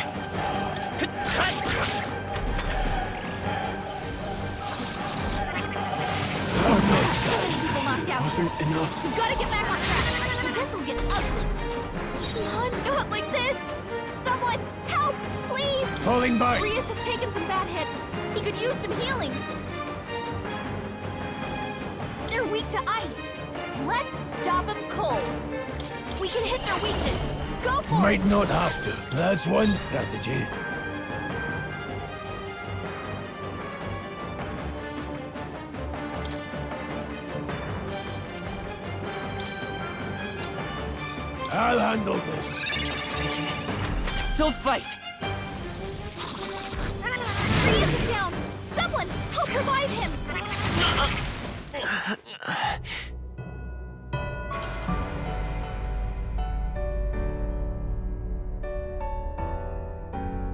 People knocked out. Wasn't enough. We've got to get back on track. This'll get ugly. Not like this. Someone, help, please. Falling back. Grius has taken some bad hits. He could use some healing. They're weak to ice. Let's stop them cold. We can hit their weakness. Go for Might it. not have to. That's one strategy. I'll handle this. Still fight! Grius is down. Someone, help revive him.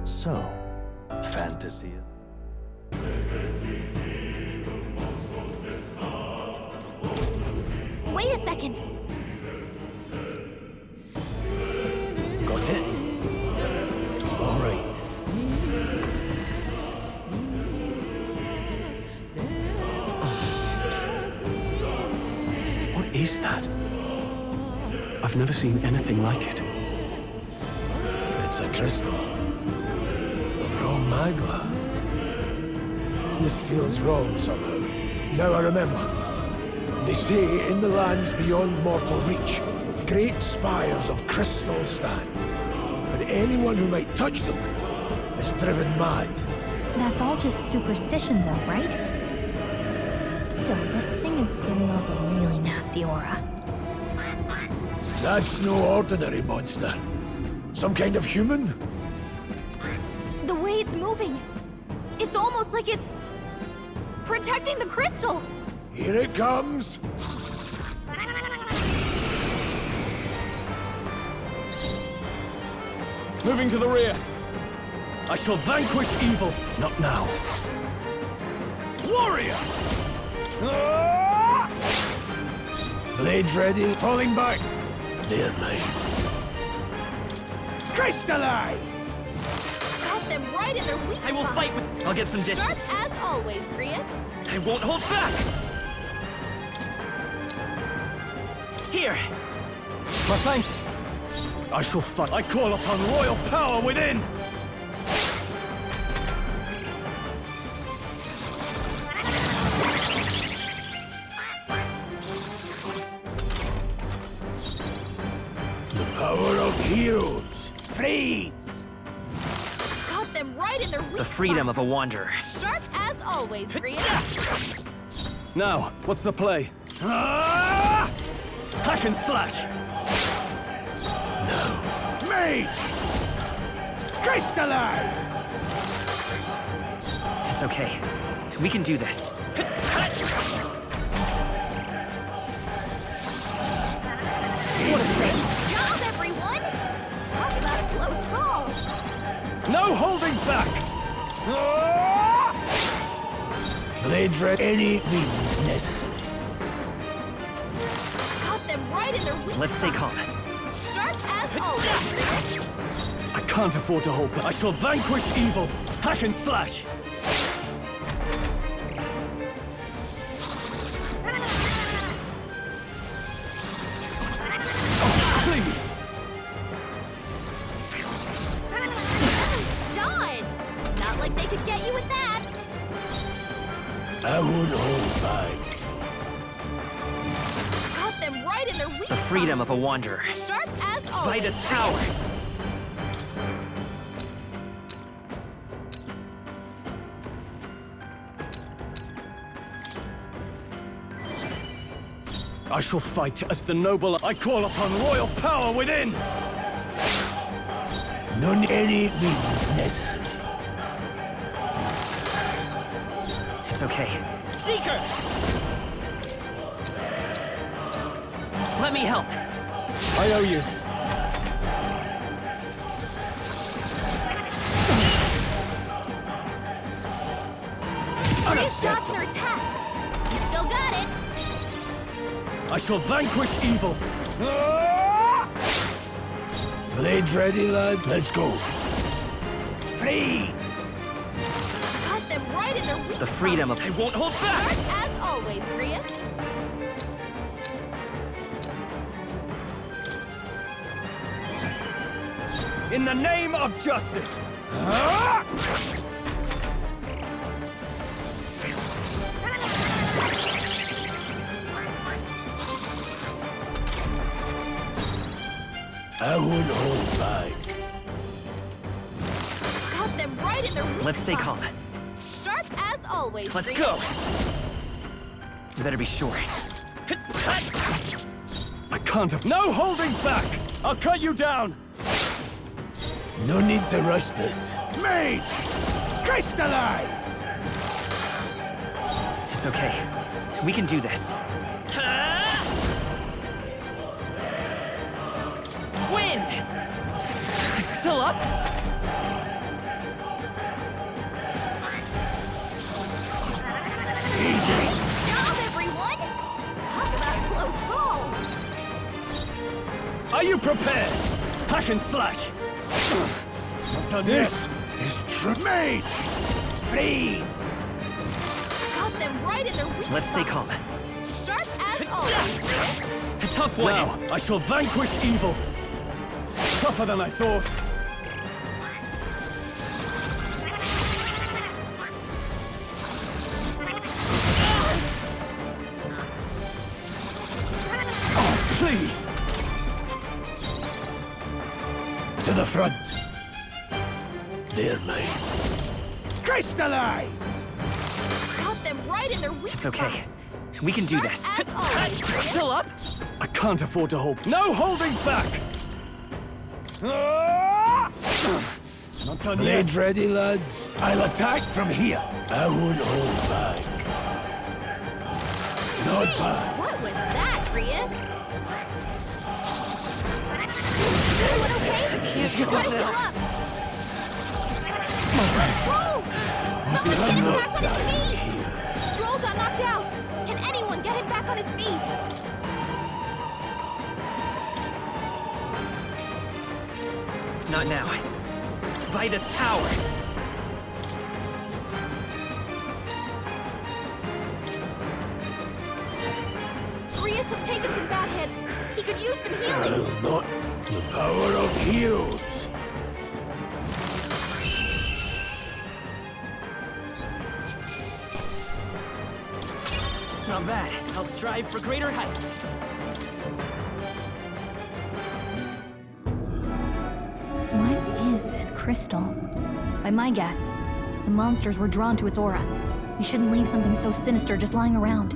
So, fantasy. Wait a second. Got it? All right. What is that? I've never seen anything like it. It's a crystal. Of raw magma. This feels wrong somehow. Now I remember. They say in the lands beyond mortal reach, great spires of crystal stand. And anyone who might touch them is driven mad. That's all just superstition though, right? Still, this thing is giving off a really nasty aura. That's no ordinary monster. Some kind of human? The way it's moving, it's almost like it's protecting the crystal. Here it comes. Moving to the rear. I shall vanquish evil. Not now. Warrior! Blades ready, falling back. They're mine. Crystallize! Got them right in their weak I will spot. fight with... I'll get some distance. Sharp as always, Grius. I won't hold back! Here! My thanks. I shall fight. I call upon royal power within! The power of heroes. Freeze! Got them right in their weak The freedom of a wanderer. spot. Sharp as always, Grius. Now, what's the play? Ah! Hack and slash! No. Mage! Crystallize! It's okay. We can do this. What a great job, everyone! Talk about a close call. No holding back! Blades ready. Any means necessary. Got them right in their weak Let's stay calm. Sharp as always, Grius. I can't afford to hold back. I shall vanquish evil. Hack and slash! Please! Dodge! Not like they could get you with that. I won't hold back. Got them right in their weak The freedom of a wanderer. spot. Sharp as always. Vitus power! I shall fight as the noble. I call upon royal power within! None any means necessary. It's okay. Seeker! Let me help. I owe you. Grius dodged their attack. You still got it. I shall vanquish evil. Blades ready, lad. Let's go. Freeze! Got them right in their weak The freedom of... I won't hold back! Sharp as always, Grius. In the name of justice! I won't hold back. Got them right in their weak Let's stay spot. calm. Sharp as always, Let's Grius. go! You better be sure. I can't have... No holding back! I'll cut you down! No need to rush this. Mage! Crystallize! It's okay. We can do this. Wind! Still up? Easy. Good job, everyone! Talk about a close call. Are you prepared? Hack and slash! This is mage! Please! Got them right in their weak Let's stay spot. calm. Sharp as always. A tough one! Now, I shall vanquish evil. Tougher than I thought. Oh, please! To the front. They're mine. Crystallize! Got them right in their weak It's okay. spot. We can do this. As always. Still up? I can't afford to hold. No holding back! Not done yet. Blades ready, lads. I'll attack from here. I won't hold back. Not Hey, bad. what was that, Grius? Everyone okay? Try to heal up. Whoa! Someone get him back on his feet! Stroll got knocked out. Can anyone get him back on his feet? Not now. By this power. Grius has taken some bad hits. He could use some healing. Not the power of heroes. Not bad. I'll strive for greater heights. What is this crystal? By my guess, the monsters were drawn to its aura. We shouldn't leave something so sinister just lying around.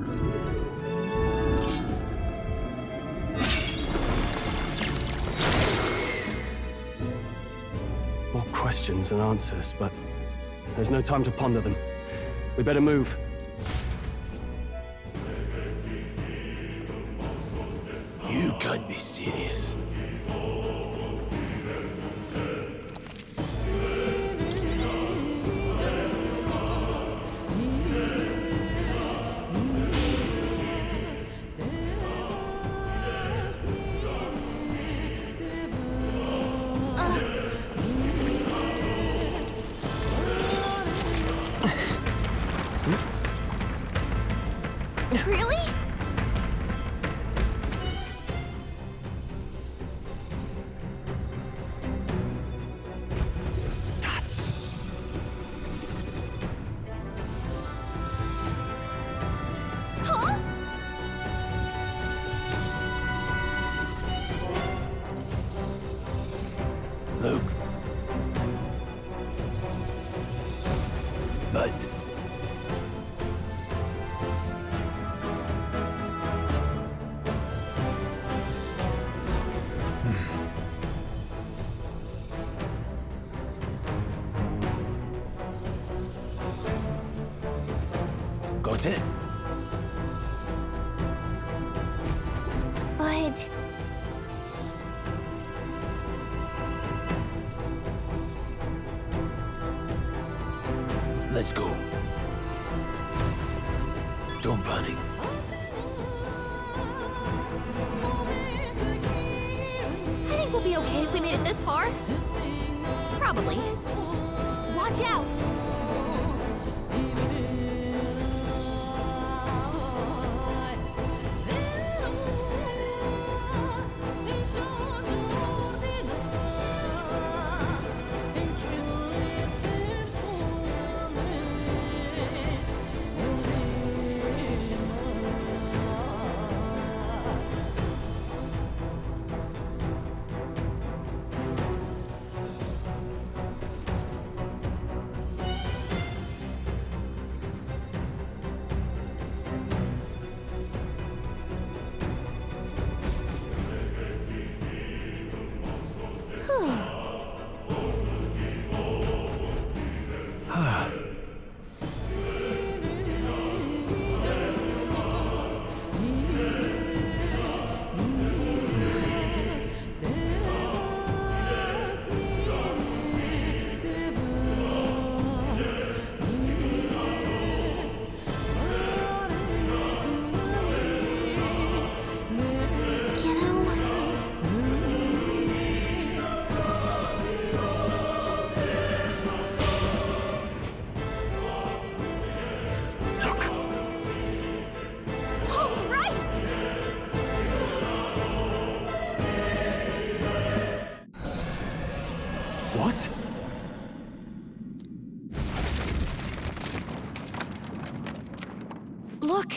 More questions than answers, but there's no time to ponder them. We better move. You can't be serious. Really? That's... Huh? Luke. But... Got it? But... Let's go. Don't panic. I think we'll be okay if we made it this far. Probably. Watch out! What? Look!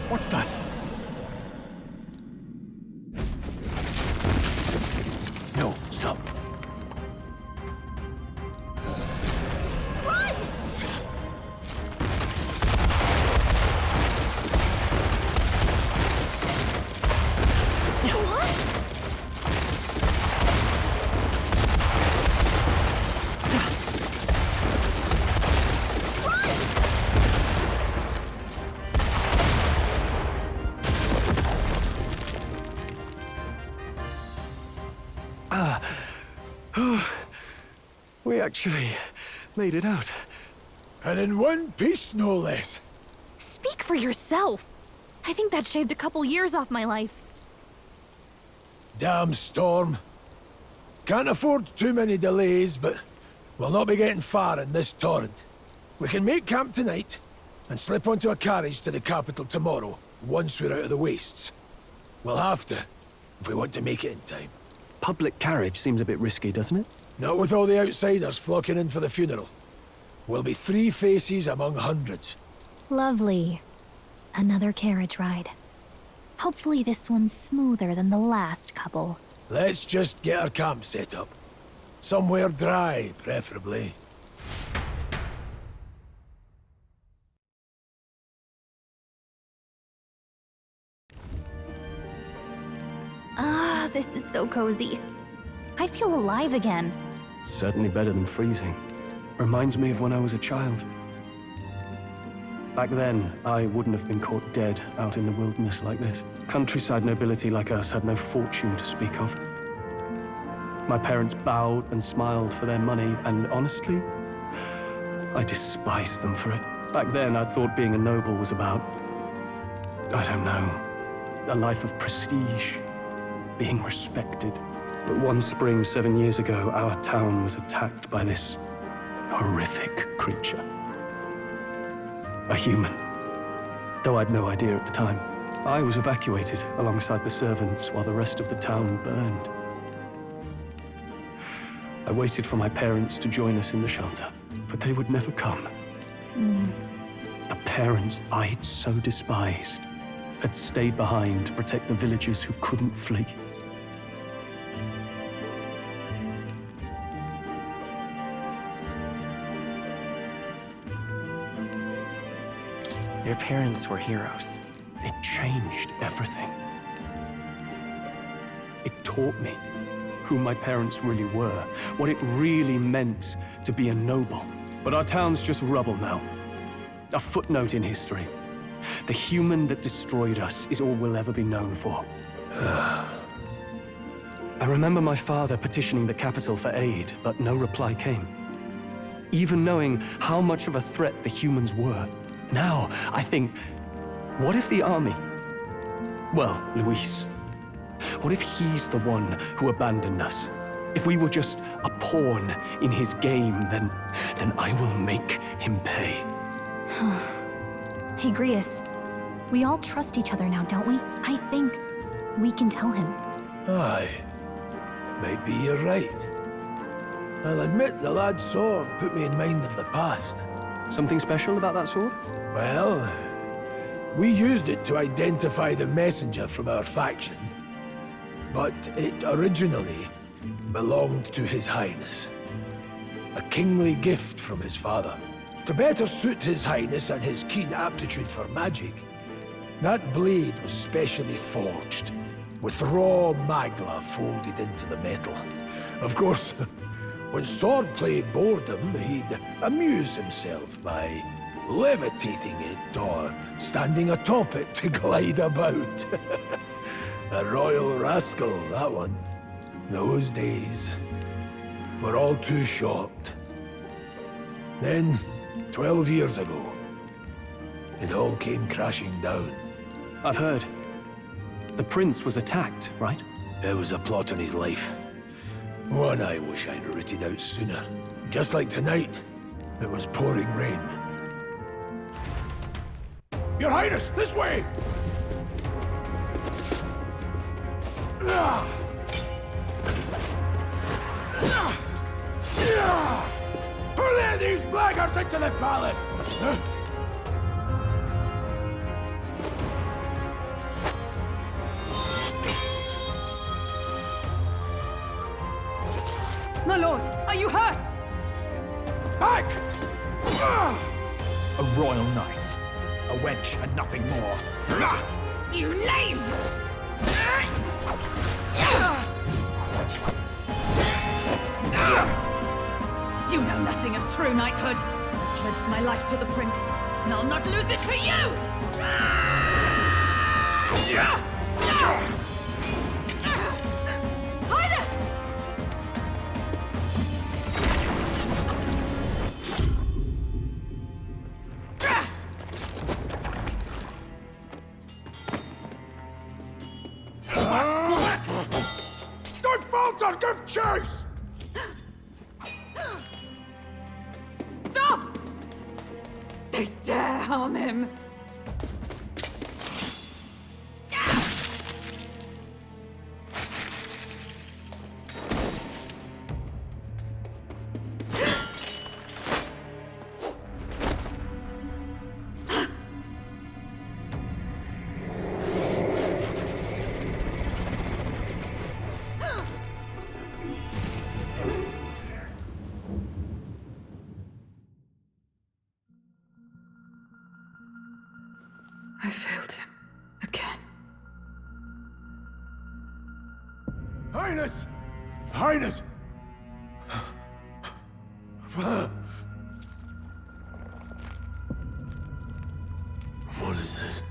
What the? No, stop. Run! We actually made it out. And in one piece, no less. Speak for yourself. I think that shaved a couple years off my life. Damn storm. Can't afford too many delays, but we'll not be getting far in this torrent. We can make camp tonight and slip onto a carriage to the capital tomorrow, once we're out of the wastes. We'll have to, if we want to make it in time. Public carriage seems a bit risky, doesn't it? Not with all the outsiders flocking in for the funeral. We'll be 3 faces among hundreds. Lovely. Another carriage ride. Hopefully this one's smoother than the last couple. Let's just get our camp set up. Somewhere dry, preferably. Ah, this is so cozy. I feel alive again. It's certainly better than freezing. Reminds me of when I was a child. Back then, I wouldn't have been caught dead out in the wilderness like this. Countryside nobility like us had no fortune to speak of. My parents bowed and smiled for their money, and honestly, I despised them for it. Back then, I thought being a noble was about, I don't know, a life of prestige, being respected. But one spring 7 years ago, our town was attacked by this horrific creature. A human. Though I'd no idea at the time. I was evacuated alongside the servants while the rest of the town burned. I waited for my parents to join us in the shelter, but they would never come. The parents I'd so despised had stayed behind to protect the villagers who couldn't flee. Your parents were heroes. It changed everything. It taught me who my parents really were, what it really meant to be a noble. But our town's just rubble now. A footnote in history. The human that destroyed us is all we'll ever be known for. I remember my father petitioning the capital for aid, but no reply came. Even knowing how much of a threat the humans were. Now, I think, what if the army? Well, Luis. What if he's the one who abandoned us? If we were just a pawn in his game, then I will make him pay. Hey, Grius. We all trust each other now, don't we? I think we can tell him. Aye. Maybe you're right. I'll admit the lad's sword put me in mind of the past. Something special about that sword? Well, we used it to identify the messenger from our faction. But it originally belonged to His Highness. A kingly gift from his father. To better suit His Highness and his keen aptitude for magic, that blade was specially forged, with raw magla folded into the metal. Of course, when swordplay bored him, he'd amuse himself by levitating it or standing atop it to glide about. A royal rascal, that one. Those days were all too short. Then, 12 years ago, it all came crashing down. I've heard. The prince was attacked, right? There was a plot on his life. One I wish I'd rooted out sooner. Just like tonight, it was pouring rain. Your Highness, this way! Who let these blackguards into the palace? My lord, are you hurt? Back! A royal knight. A wench and nothing more. You knave! You know nothing of true knighthood. I pledged my life to the prince, and I'll not lose it to you! Highness! Don't falter! Give chase! Stop! They dare harm him! I failed him. Again. Highness! Highness! What is this?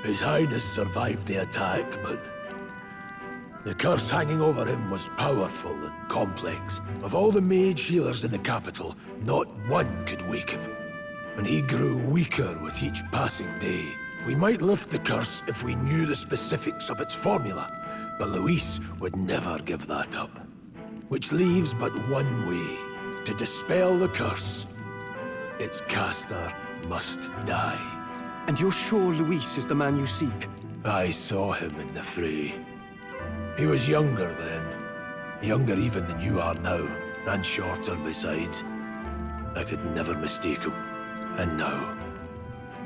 His Highness survived the attack, but the curse hanging over him was powerful and complex. Of all the mage healers in the capital, not one could wake him. And he grew weaker with each passing day. We might lift the curse if we knew the specifics of its formula, but Luis would never give that up. Which leaves but one way to dispel the curse. Its caster must die. And you're sure Luis is the man you seek? I saw him in the fray. He was younger then. Younger even than you are now, and shorter besides. I could never mistake him. And now,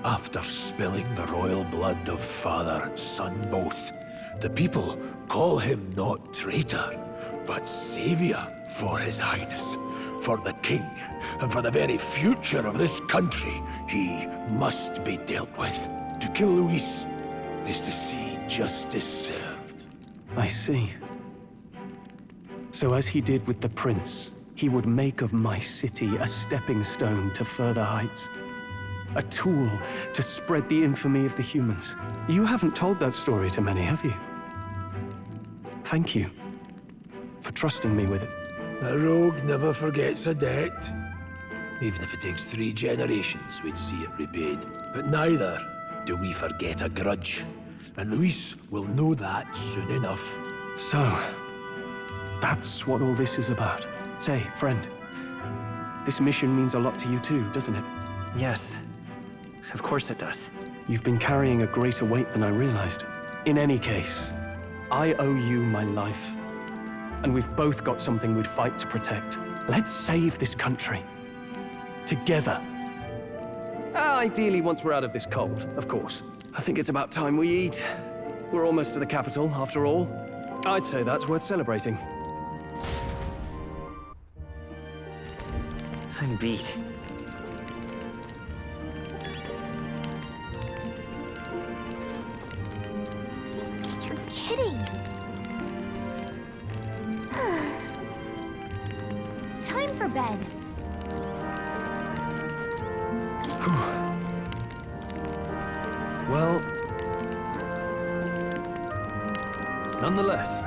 after spilling the royal blood of father and son both, the people call him not traitor, but savior for his highness, for the king, and for the very future of this country. He must be dealt with. To kill Luis is to see justice served. I see. So as he did with the prince, he would make of my city a stepping stone to further heights. A tool to spread the infamy of the humans. You haven't told that story to many, have you? Thank you for trusting me with it. A rogue never forgets a debt. Even if it takes 3 generations, we'd see it repaid. But neither do we forget a grudge. And Luis will know that soon enough. So, that's what all this is about. Say, friend, this mission means a lot to you too, doesn't it? Yes. Of course it does. You've been carrying a greater weight than I realized. In any case, I owe you my life. And we've both got something we'd fight to protect. Let's save this country. Together. Ideally, once we're out of this cold, of course. I think it's about time we eat. We're almost to the capital, after all. I'd say that's worth celebrating. I'm beat. You're kidding. Time for bed. Well, nonetheless.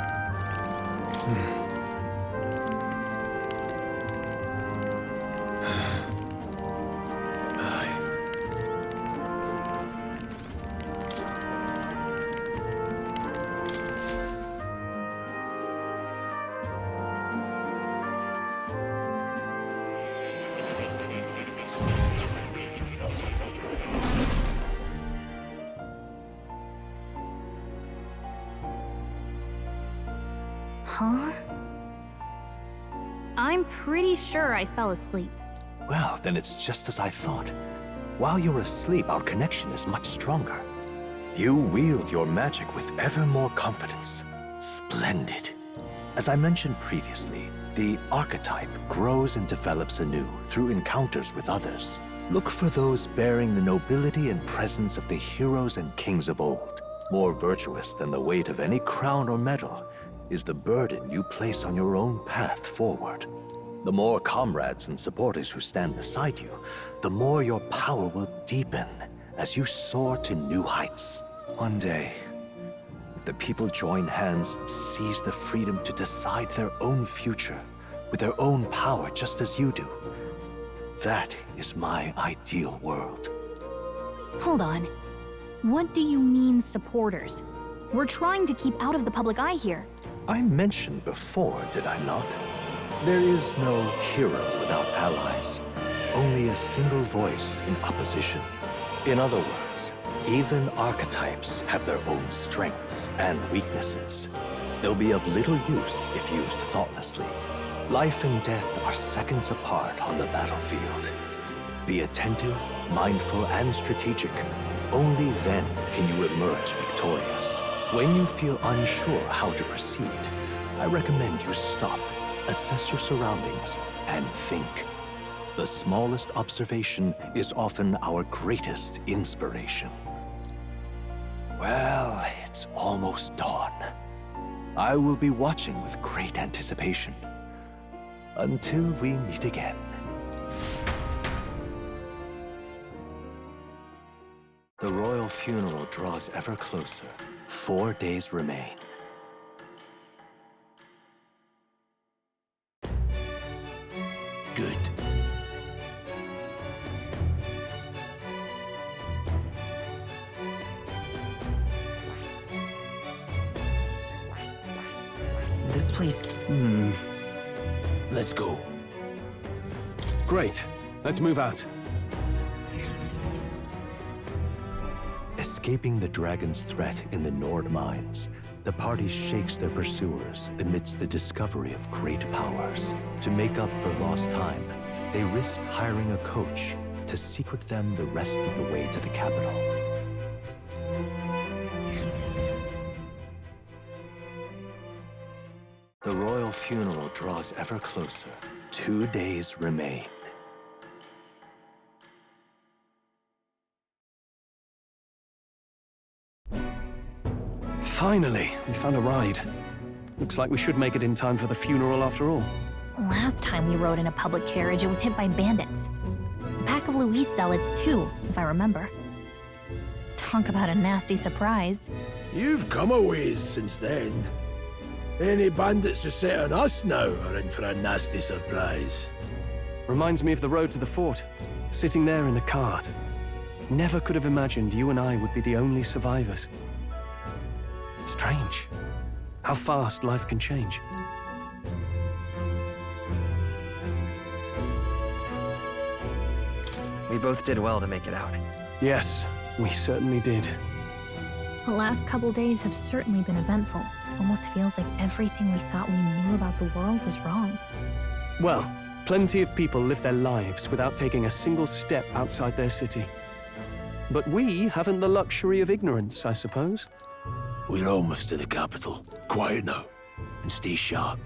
Huh? I'm pretty sure I fell asleep. Well, then it's just as I thought. While you're asleep, our connection is much stronger. You wield your magic with ever more confidence. Splendid. As I mentioned previously, the archetype grows and develops anew through encounters with others. Look for those bearing the nobility and presence of the heroes and kings of old. More virtuous than the weight of any crown or medal is the burden you place on your own path forward. The more comrades and supporters who stand beside you, the more your power will deepen as you soar to new heights. One day, if the people join hands and seize the freedom to decide their own future with their own power just as you do, that is my ideal world. Hold on. What do you mean, supporters? We're trying to keep out of the public eye here. I mentioned before, did I not? There is no hero without allies, only a single voice in opposition. In other words, even archetypes have their own strengths and weaknesses. They'll be of little use if used thoughtlessly. Life and death are seconds apart on the battlefield. Be attentive, mindful, and strategic. Only then can you emerge victorious. When you feel unsure how to proceed, I recommend you stop, assess your surroundings, and think. The smallest observation is often our greatest inspiration. Well, it's almost dawn. I will be watching with great anticipation. Until we meet again. The royal funeral draws ever closer. 4 days remain. Good. This place... Let's go. Great. Let's move out. Escaping the dragon's threat in the Nord mines, the party shakes their pursuers amidst the discovery of great powers. To make up for lost time, they risk hiring a coach to secret them the rest of the way to the capital. The royal funeral draws ever closer. 2 days remain. Finally, we found a ride. Looks like we should make it in time for the funeral after all. Last time we rode in a public carriage, it was hit by bandits. A pack of Louis zealots, too, if I remember. Talk about a nasty surprise. You've come a ways since then. Any bandits who set on us now are in for a nasty surprise. Reminds me of the road to the fort, sitting there in the cart. Never could have imagined you and I would be the only survivors. Strange. How fast life can change. We both did well to make it out. Yes, we certainly did. The last couple days have certainly been eventful. Almost feels like everything we thought we knew about the world was wrong. Well, plenty of people live their lives without taking a single step outside their city. But we haven't the luxury of ignorance, I suppose. We're almost to the capital. Quiet now, and stay sharp.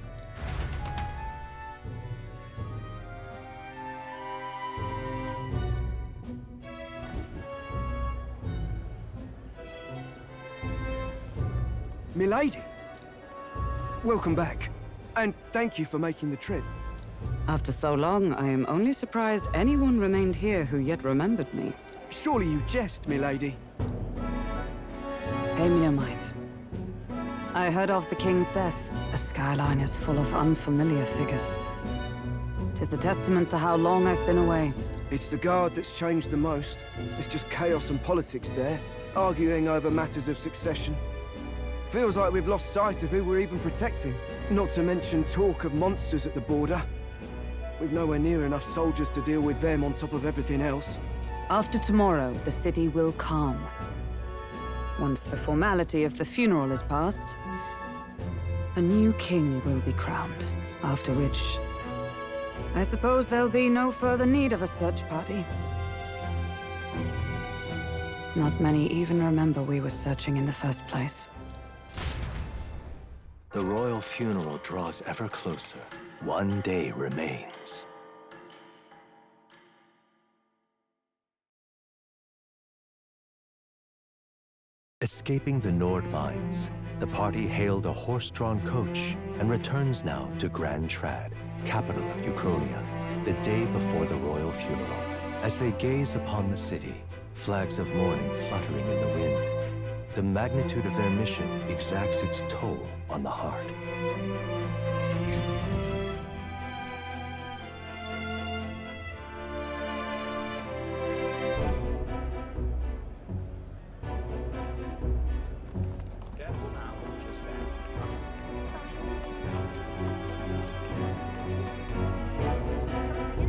Milady! Welcome back, and thank you for making the trip. After so long, I am only surprised anyone remained here who yet remembered me. Surely you jest, milady. Pay me no mind. I heard of the king's death. The skyline is full of unfamiliar figures. 'Tis a testament to how long I've been away. It's the guard that's changed the most. It's just chaos and politics there, arguing over matters of succession. Feels like we've lost sight of who we're even protecting. Not to mention talk of monsters at the border. We've nowhere near enough soldiers to deal with them on top of everything else. After tomorrow, the city will calm. Once the formality of the funeral is past, A new king will be crowned, after which I suppose there'll be no further need of a search party. Not many even remember we were searching in the first place. The royal funeral draws ever closer. One day remains. Escaping the Nord mines, the party hailed a horse-drawn coach and returns now to Grand Trad, capital of Uchronia, the day before the royal funeral. As they gaze upon the city, flags of mourning fluttering in the wind, the magnitude of their mission exacts its toll on the heart.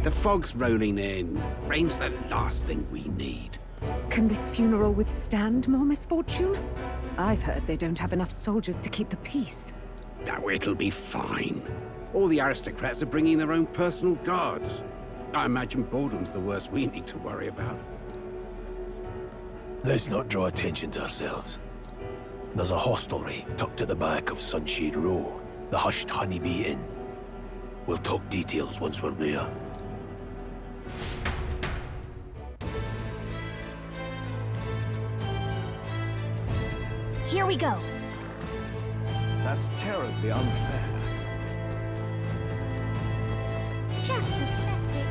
The fog's rolling in. Rain's the last thing we need. Can this funeral withstand more misfortune? I've heard they don't have enough soldiers to keep the peace. Oh, it'll be fine. All the aristocrats are bringing their own personal guards. I imagine boredom's the worst we need to worry about. Let's not draw attention to ourselves. There's a hostelry tucked at the back of Sunshade Row, the Hushed Honeybee Inn. We'll talk details once we're there. Here we go. That's terribly unfair. Just pathetic.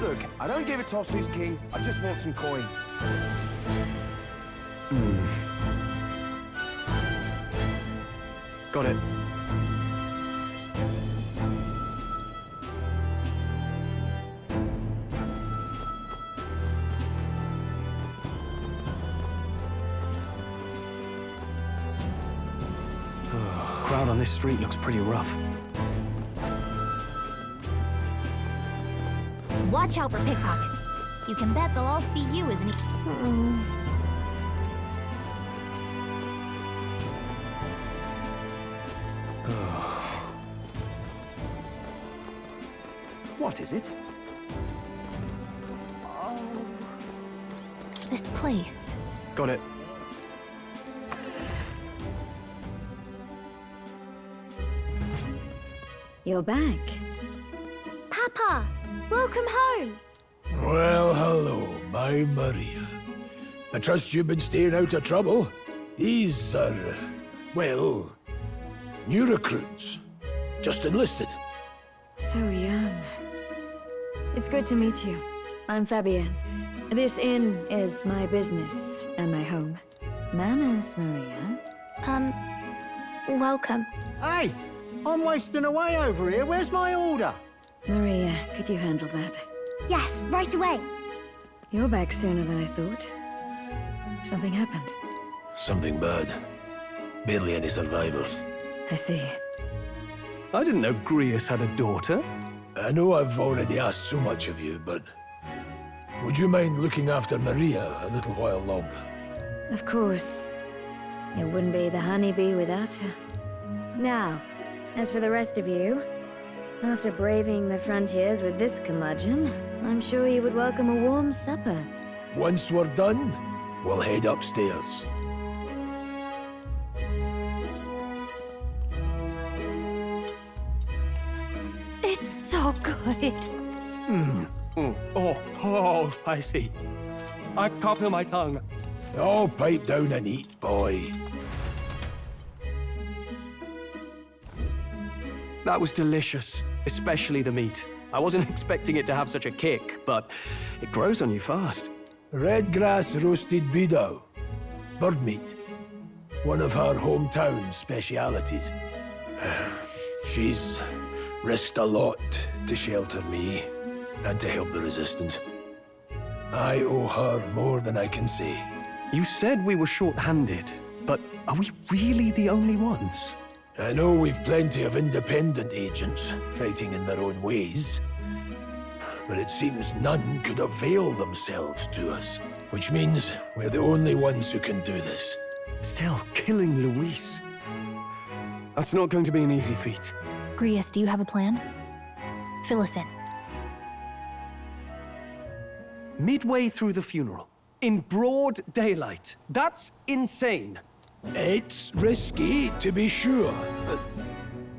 Look, I don't give a toss who's king. I just want some coin. Got it. Crowd on this street looks pretty rough. Watch out for pickpockets. You can bet they'll all see you as an... What is it? This place. Got it. You're back. Papa! Welcome home! Well, hello, my Maria. I trust you've been staying out of trouble. These are, well, new recruits. Just enlisted. So young. It's good to meet you. I'm Fabienne. This inn is my business and my home. Manners, Maria. Welcome. Hey! I'm wasting away over here. Where's my order? Maria, could you handle that? Yes, right away. You're back sooner than I thought. Something happened. Something bad. Barely any survivors. I see. I didn't know Grius had a daughter. I know I've already asked so much of you, but would you mind looking after Maria a little while longer? Of course. It wouldn't be the honeybee without her. Now, as for the rest of you, after braving the frontiers with this curmudgeon, I'm sure you would welcome a warm supper. Once we're done, we'll head upstairs. It's so good. Oh, spicy. I can't feel my tongue. Oh, pipe down and eat, boy. That was delicious, especially the meat. I wasn't expecting it to have such a kick, but it grows on you fast. Red grass roasted bido. Bird meat. One of her hometown specialities. She's risked a lot to shelter me and to help the resistance. I owe her more than I can say. You said we were short-handed, but are we really the only ones? I know we've plenty of independent agents fighting in their own ways. but it seems none could avail themselves to us, which means we're the only ones who can do this. Still, killing Luis. That's not going to be an easy feat. Grius, do you have a plan? Fill us in. Midway through the funeral, in broad daylight. That's insane. It's risky, to be sure, but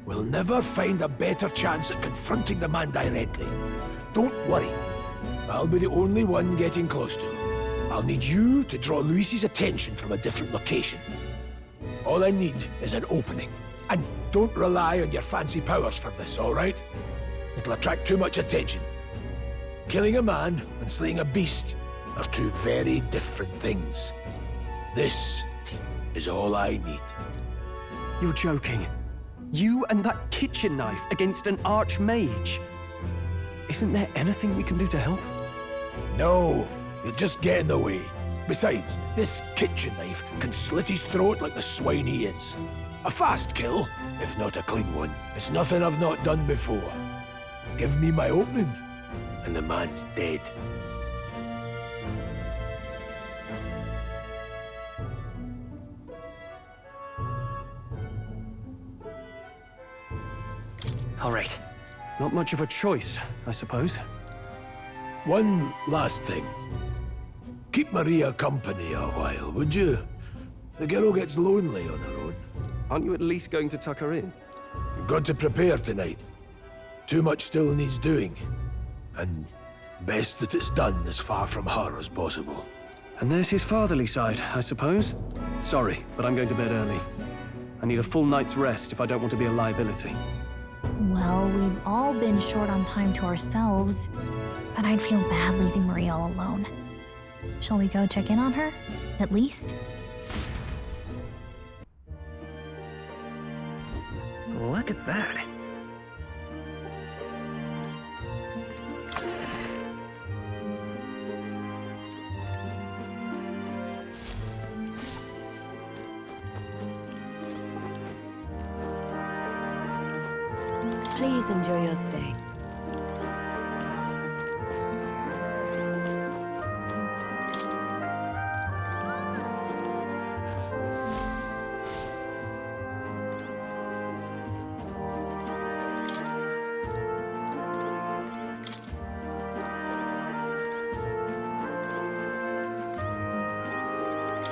we'll never find a better chance at confronting the man directly. Don't worry. I'll be the only one getting close to him. I'll need you to draw Luis's attention from a different location. All I need is an opening. And don't rely on your fancy powers for this, all right? It'll attract too much attention. Killing a man and slaying a beast are two very different things. This is all I need. You're joking. You and that kitchen knife against an archmage. Isn't there anything we can do to help? No, you'll just get in the way. Besides, this kitchen knife can slit his throat like the swine he is. A fast kill, if not a clean one. It's nothing I've not done before. Give me my opening, and the man's dead. All right. Not much of a choice, I suppose. One last thing. Keep Maria company a while, would you? The girl gets lonely on her own. Aren't you at least going to tuck her in? You've got to prepare tonight. Too much still needs doing. And best that it's done as far from her as possible. And there's his fatherly side, I suppose. Sorry, but I'm going to bed early. I need a full night's rest if I don't want to be a liability. Well, we've all been short on time to ourselves, but I'd feel bad leaving Maria all alone. Shall we go check in on her, at least? Look at that. Please enjoy your stay.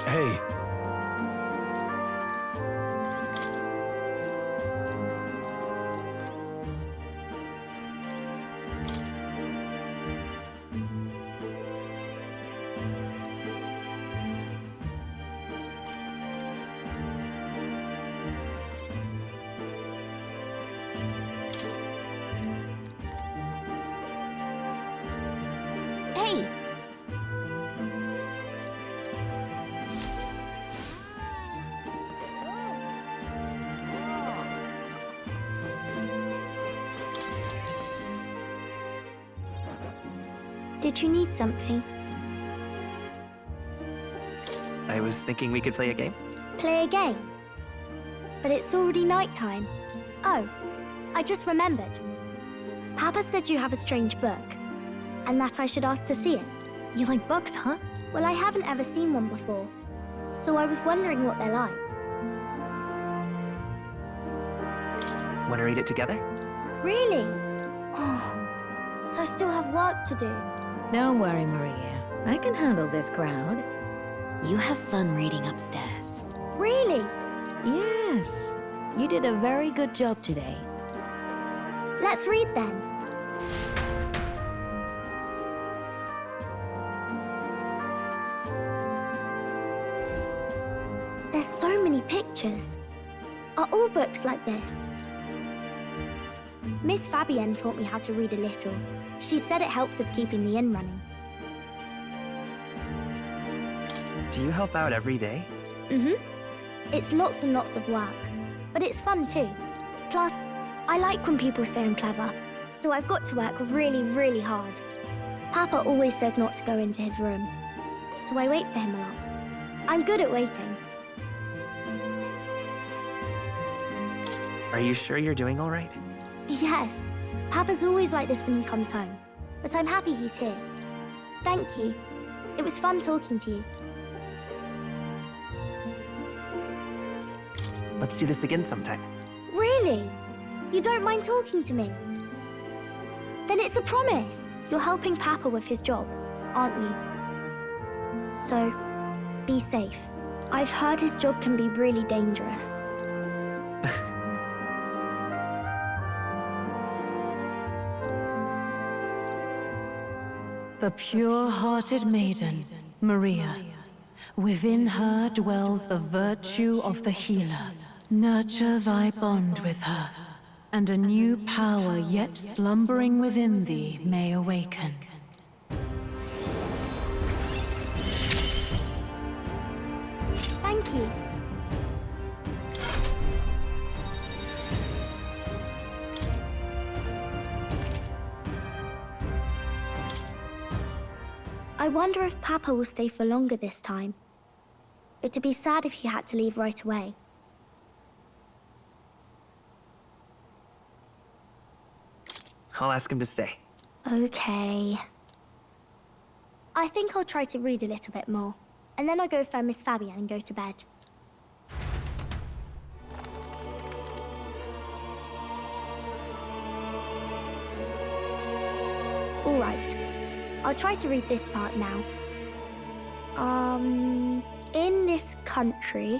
Hey. Hey! Did you need something? I was thinking we could play a game. Play a game? But it's already nighttime. Oh, I just remembered. Papa said you have a strange book, and that I should ask to see it. You like books, huh? Well, I haven't ever seen one before, so I was wondering what they're like. Want to read it together? Really? Oh, but I still have work to do. Don't worry, Maria. I can handle this crowd. You have fun reading upstairs. Really? Yes. You did a very good job today. Let's read then. There's so many pictures. Are all books like this? Miss Fabienne taught me how to read a little. She said it helps with keeping the inn running. Do you help out every day? Mm-hmm. It's lots and lots of work, but it's fun too. Plus, I like when people say I'm clever, so I've got to work really, really hard. Papa always says not to go into his room, so I wait for him a lot. I'm good at waiting. Are you sure you're doing all right? Yes, Papa's always like this when he comes home. but I'm happy he's here. Thank you. It was fun talking to you. Let's do this again sometime. Really? You don't mind talking to me? Then it's a promise. You're helping Papa with his job, aren't you? So, be safe. I've heard his job can be really dangerous. The pure-hearted maiden, Maria. Within her dwells the virtue of the healer. Nurture thy bond with her, and a new power yet slumbering within thee may awaken. Thank you. I wonder if Papa will stay for longer this time. It'd be sad if he had to leave right away. I'll ask him to stay. Okay. I think I'll try to read a little bit more, and then I'll go find Miss Fabian and go to bed. All right. I'll try to read this part now. In this country,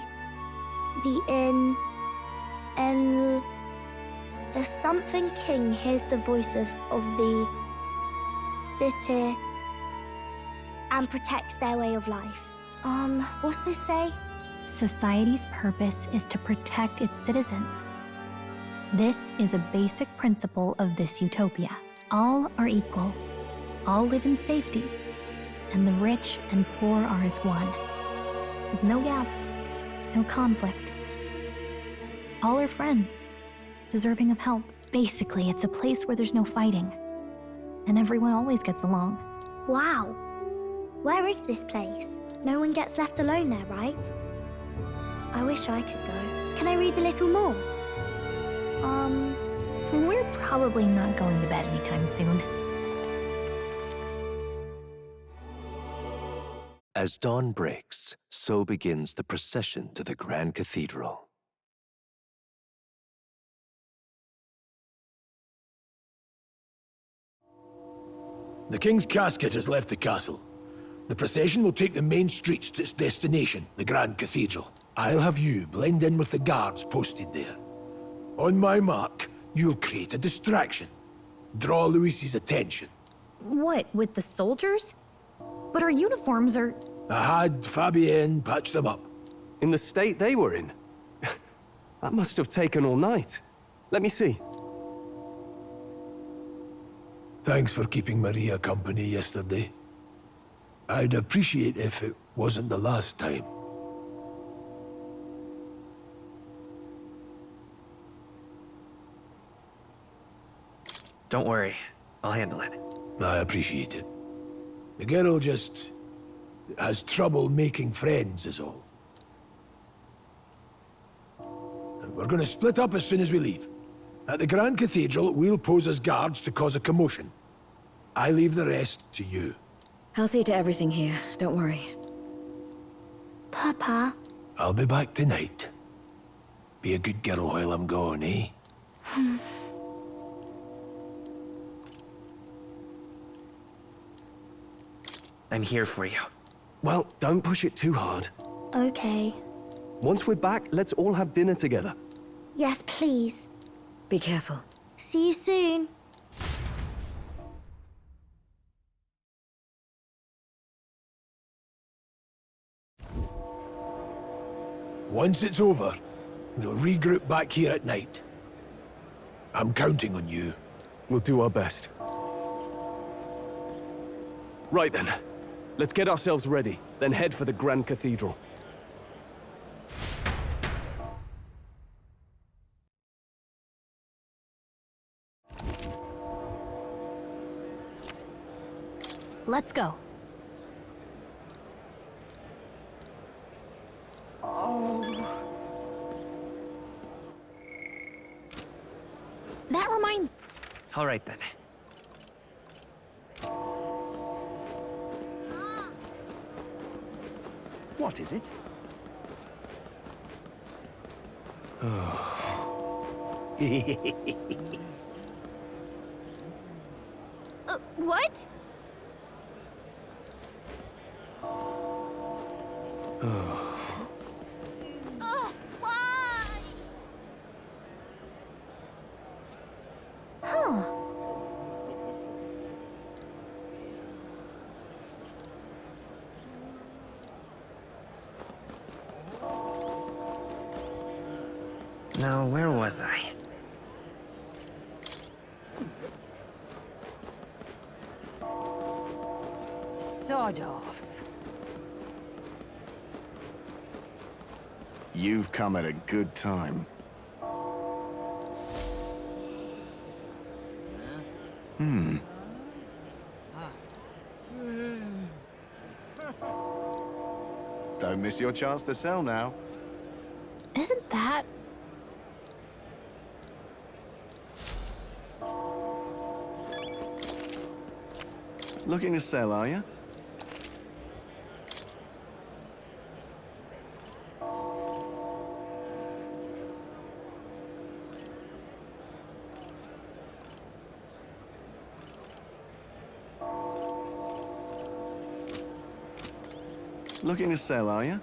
the something king hears the voices of the city and protects their way of life. What's this say? Society's purpose is to protect its citizens. This is a basic principle of this utopia. All are equal. All live in safety. And the rich and poor are as one. With no gaps, no conflict. All are friends, deserving of help. Basically, it's a place where there's no fighting. And everyone always gets along. Wow. Where is this place? No one gets left alone there, right? I wish I could go. Can I read a little more? We're probably not going to bed anytime soon. As dawn breaks, so begins the procession to the Grand Cathedral. The King's casket has left the castle. The procession will take the main streets to its destination, the Grand Cathedral. I'll have you blend in with the guards posted there. On my mark, you'll create a distraction. Draw Luis's attention. What, with the soldiers? But our uniforms are... I had Fabienne patch them up. In the state they were in? That must have taken all night. Let me see. Thanks for keeping Maria company yesterday. I'd appreciate if it wasn't the last time. Don't worry, I'll handle it. I appreciate it. The girl just has trouble making friends is all. We're gonna split up as soon as we leave. At the Grand Cathedral, we'll pose as guards to cause a commotion. I leave the rest to you. I'll see to everything here, don't worry. Papa? I'll be back tonight. Be a good girl while I'm gone, eh? I'm here for you. Well, don't push it too hard. Okay. Once we're back, let's all have dinner together. Yes, please. Be careful. See you soon. Once it's over, we'll regroup back here at night. I'm counting on you. We'll do our best. Right then. Let's get ourselves ready, then head for the Grand Cathedral. Let's go. That reminds... All right then. What is it? What? Why? Huh. Now, where was I? Sod off. You've come at a good time. Don't miss your chance to sell now. Isn't that... Looking to sell, are you? Looking to sell, are you?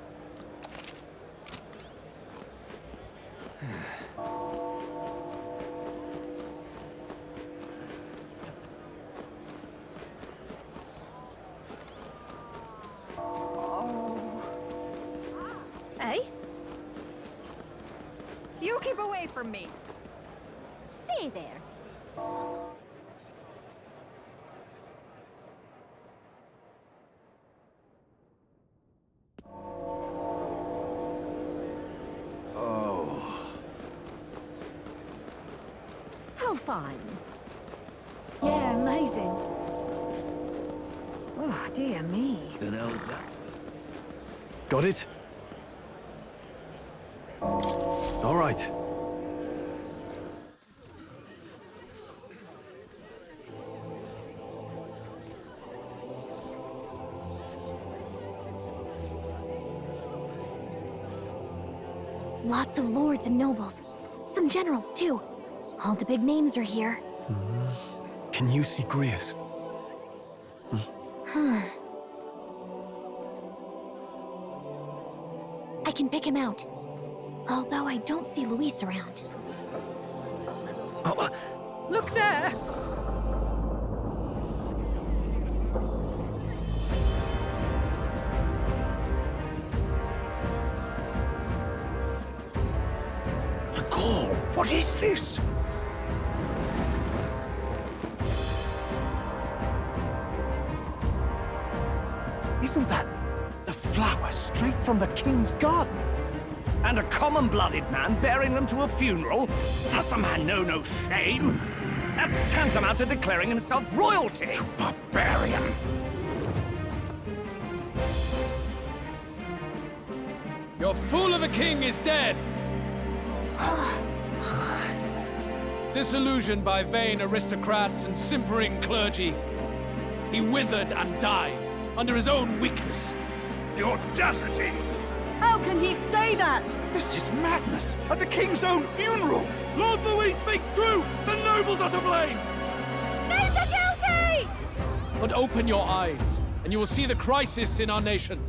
Hey? You keep away from me. Stay there. How fine. Yeah, amazing. Oh, dear me. Got it? All right. Lots of lords and nobles. Some generals, too. All the big names are here. Can you see Grius? I can pick him out. Although I don't see Luis around. Look there! The call! What is this? Isn't that the flower straight from the king's garden? And a common-blooded man bearing them to a funeral? Does the man know no shame? That's tantamount to declaring himself royalty! You barbarian! Your fool of a king is dead! Disillusioned by vain aristocrats and simpering clergy, he withered and died under his own weakness. The audacity! How can he say that? This is madness! At the king's own funeral! Lord Louis speaks true! The nobles are to blame! Names are guilty! But open your eyes, and you will see the crisis in our nation.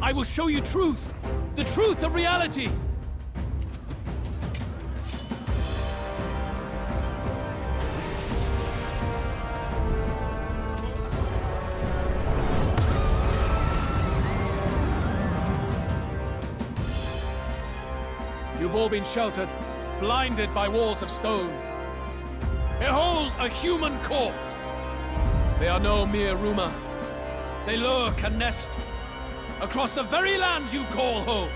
I will show you truth! The truth of reality! You've all been sheltered, blinded by walls of stone. Behold a human corpse! They are no mere rumor. They lurk and nest across the very land you call home.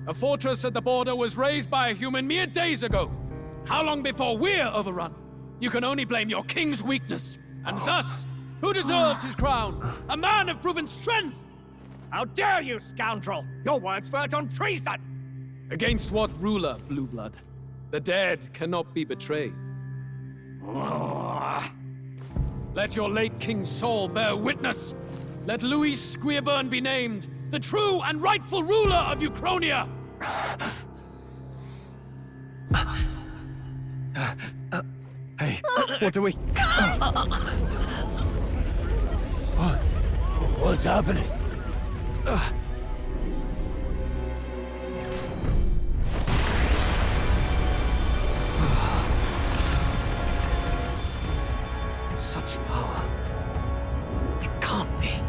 A fortress at the border was raised by a human mere days ago. How long before we're overrun? You can only blame your king's weakness. And thus, who deserves his crown? A man of proven strength! How dare you, scoundrel! Your words verge on treason! Against what ruler, Blue Blood? The dead cannot be betrayed. Let your late king's soul bear witness. Let Louis Squeerburn be named the true and rightful ruler of Uchronia. Hey, what do we... What's happening? Such power. It can't be.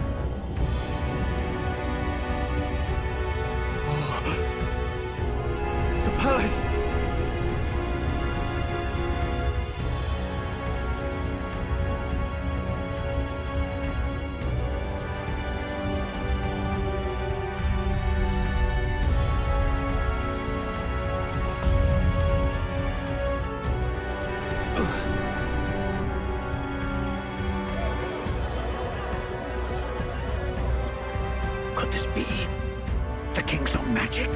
The palace! Could this be the king's own magic?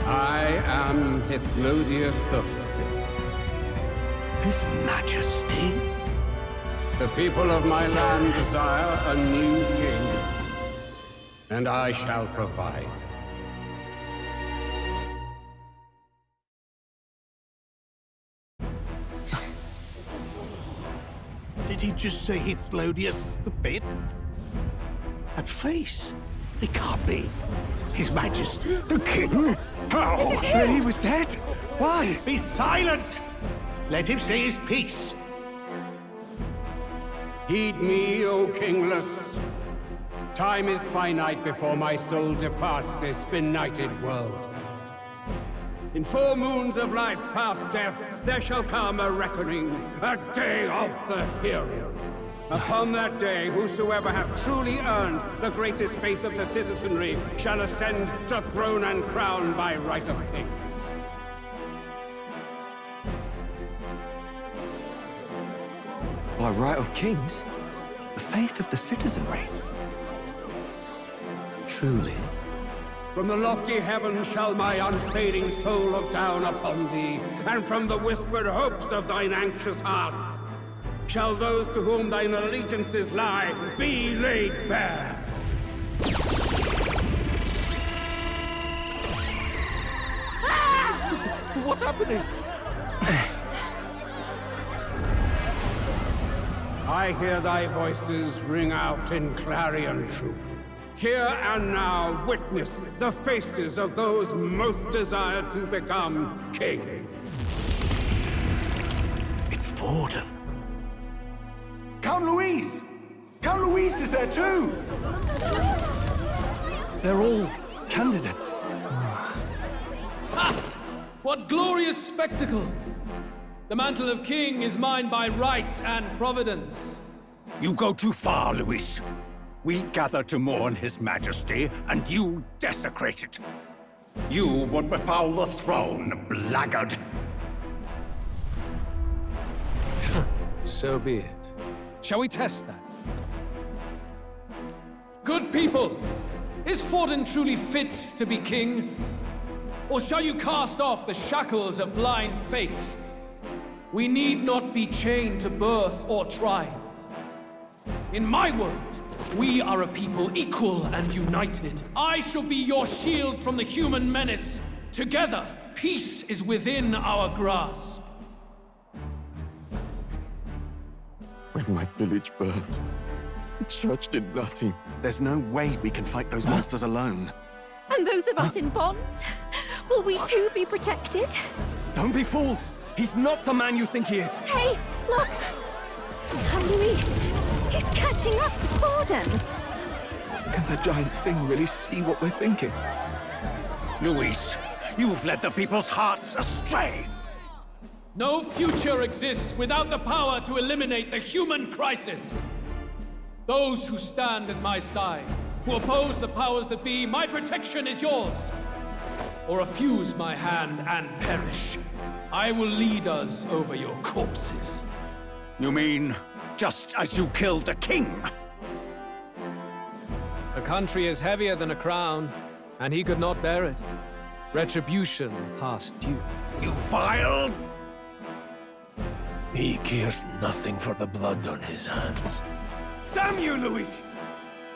I am Hithlodius V. His Majesty? The people of my land desire a new king, and I shall provide. Did he just say Hithlodius V? That face? It can't be. His Majesty? The king? How? Is it him? He was dead? Why? Be silent! Let him say his piece. Heed me, O kingless. Time is finite before my soul departs this benighted world. In 4 moons of life past death, there shall come a reckoning, a day of the hero. Upon that day, whosoever hath truly earned the greatest faith of the citizenry shall ascend to throne and crown by right of kings. By right of kings? The faith of the citizenry? Truly? From the lofty heavens shall my unfading soul look down upon thee, and from the whispered hopes of thine anxious hearts shall those to whom thine allegiances lie be laid bare. What's happening? I hear thy voices ring out in clarion truth. Here and now witness the faces of those most desired to become king. It's Vorden. Count Louise! Count Louise is there too! They're all candidates. Ha! What glorious spectacle! The mantle of king is mine by right and providence. You go too far, Louis. We gather to mourn His Majesty, and you desecrate it. You would befoul the throne, blackguard. So be it. Shall we test that? Good people, is Vorden truly fit to be king? Or shall you cast off the shackles of blind faith? We need not be chained to birth or tribe. In my world, we are a people equal and united. I shall be your shield from the human menace. Together, peace is within our grasp. When my village burned, the church did nothing. There's no way we can fight those monsters alone. And those of us in bonds? Will we too be protected? Don't be fooled! He's not the man you think he is! Hey, look! Luis, he's catching up to Vorden! Can the giant thing really see what we're thinking? Louis, you've led the people's hearts astray! No future exists without the power to eliminate the human crisis. Those who stand at my side, who oppose the powers that be, my protection is yours. Or refuse my hand and perish. I will lead us over your corpses. You mean, just as you killed the king? A country is heavier than a crown, and he could not bear it. Retribution past due. You vile... He cares nothing for the blood on his hands. Damn you, Luis!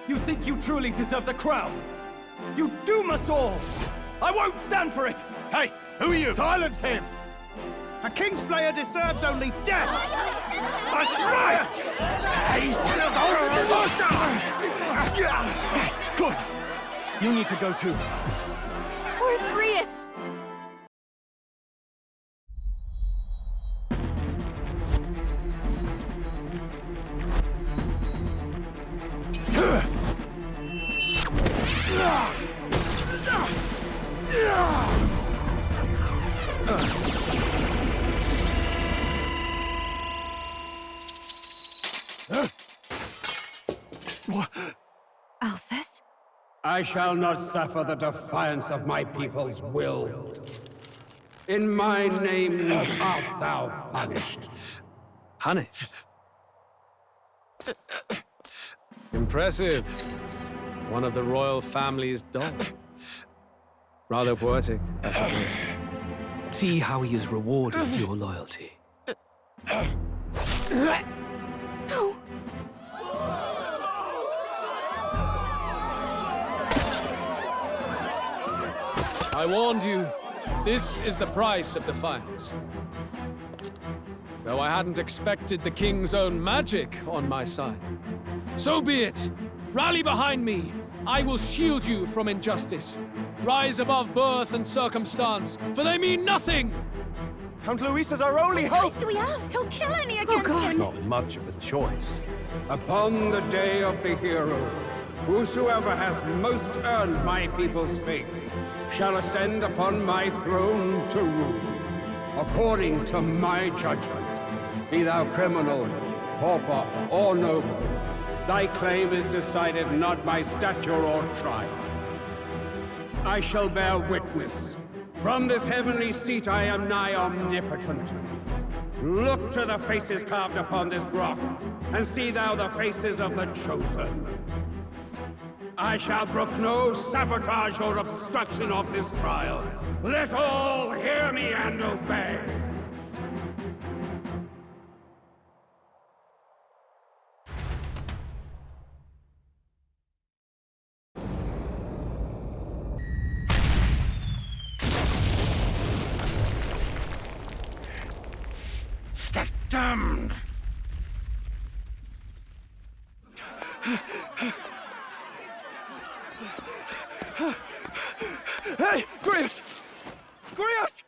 You think you truly deserve the crown? You doom us all! I won't stand for it! Hey, who are you? Silence him! A Kingslayer deserves only death! Yes, good! You need to go too. Where's Grius? Alcest? I shall not suffer the defiance of my people's will. In my name art thou punished. Punished? Impressive. One of the royal family's dog. Rather poetic, I suppose. See how he has rewarded your loyalty. No! I warned you. This is the price of defiance. Though I hadn't expected the king's own magic on my side. So be it. Rally behind me. I will shield you from injustice. Rise above birth and circumstance, for they mean nothing! Count Luis is our only What hope! choice do we have? He'll kill any against him! Not much of a choice. Upon the day of the hero, whosoever has most earned my people's faith shall ascend upon my throne to rule, according to my judgment. Be thou criminal, pauper, or noble, thy claim is decided not by stature or trial. I shall bear witness. From this heavenly seat I am nigh omnipotent. Look to the faces carved upon this rock, and see thou the faces of the chosen. I shall brook no sabotage or obstruction of this trial. Let all hear me and obey. The damned! Hey, Grius! Grius!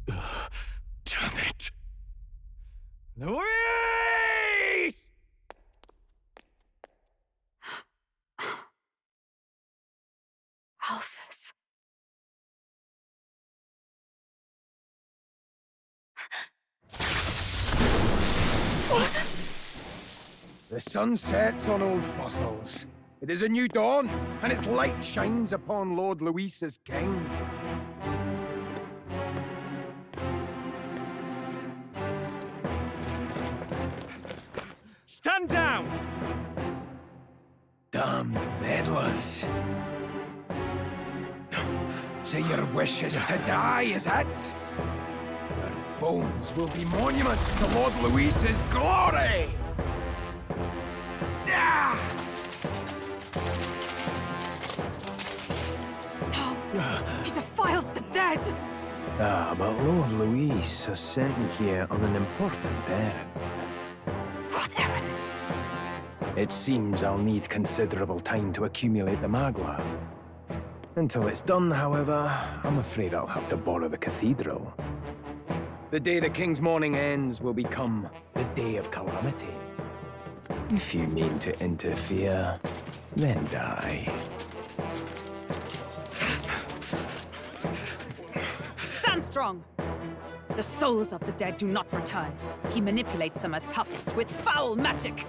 Damn it! Luis! Alcest. The sun sets on old fossils. It is a new dawn, and its light shines upon Lord Luis as king. Stand down! Damned meddlers. So your wish is to die, is it? Your bones will be monuments to Lord Luis's glory! He defiles the dead! Ah, but Lord Luis has sent me here on an important errand. What errand? It seems I'll need considerable time to accumulate the Magla. Until it's done, however, I'm afraid I'll have to borrow the cathedral. The day the King's morning ends will become the day of calamity. If you mean to interfere, then die. Stand strong! The souls of the dead do not return. He manipulates them as puppets with foul magic!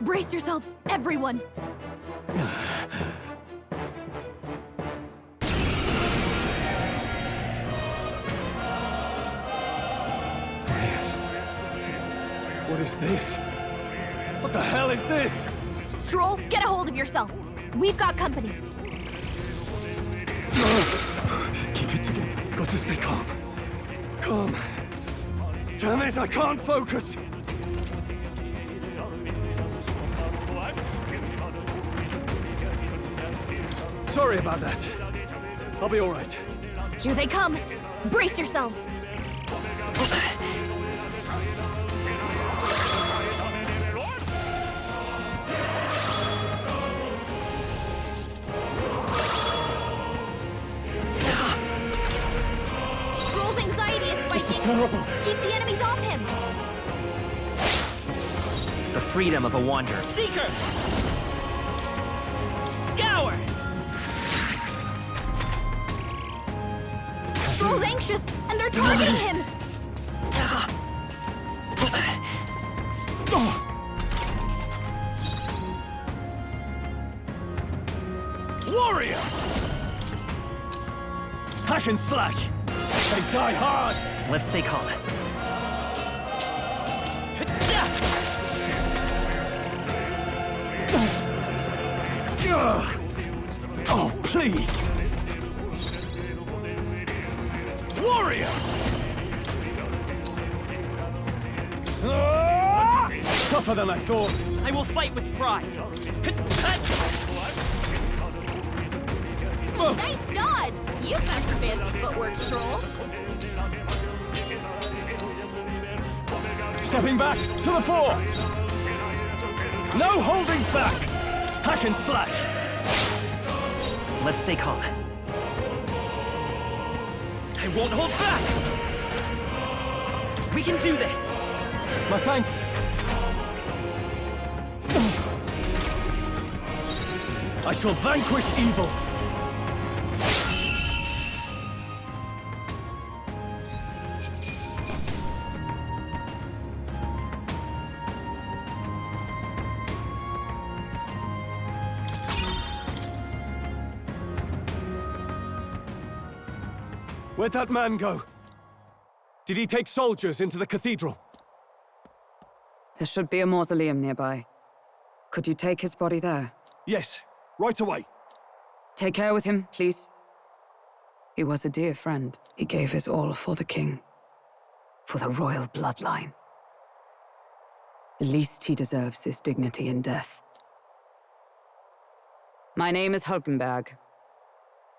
Brace yourselves, everyone! What is this? What the hell is this? Stroll, get a hold of yourself. We've got company. Keep it together. Good. to stay calm. Calm. Damn it, I can't focus! Sorry about that. I'll be all right. Here they come! Brace yourselves! Stroll's anxiety is spiking! This is terrible! Keep the enemies off him! The freedom of a wanderer. Seeker! Scour! Stroll's anxious, and they're targeting him! Warrior! Hack and slash! They die hard! Let's stay calm. Oh, please! Warrior! Tougher than I thought. I will fight with pride. Nice dodge! You've got some fancy footwork, Stroll. Stepping back to the fore! No holding back! Hack and slash! Let's stay calm. I won't hold back! We can do this! My thanks! I shall vanquish evil! Where'd that man go? Did he take soldiers into the cathedral? There should be a mausoleum nearby. Could you take his body there? Yes, right away. Take care with him, please. He was a dear friend. He gave his all for the king. For the royal bloodline. The least he deserves is dignity in death. My name is Hulkenberg.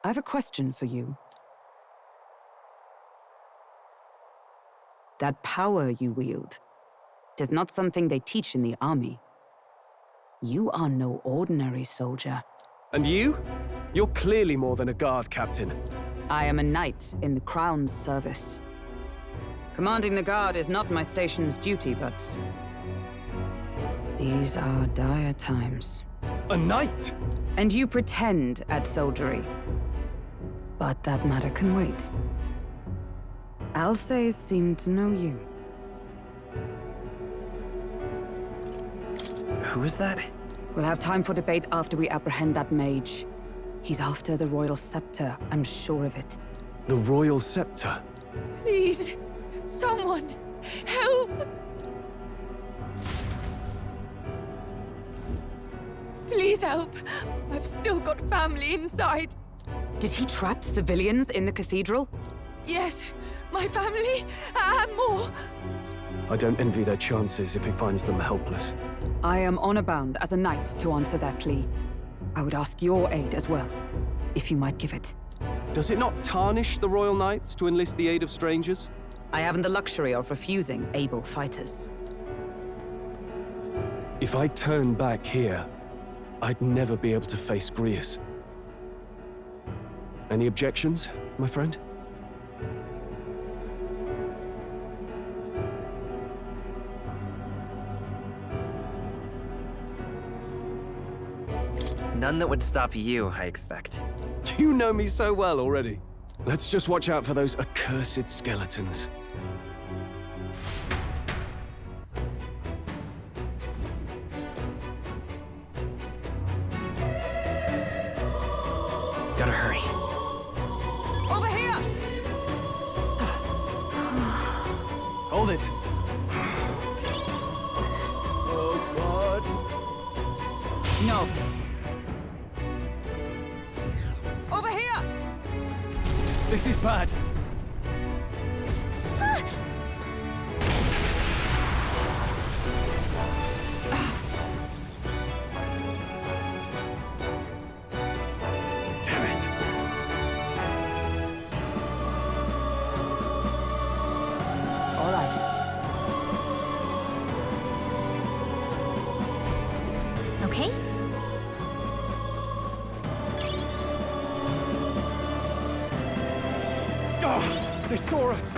I have a question for you. That power you wield, it is not something they teach in the army. You are no ordinary soldier. And you? You're clearly more than a guard captain. I am a knight in the Crown's service. Commanding the guard is not my station's duty, but these are dire times. A knight? And you pretend at soldiery. But that matter can wait. Alsays seem to know you. Who is that? We'll have time for debate after we apprehend that mage. He's after the royal scepter, I'm sure of it. The royal scepter? Please, someone, help! Please help. I've still got family inside. Did he trap civilians in the cathedral? Yes, my family, and more. I don't envy their chances if he finds them helpless. I am honor-bound as a knight to answer that plea. I would ask your aid as well, if you might give it. Does it not tarnish the Royal Knights to enlist the aid of strangers? I haven't the luxury of refusing able fighters. If I turn back here, I'd never be able to face Grius. Any objections, my friend? None that would stop you, I expect. You know me so well already. Let's just watch out for those accursed skeletons. Gotta hurry. Over here! Hold it. Oh, God. No. Over here! This is bad. All right. Okay? Oh, they saw us.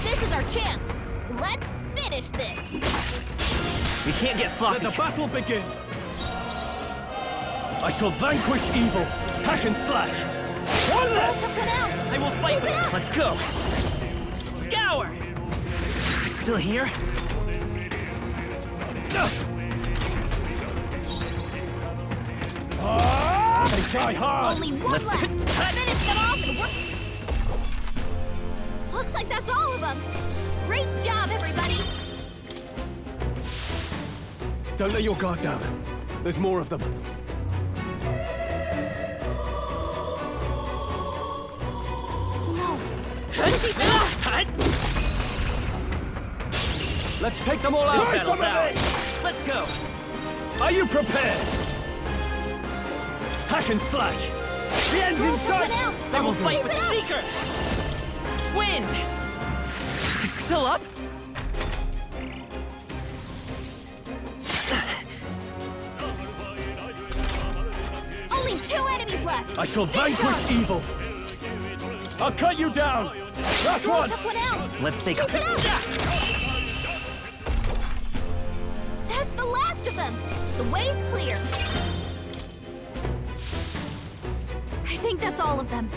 This is our chance. Let's finish this. We can't get sloppy. Let the battle begin. I shall vanquish evil. Hack and slash. One left. I will fight with you. Let's go. Scour. Still here? They die hard. Only one left. Finish them off and looks like that's all of them. Great job, everybody. Don't let your guard down. There's more of them. No. Let's take them all out. Try some of this. Let's go. Are you prepared? Hack and slash. The end's in sight. I will fight with Seeker. Wind. Still up? Only 2 enemies left. I shall vanquish evil. I'll cut you down. Last one. Let's take Keep it up. That's the last of them. The way's clear. I think that's all of them.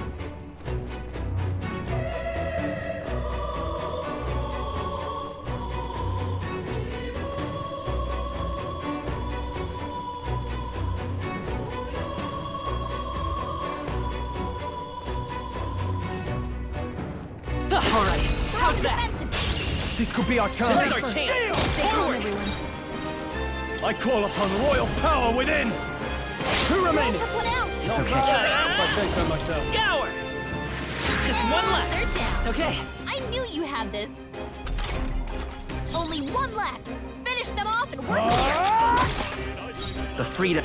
All right. How's that? This could be our chance. This is our chance. Stay calm, everyone. I call upon royal power within. 2 remaining. It's okay. If I say so myself. Scour. Just one left. They're down. Okay. I knew you had this. Only 1 left. Finish them off and we're here. The freedom.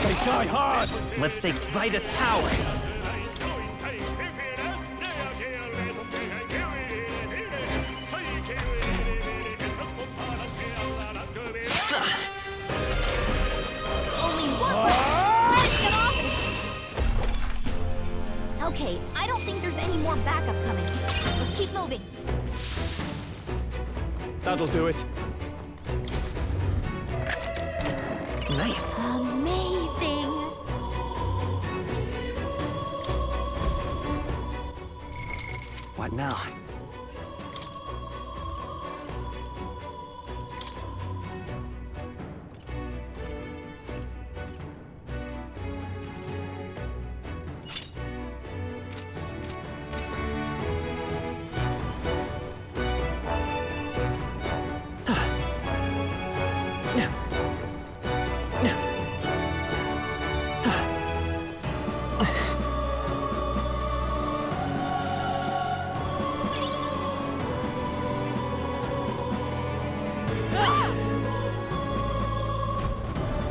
They die hard. Let's take Vitus power. Only 1 left. Finish them off. Okay, I don't think there's any more backup coming. Let's keep moving. That'll do it. Nice. Amazing. What now?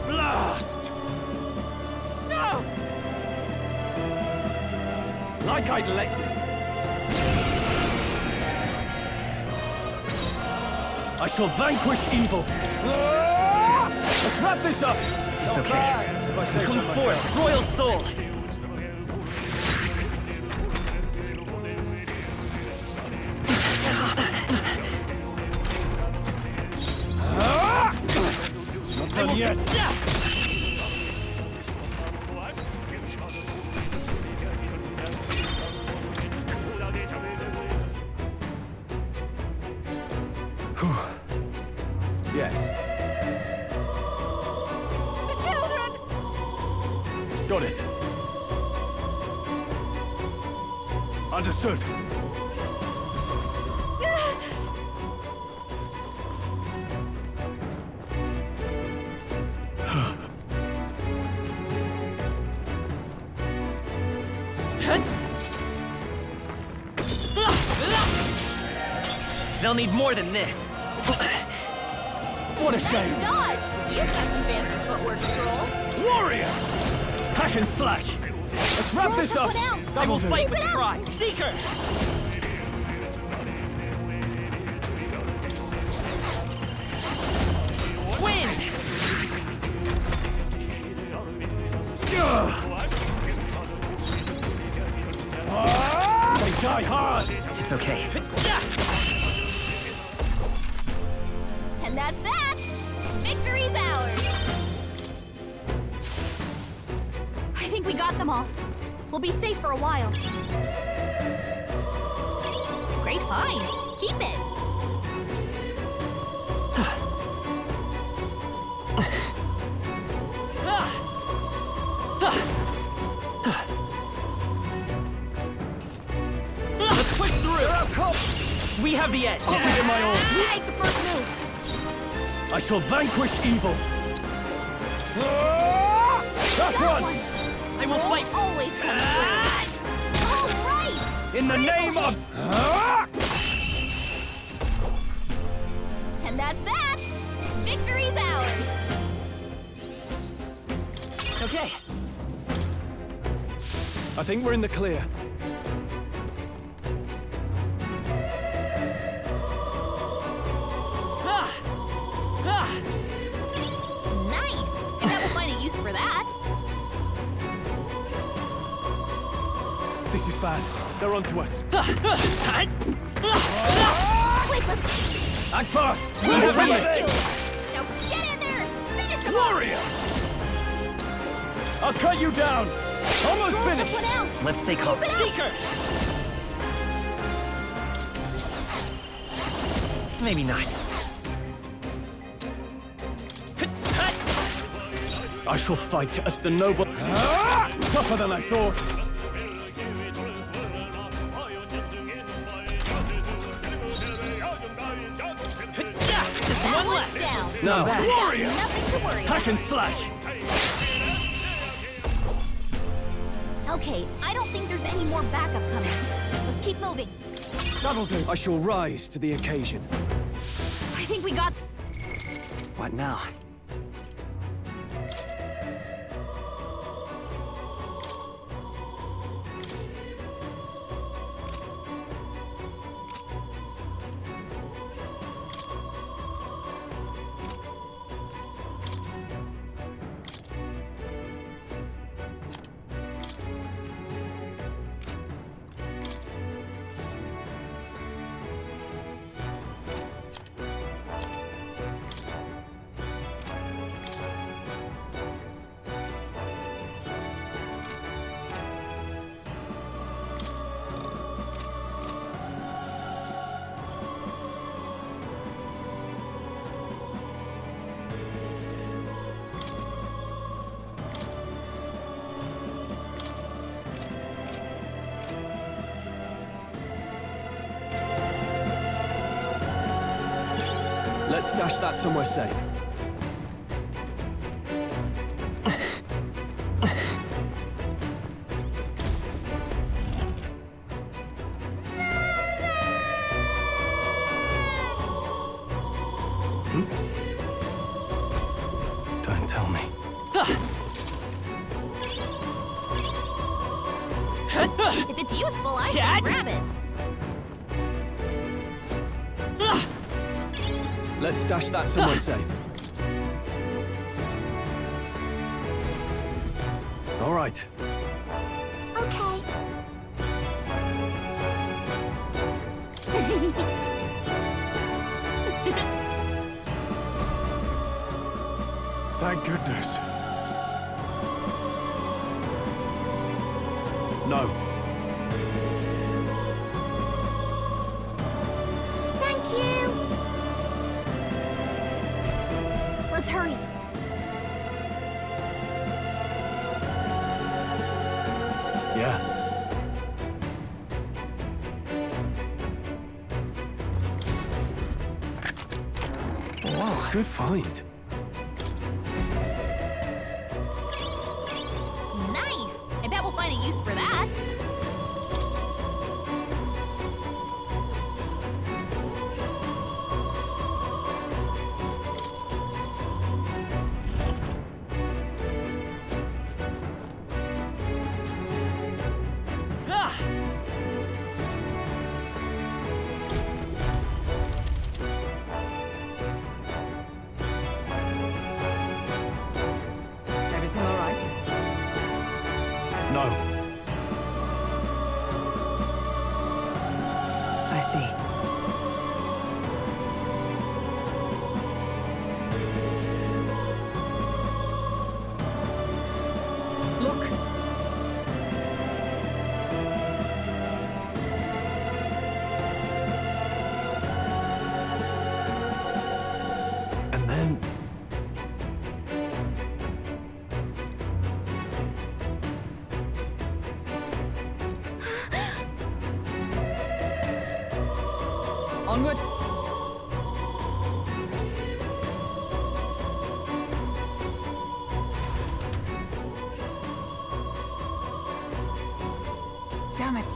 Blast! No! Like I'd let you. I shall vanquish evil. Let's wrap this up. It's okay. If I say Come so forth, myself. Royal Soul. Not done yet. Yes. The children! Got it. Understood. They'll need more than this. What a shame! Dodge! You've got some fancy footwork, Stroll. Warrior! Hack and slash! Let's wrap this up! I will fight with pride! Seeker! Wind! They die hard! It's okay. And that's that! Victory's ours! I think we got them all. We'll be safe for a while. Great find. Keep it. Let's push through! We have the edge! I'll give it my all! You make the first move. I shall vanquish evil! That's one! I will fight! Always comes through. All right! In the name of... And that's that! Victory's ours! Okay. I think we're in the clear. Nice! I bet we'll find a use for that. This is bad. They're onto us. Wait, let's... Act fast! Now We'll get finish! in there! Finish him! Warrior! I'll cut you down! Almost finished! Let's stay calm. Seeker! Maybe not. I shall fight as the noble... Tougher than I thought. Just one left! Down. Now, Warrior! Nothing to worry hack about. and slash! Okay, I don't think there's any more backup coming. Let's keep moving. That'll do. I shall rise to the occasion. I think we got... What now? Let's stash that somewhere safe. Don't tell me. If it's useful, I say grab it. Let's stash that somewhere safe. All right. Okay. Thank goodness. No. Thank you. Let's hurry. Yeah. Wow, good find. Nice! I bet we'll find a use for that. Onward. Damn it.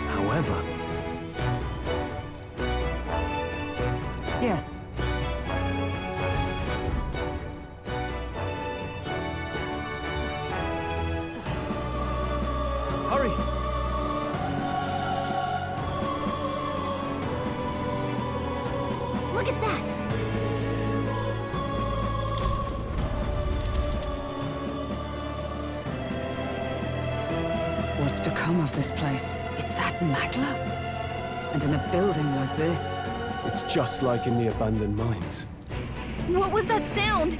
However... Yes. Hurry! Look at that! What's become of this place? Is that Magla? And in a building like this? It's just like in the abandoned mines. What was that sound?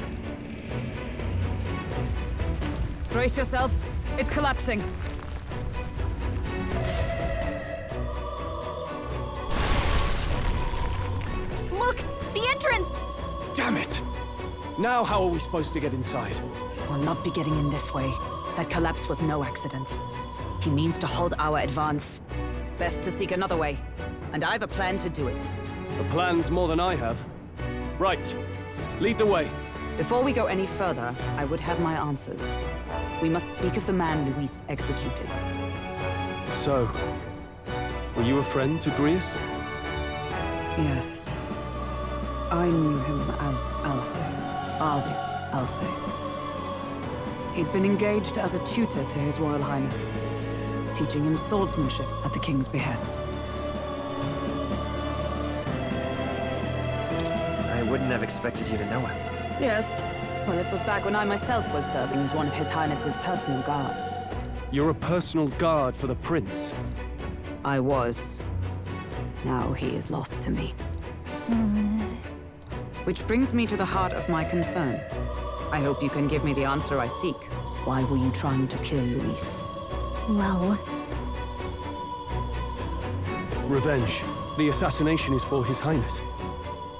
Brace yourselves. It's collapsing. Look! The entrance! Damn it! Now how are we supposed to get inside? We'll not be getting in this way. That collapse was no accident. He means to halt our advance. Best to seek another way. And I've a plan to do it. A plan's more than I have. Right. Lead the way. Before we go any further, I would have my answers. We must speak of the man Luis executed. So, were you a friend to Grius? Yes. I knew him as Alsace. Arvid Alsace. He'd been engaged as a tutor to His Royal Highness, teaching him swordsmanship at the king's behest. I wouldn't have expected you to know him. Yes. Well, it was back when I myself was serving as one of His Highness's personal guards. You're a personal guard for the prince. I was. Now he is lost to me. Which brings me to the heart of my concern. I hope you can give me the answer I seek. Why were you trying to kill Luis? Well... Revenge. The assassination is for His Highness.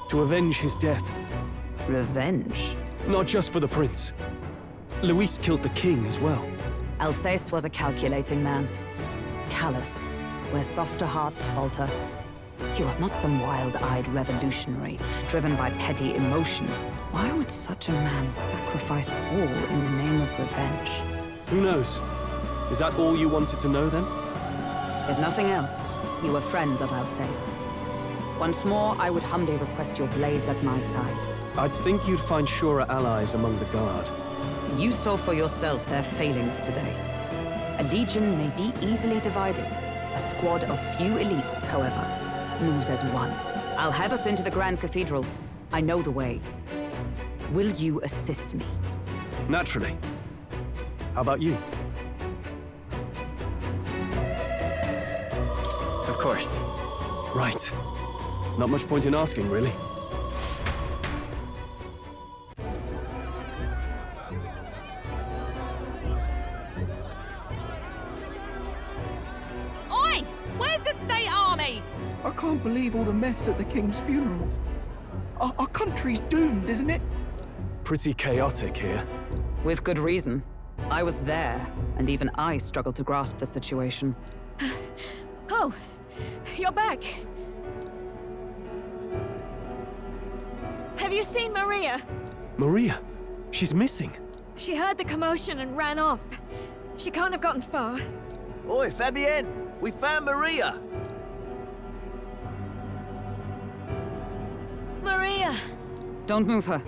To avenge his death. Revenge? Not just for the prince. Luis killed the king as well. Alsace was a calculating man. Callous, where softer hearts falter. He was not some wild-eyed revolutionary, driven by petty emotion. Why would such a man sacrifice all in the name of revenge? Who knows? Is that all you wanted to know, then? If nothing else, you were friends of Alsace. Once more, I would humbly request your blades at my side. I'd think you'd find surer allies among the Guard. You saw for yourself their failings today. A legion may be easily divided. A squad of few elites, however, moves as one. I'll have us into the Grand Cathedral. I know the way. Will you assist me? Naturally. How about you? Of course. Right. Not much point in asking, really. Oi! Where's the state army? I can't believe all the mess at the king's funeral. Our country's doomed, isn't it? Pretty chaotic here. With good reason. I was there, and even I struggled to grasp the situation. Oh, you're back. Have you seen Maria? Maria? She's missing. She heard the commotion and ran off. She can't have gotten far. Oi, Fabienne! We found Maria! Maria! Don't move her.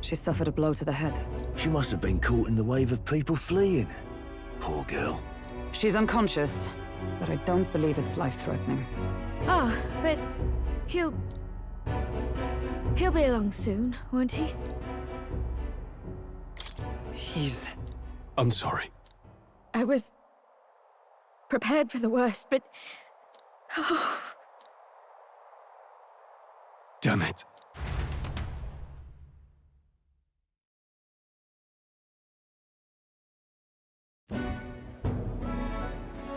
She suffered a blow to the head. She must have been caught in the wave of people fleeing. Poor girl. She's unconscious, but I don't believe it's life-threatening. Ah, but he'll be along soon, won't he? I'm sorry. I was prepared for the worst, but... Oh. Damn it.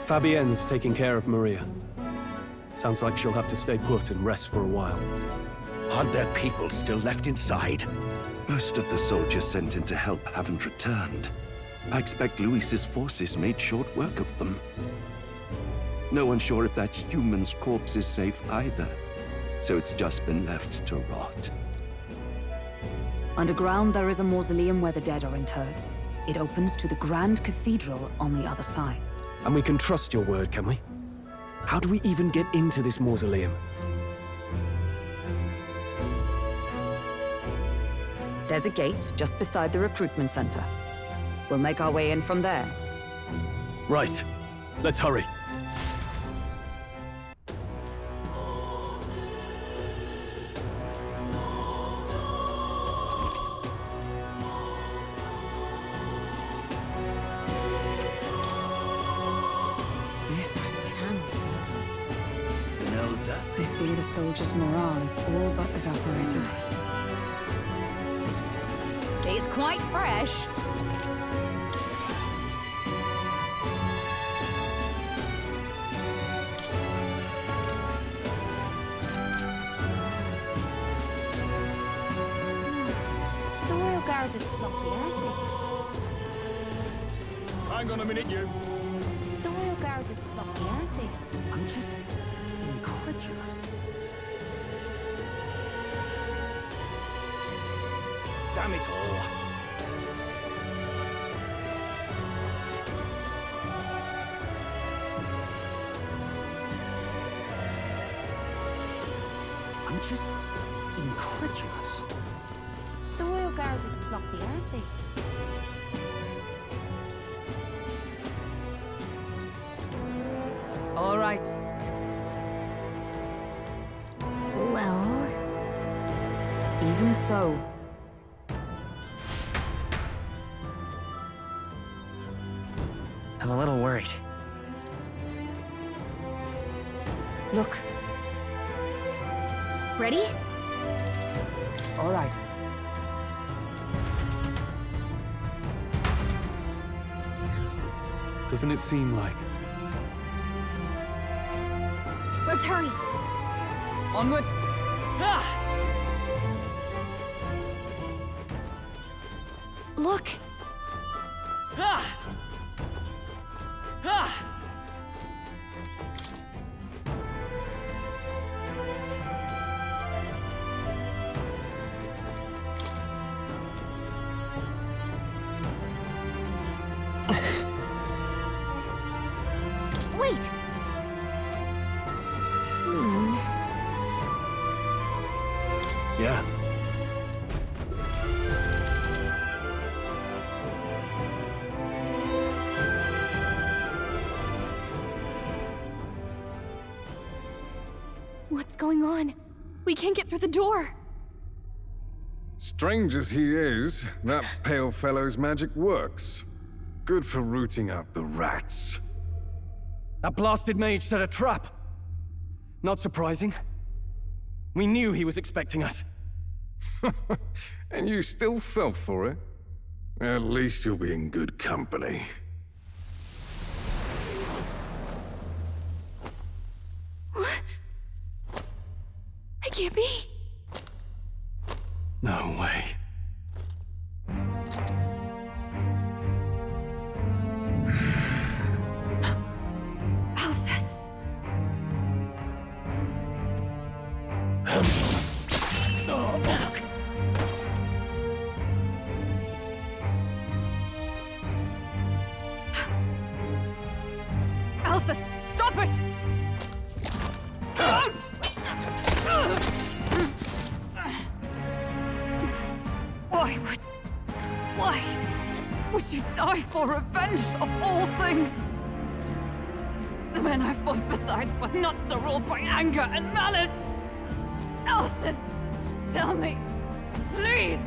Fabienne's taking care of Maria. Sounds like she'll have to stay put and rest for a while. Aren't there people still left inside? Most of the soldiers sent in to help haven't returned. I expect Luis's forces made short work of them. No one's sure if that human's corpse is safe either, so it's just been left to rot. Underground, there is a mausoleum where the dead are interred. It opens to the Grand Cathedral on the other side. And we can trust your word, can we? How do we even get into this mausoleum? There's a gate just beside the recruitment center. We'll make our way in from there. Right. Let's hurry. I see the soldiers' morale is all but evaporated. It's quite fresh. The Royal Guard is sloppy, aren't Hang on a minute, you. they? The Royal Guard is sloppy, aren't they? I'm just incredulous. Damn it all. I'm just incredulous. The Royal Guard is sloppy, aren't they? All right. Well... Even so. I'm a little worried. Look. Ready? All right. Doesn't it seem like... Let's hurry. Onward. Look. Wait. Yeah. What's going on? We can't get through the door. Strange as he is, that pale fellow's magic works. Good for rooting out the rats. That blasted mage set a trap. Not surprising. We knew he was expecting us. And you still fell for it? At least you'll be in good company. What? I can't be. No way. Alsace. Alsace, stop it! Don't! Why would you die for revenge of all things? The man I fought beside was not so ruled by anger and malice. Alsace, tell me, please.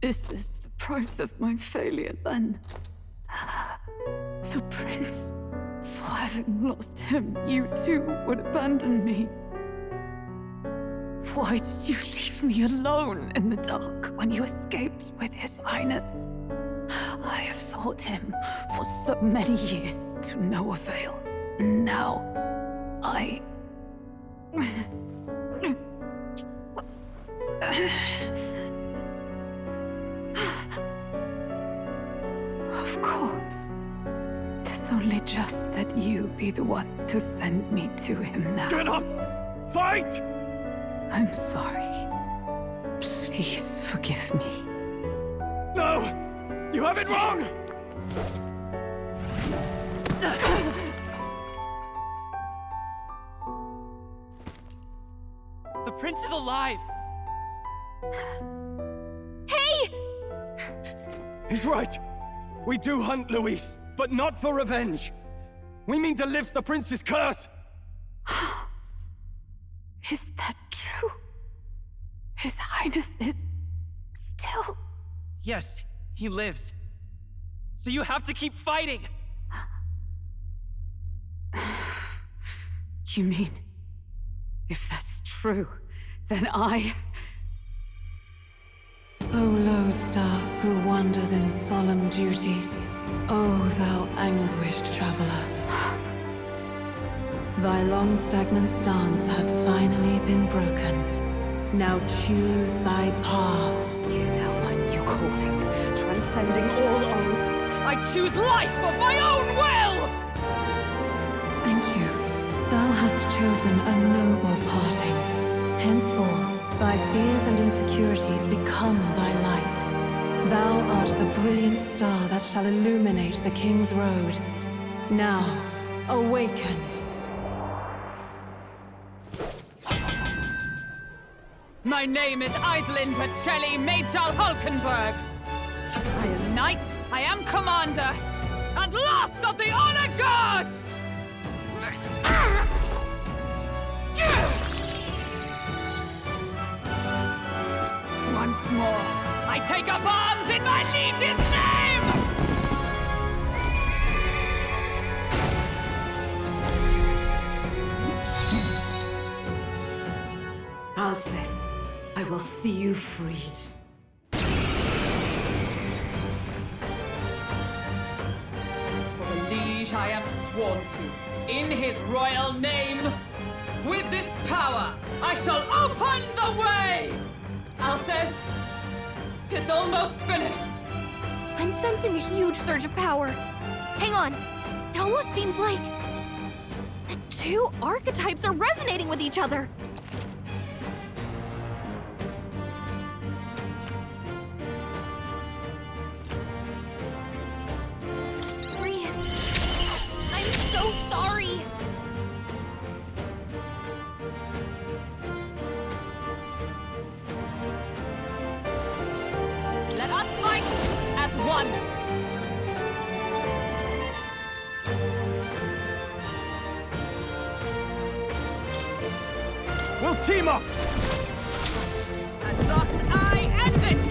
Is this the price of my failure, then? The prince, for having lost him, you too would abandon me. Why did you leave me alone in the dark when you escaped with his highness? I have sought him for so many years to no avail. Now, I... Of course. 'Tis only just that you be the one to send me to him now. Get up! Fight! I'm sorry. Please forgive me. No! You have it wrong! The prince is alive! Hey! He's right. We do hunt Luis, but not for revenge. We mean to lift the prince's curse. Is that true? His Highness is... still... Yes, he lives. So you have to keep fighting! You mean... if that's true, then I... O lodestar who wanders in solemn duty, O thou anguished traveler. Thy long stagnant stance hath finally been broken. Now choose thy path. Now my new calling, transcending all oaths, I choose life of my own will! Thank you. Thou hast chosen a noble parting. Henceforth, thy fears and insecurities become thy light. Thou art the brilliant star that shall illuminate the King's Road. Now, awaken. My name is Iselin Pacelli Majal Hulkenberg. I am knight, I am commander, and last of the Honor Guard! Once more, I take up arms in my liege's name! Alcest, I will see you freed. For the liege I am sworn to, in his royal name, with this power, I shall open the way! Alcest, 'tis almost finished. I'm sensing a huge surge of power. Hang on. It almost seems like the two archetypes are resonating with each other. I'm so sorry. Let us fight as one. We'll team up! And thus I end it!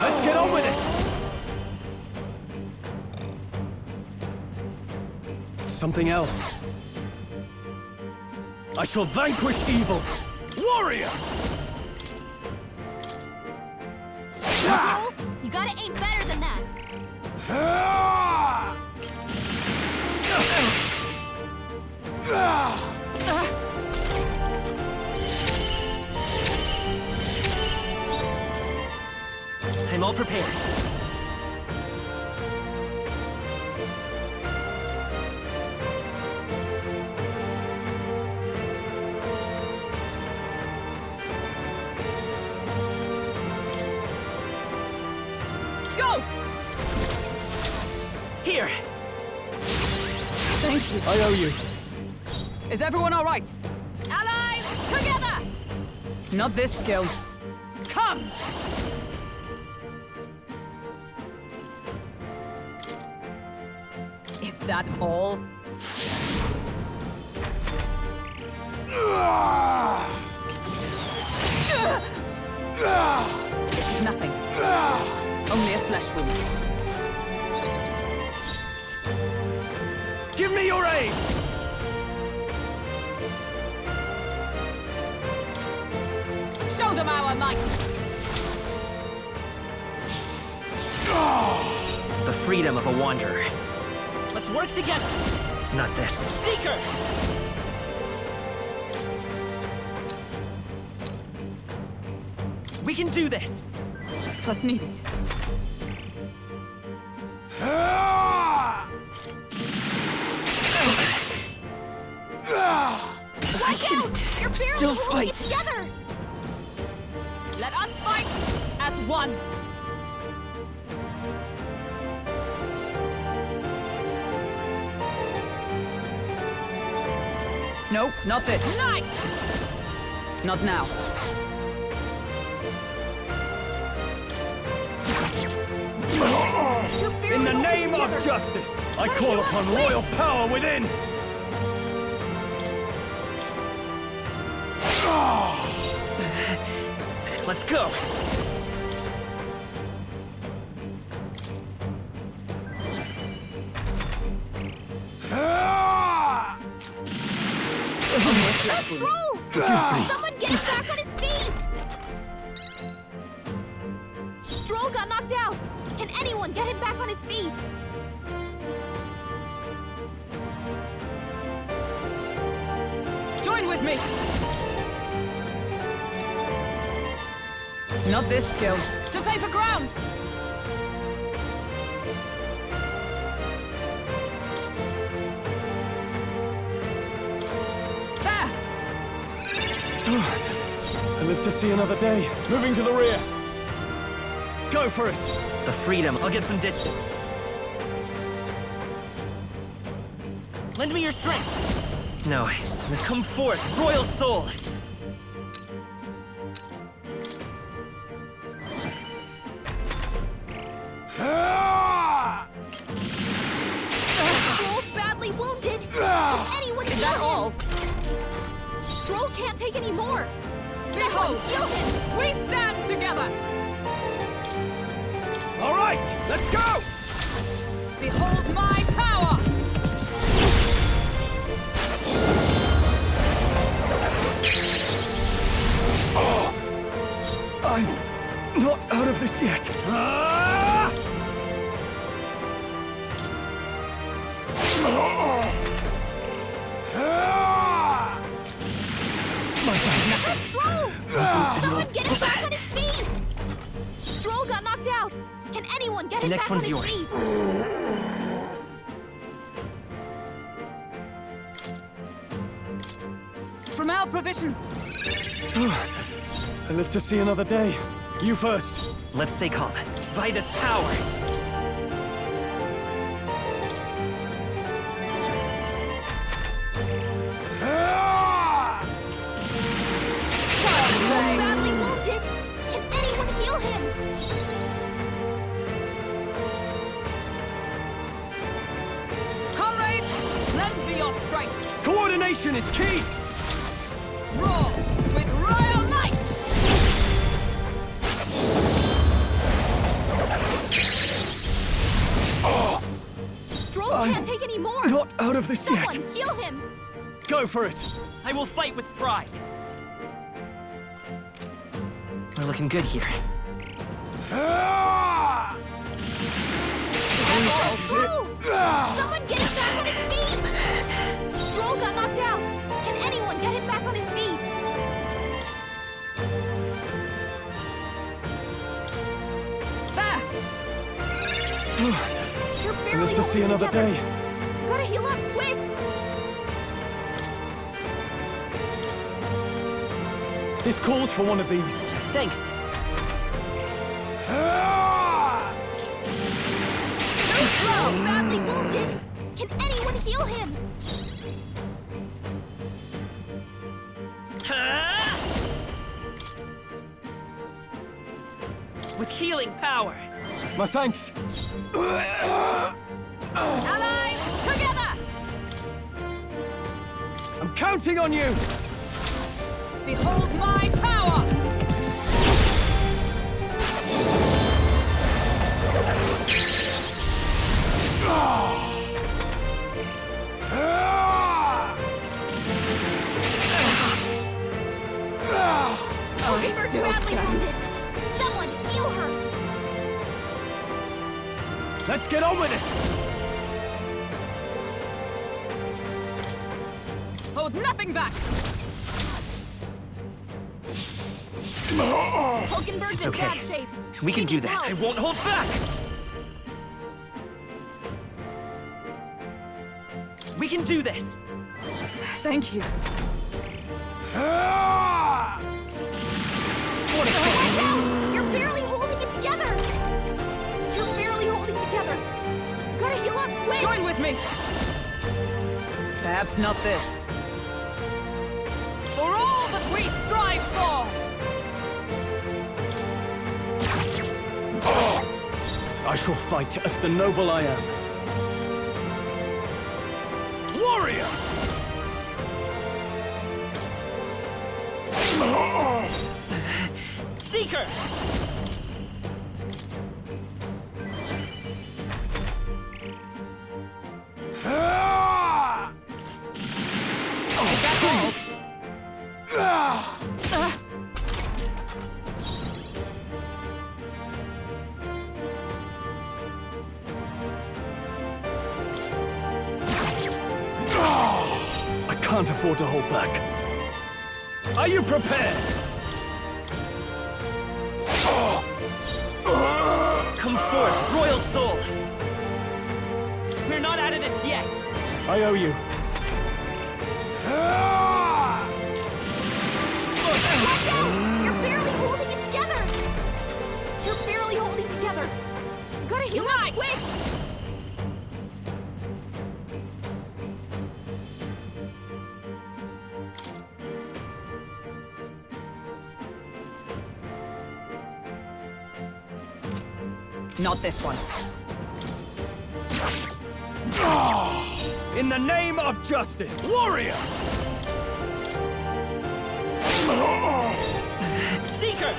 Let's get on with it! Something else. I shall vanquish evil. Warrior! Cole, you gotta aim better than that. I'm all prepared. Go! Here! Thank you. I owe you. Is everyone all right? Allies, together! Not this skill. Come! Is that all? This is nothing. Only a flesh wound. Give me your aid! royal might. The freedom of a wanderer. Let's work together. Not this. Seeker! We can do this! Plus needed. Watch out! You're barely still holding it fight. together! Let us fight as one. No, not this. Knight! Not now. In the name of justice, I call upon royal power within! Let's go! Stroll! Forgive me. Someone get him back on his feet! Stroll got knocked out! Can anyone get him back on his feet? Join with me. Not this skill. To safer ground. There. I live to see another day. Moving to the rear. Go for it! The freedom. I'll get some distance. Lend me your strength. No. Come forth, royal soul. Stroll's badly wounded! Can anyone heal that him? all? Stroll can't take any more! Behold, Heal him! we stand together. All right, let's go! Behold my power. I'm not out of this yet. Stroll! Someone get him back on his feet! Stroll got knocked out! Can anyone get him next back on one's his yours. feet? From our provisions. I live to see another day. You first. Let's stay calm. By this power. Badly wounded! Can anyone heal him? Comrades, lend me your strength. Coordination is key! Roar with royal might. Stroll can't take any more! Not out of this yet. Someone heal him! Go for it. I will fight with pride. We're looking good here. Stroll! Someone get him back on his feet! Stroll got knocked out! Can anyone get him back on his feet? There. You're I barely live to see holding another together. day. You gotta heal up quick! This calls for one of these. Thanks. Stroll badly wounded! Can anyone heal him? With healing power. My thanks. Allies, together! I'm counting on you! Behold my power. Oh, he's still badly Let's get on with it! Hold nothing back! Hulkenberg's It's in okay. bad shape. We can She do needs that. help. I won't hold back! We can do this! Thank you. You're barely holding it together! You're barely holding together! You gotta heal up, quick! Join with me! Perhaps not this. For all that we strive for! I shall fight as the noble I am. Warrior! Seeker! I can't afford to hold back. Are you prepared? Come forth, royal soul! We're not out of this yet! I owe you. Watch out! You're barely holding it together! You're barely holding together! You gotta heal up, quick! Not this one. In the name of justice, warrior! Seeker!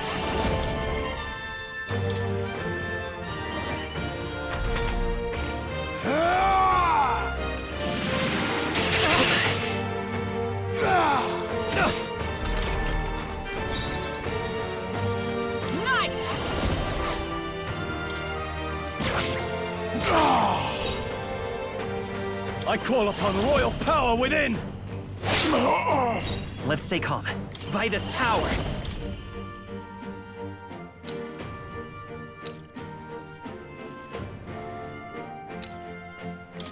I call upon royal power within! Let's stay calm. By this power!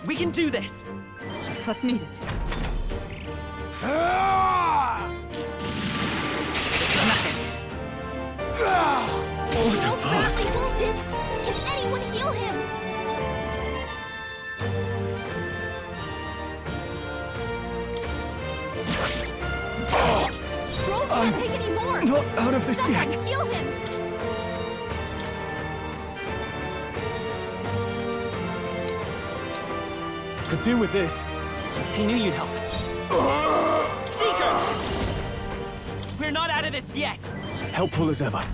We can do this! Plus needed. He's badly wounded! Can anyone heal him? Stroll can't take any more! Not out of this Someone yet. heal him! Could do with this. I knew you'd help. Seeker! We're not out of this yet! Helpful as ever.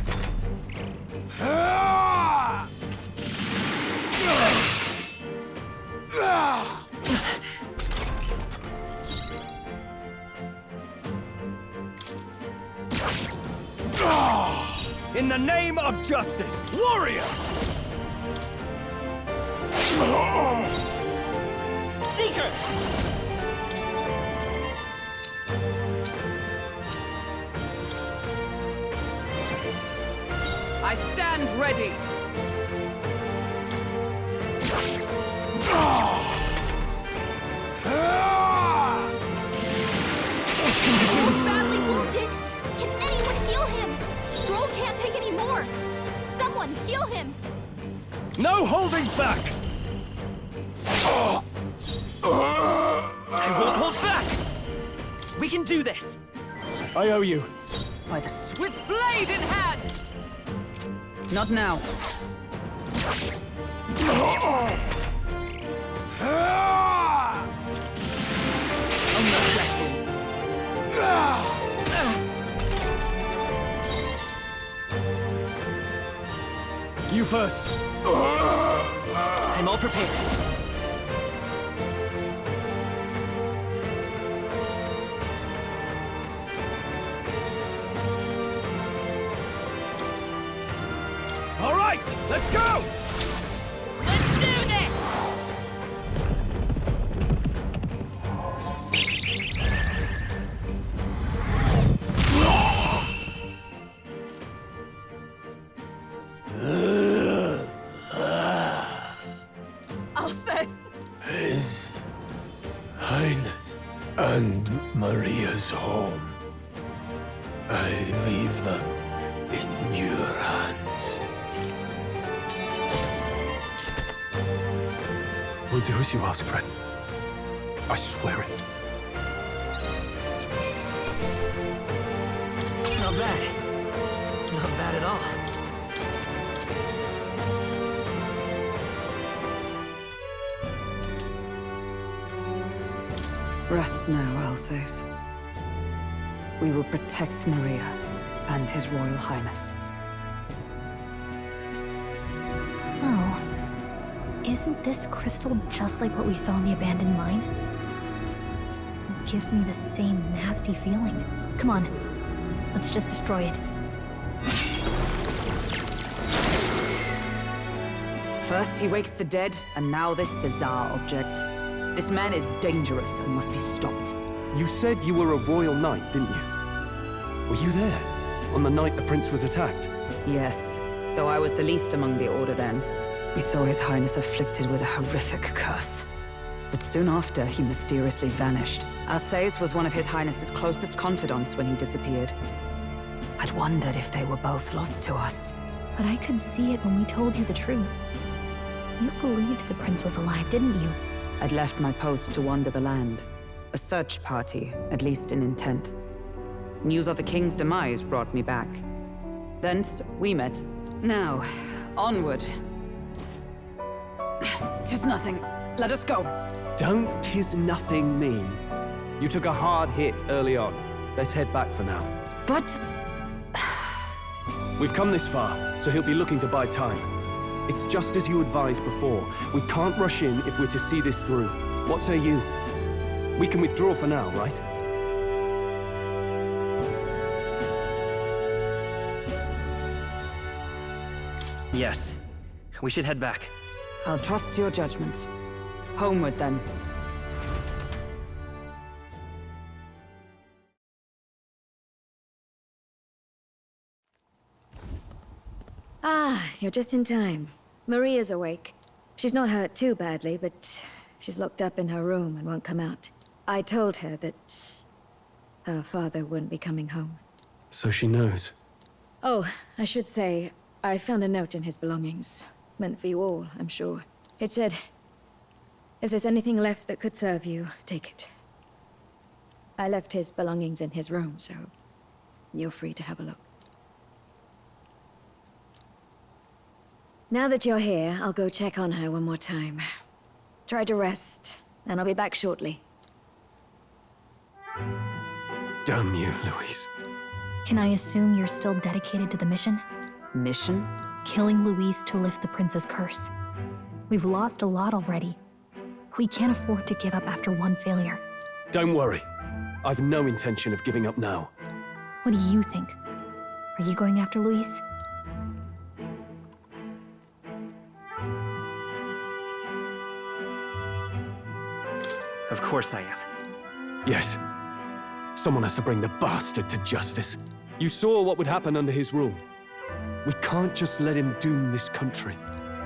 In the name of justice, warrior! Seeker! I stand ready. He's badly wounded! Can anyone heal him? Stroll can't take any more! Someone heal him! No holding back! I won't hold back! We can do this! I owe you. By the swift blade in hand! Not now. You first. I'm all prepared. All right, let's go! Let's do And Maria's home. I leave them in your hands. We'll do as you ask, friend. I swear it. Not bad. Not bad at all. Rest now, Alsace. We will protect Maria and His Royal Highness. Oh. Isn't this crystal just like what we saw in the abandoned mine? It gives me the same nasty feeling. Come on. Let's just destroy it. First he wakes the dead, and now this bizarre object. This man is dangerous and must be stopped. You said you were a royal knight, didn't you? Were you there? On the night the prince was attacked? Yes, though I was the least among the Order then. We saw His Highness afflicted with a horrific curse. But soon after, he mysteriously vanished. Alsace was one of His Highness's closest confidants when he disappeared. I'd wondered if they were both lost to us. But I could see it when we told you the truth. You believed the prince was alive, didn't you? I'd left my post to wander the land. A search party, at least in intent. News of the king's demise brought me back. Thence, we met. Now, onward. 'Tis nothing. Let us go. Don't "'tis nothing" me. You took a hard hit early on. Let's head back for now. But... We've come this far, so he'll be looking to buy time. It's just as you advised before. We can't rush in if we're to see this through. What say you? We can withdraw for now, right? Yes. We should head back. I'll trust your judgment. Homeward, then. Ah, you're just in time. Maria's awake. She's not hurt too badly, but she's locked up in her room and won't come out. I told her that her father wouldn't be coming home. So she knows. Oh, I should say, I found a note in his belongings. Meant for you all, I'm sure. It said, if there's anything left that could serve you, take it. I left his belongings in his room, so you're free to have a look. Now that you're here, I'll go check on her one more time. Try to rest, and I'll be back shortly. Damn you, Louise. Can I assume you're still dedicated to the mission? Mission? Killing Louise to lift the prince's curse. We've lost a lot already. We can't afford to give up after one failure. Don't worry. I've no intention of giving up now. What do you think? Are you going after Louise? Of course I am. Yes. Someone has to bring the bastard to justice. You saw what would happen under his rule. We can't just let him doom this country.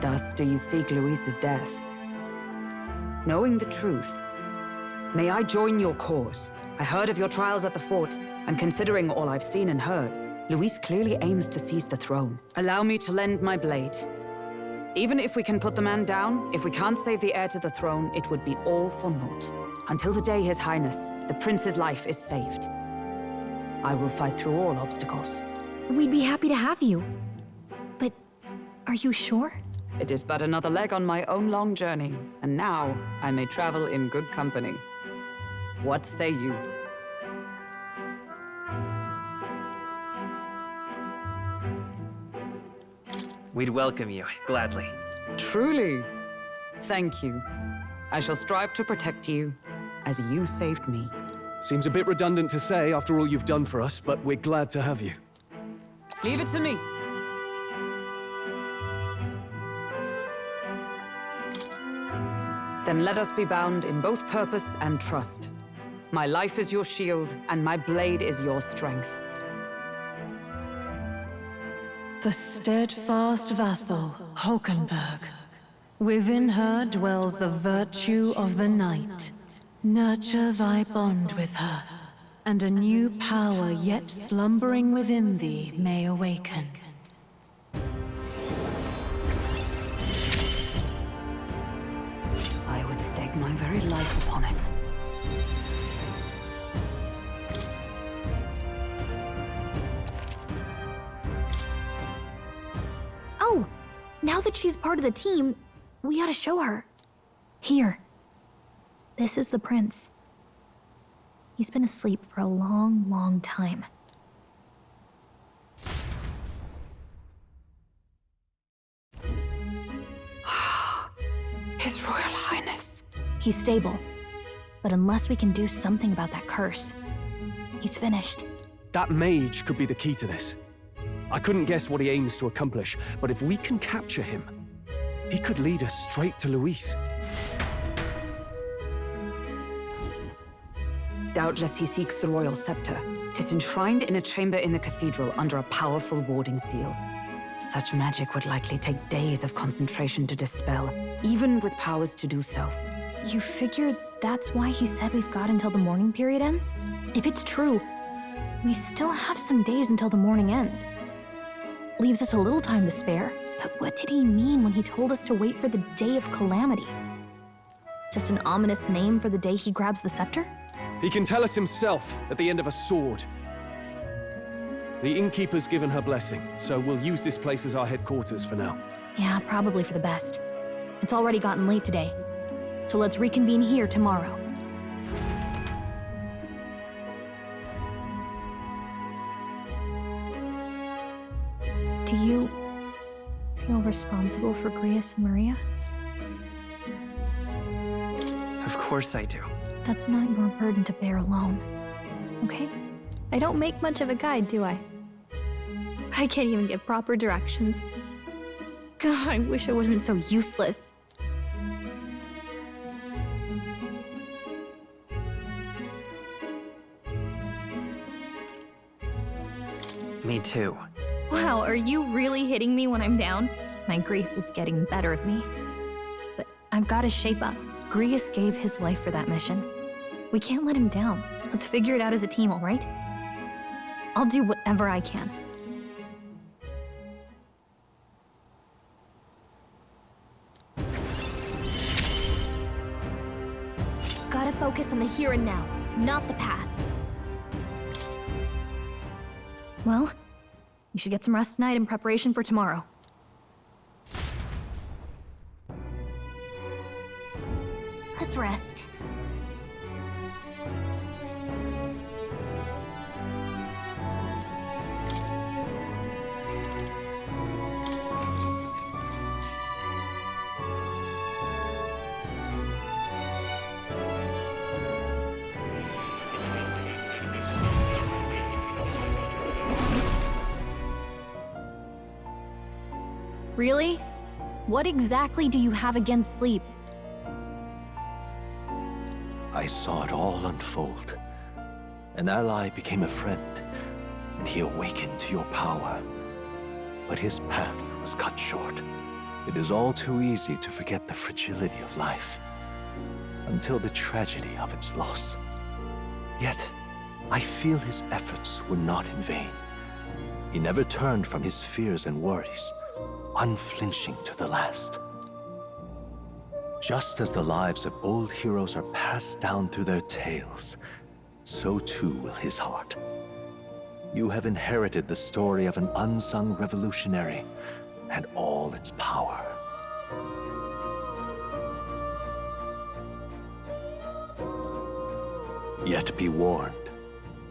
Thus do you seek Louise's death. Knowing the truth, may I join your cause? I heard of your trials at the fort, and considering all I've seen and heard, Louise clearly aims to seize the throne. Allow me to lend my blade. Even if we can put the man down, if we can't save the heir to the throne, it would be all for naught. Until the day His Highness, the prince's life, is saved. I will fight through all obstacles. We'd be happy to have you. But are you sure? It is but another leg on my own long journey, and now I may travel in good company. What say you? We'd welcome you, gladly. Truly. Thank you. I shall strive to protect you, as you saved me. Seems a bit redundant to say after all you've done for us, but we're glad to have you. Leave it to me. Then let us be bound in both purpose and trust. My life is your shield, and my blade is your strength. The steadfast vassal, Hulkenberg. Within her dwells the virtue of the knight. Nurture thy bond with her, and a new power yet slumbering within thee may awaken. I would stake my very life upon it. Oh, now that she's part of the team, we ought to show her. Here. This is the prince. He's been asleep for a long, long time. His Royal Highness. He's stable. But unless we can do something about that curse, he's finished. That mage could be the key to this. I couldn't guess what he aims to accomplish, but if we can capture him, he could lead us straight to Luis. Doubtless he seeks the royal scepter. 'Tis enshrined in a chamber in the cathedral under a powerful warding seal. Such magic would likely take days of concentration to dispel, even with powers to do so. You figure that's why he said we've got until the mourning period ends? If it's true, we still have some days until the mourning ends. Leaves us a little time to spare. But what did he mean when he told us to wait for the Day of Calamity? Just an ominous name for the day he grabs the scepter? He can tell us himself at the end of a sword. The innkeeper's given her blessing, so we'll use this place as our headquarters for now. Yeah, probably for the best. It's already gotten late today, so let's reconvene here tomorrow. Do you feel responsible for Grius and Maria? Of course I do. That's not your burden to bear alone, okay? I don't make much of a guide, do I? I can't even give proper directions. God, I wish I wasn't so useless. Me too. Wow, are you really hitting me when I'm down? My grief is getting the better of me. But I've got to shape up. Grius gave his life for that mission. We can't let him down. Let's figure it out as a team, all right? I'll do whatever I can. Gotta focus on the here and now, not the past. Well, you should get some rest tonight in preparation for tomorrow. Let's rest. Really? What exactly do you have against sleep? I saw it all unfold. An ally became a friend, and he awakened to your power. But his path was cut short. It is all too easy to forget the fragility of life, until the tragedy of its loss. Yet, I feel his efforts were not in vain. He never turned from his fears and worries, unflinching to the last. Just as the lives of old heroes are passed down through their tales, so too will his heart. You have inherited the story of an unsung revolutionary and all its power. Yet be warned,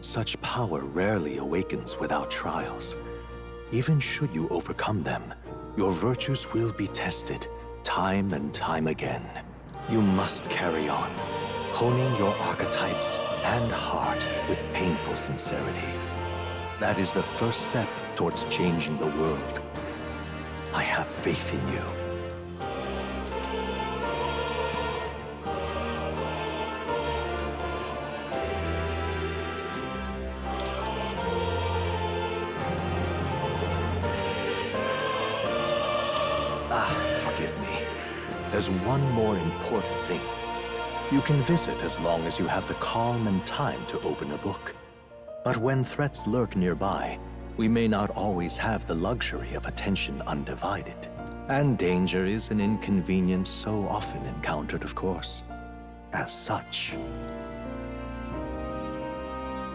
such power rarely awakens without trials. Even should you overcome them, your virtues will be tested, time and time again. You must carry on, honing your archetypes and heart with painful sincerity. That is the first step towards changing the world. I have faith in you. Forgive me. There's one more important thing. You can visit as long as you have the calm and time to open a book. But when threats lurk nearby, we may not always have the luxury of attention undivided. And danger is an inconvenience so often encountered, of course. As such.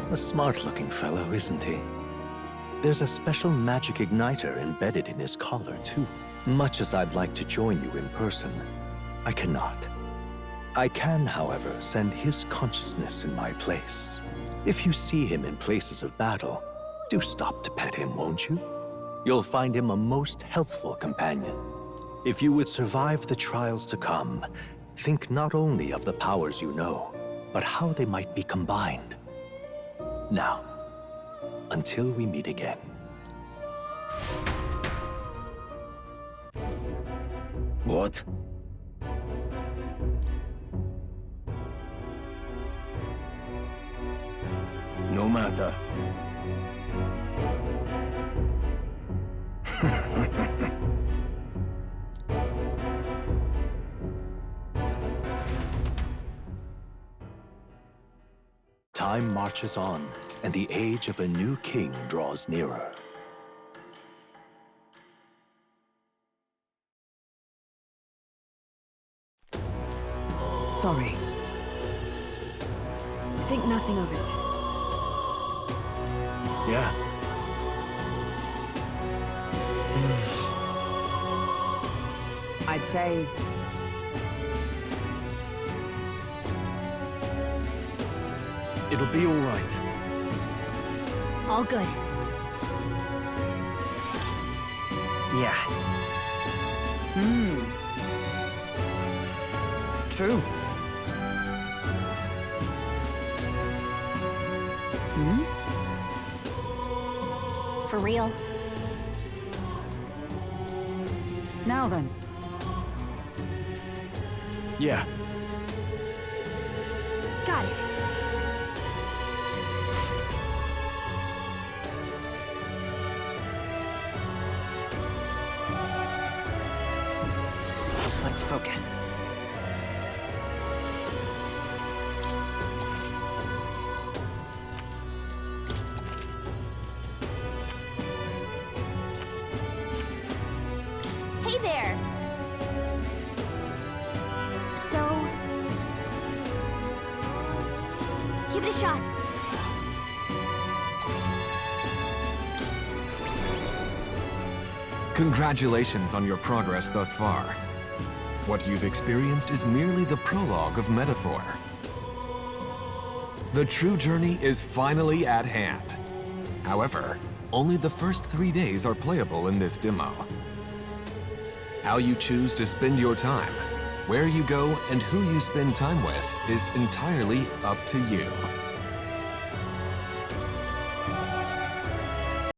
A smart-looking fellow, isn't he? There's a special magic igniter embedded in his collar, too. Much as I'd like to join you in person, I cannot. I can, however, send his consciousness in my place. If you see him in places of battle, do stop to pet him, won't you? You'll find him a most helpful companion. If you would survive the trials to come, think not only of the powers you know, but how they might be combined. Now, until we meet again. What? No matter. Time marches on, and the age of a new king draws nearer. Sorry. Think nothing of it. Yeah. I'd say... It'll be all right. All good. Yeah. True. For real. Now then. Yeah. Got it. Let's focus. Hey there! So... give it a shot. Congratulations on your progress thus far. What you've experienced is merely the prologue of Metaphor. The true journey is finally at hand. However, only the first 3 days are playable in this demo. How you choose to spend your time, where you go, and who you spend time with is entirely up to you.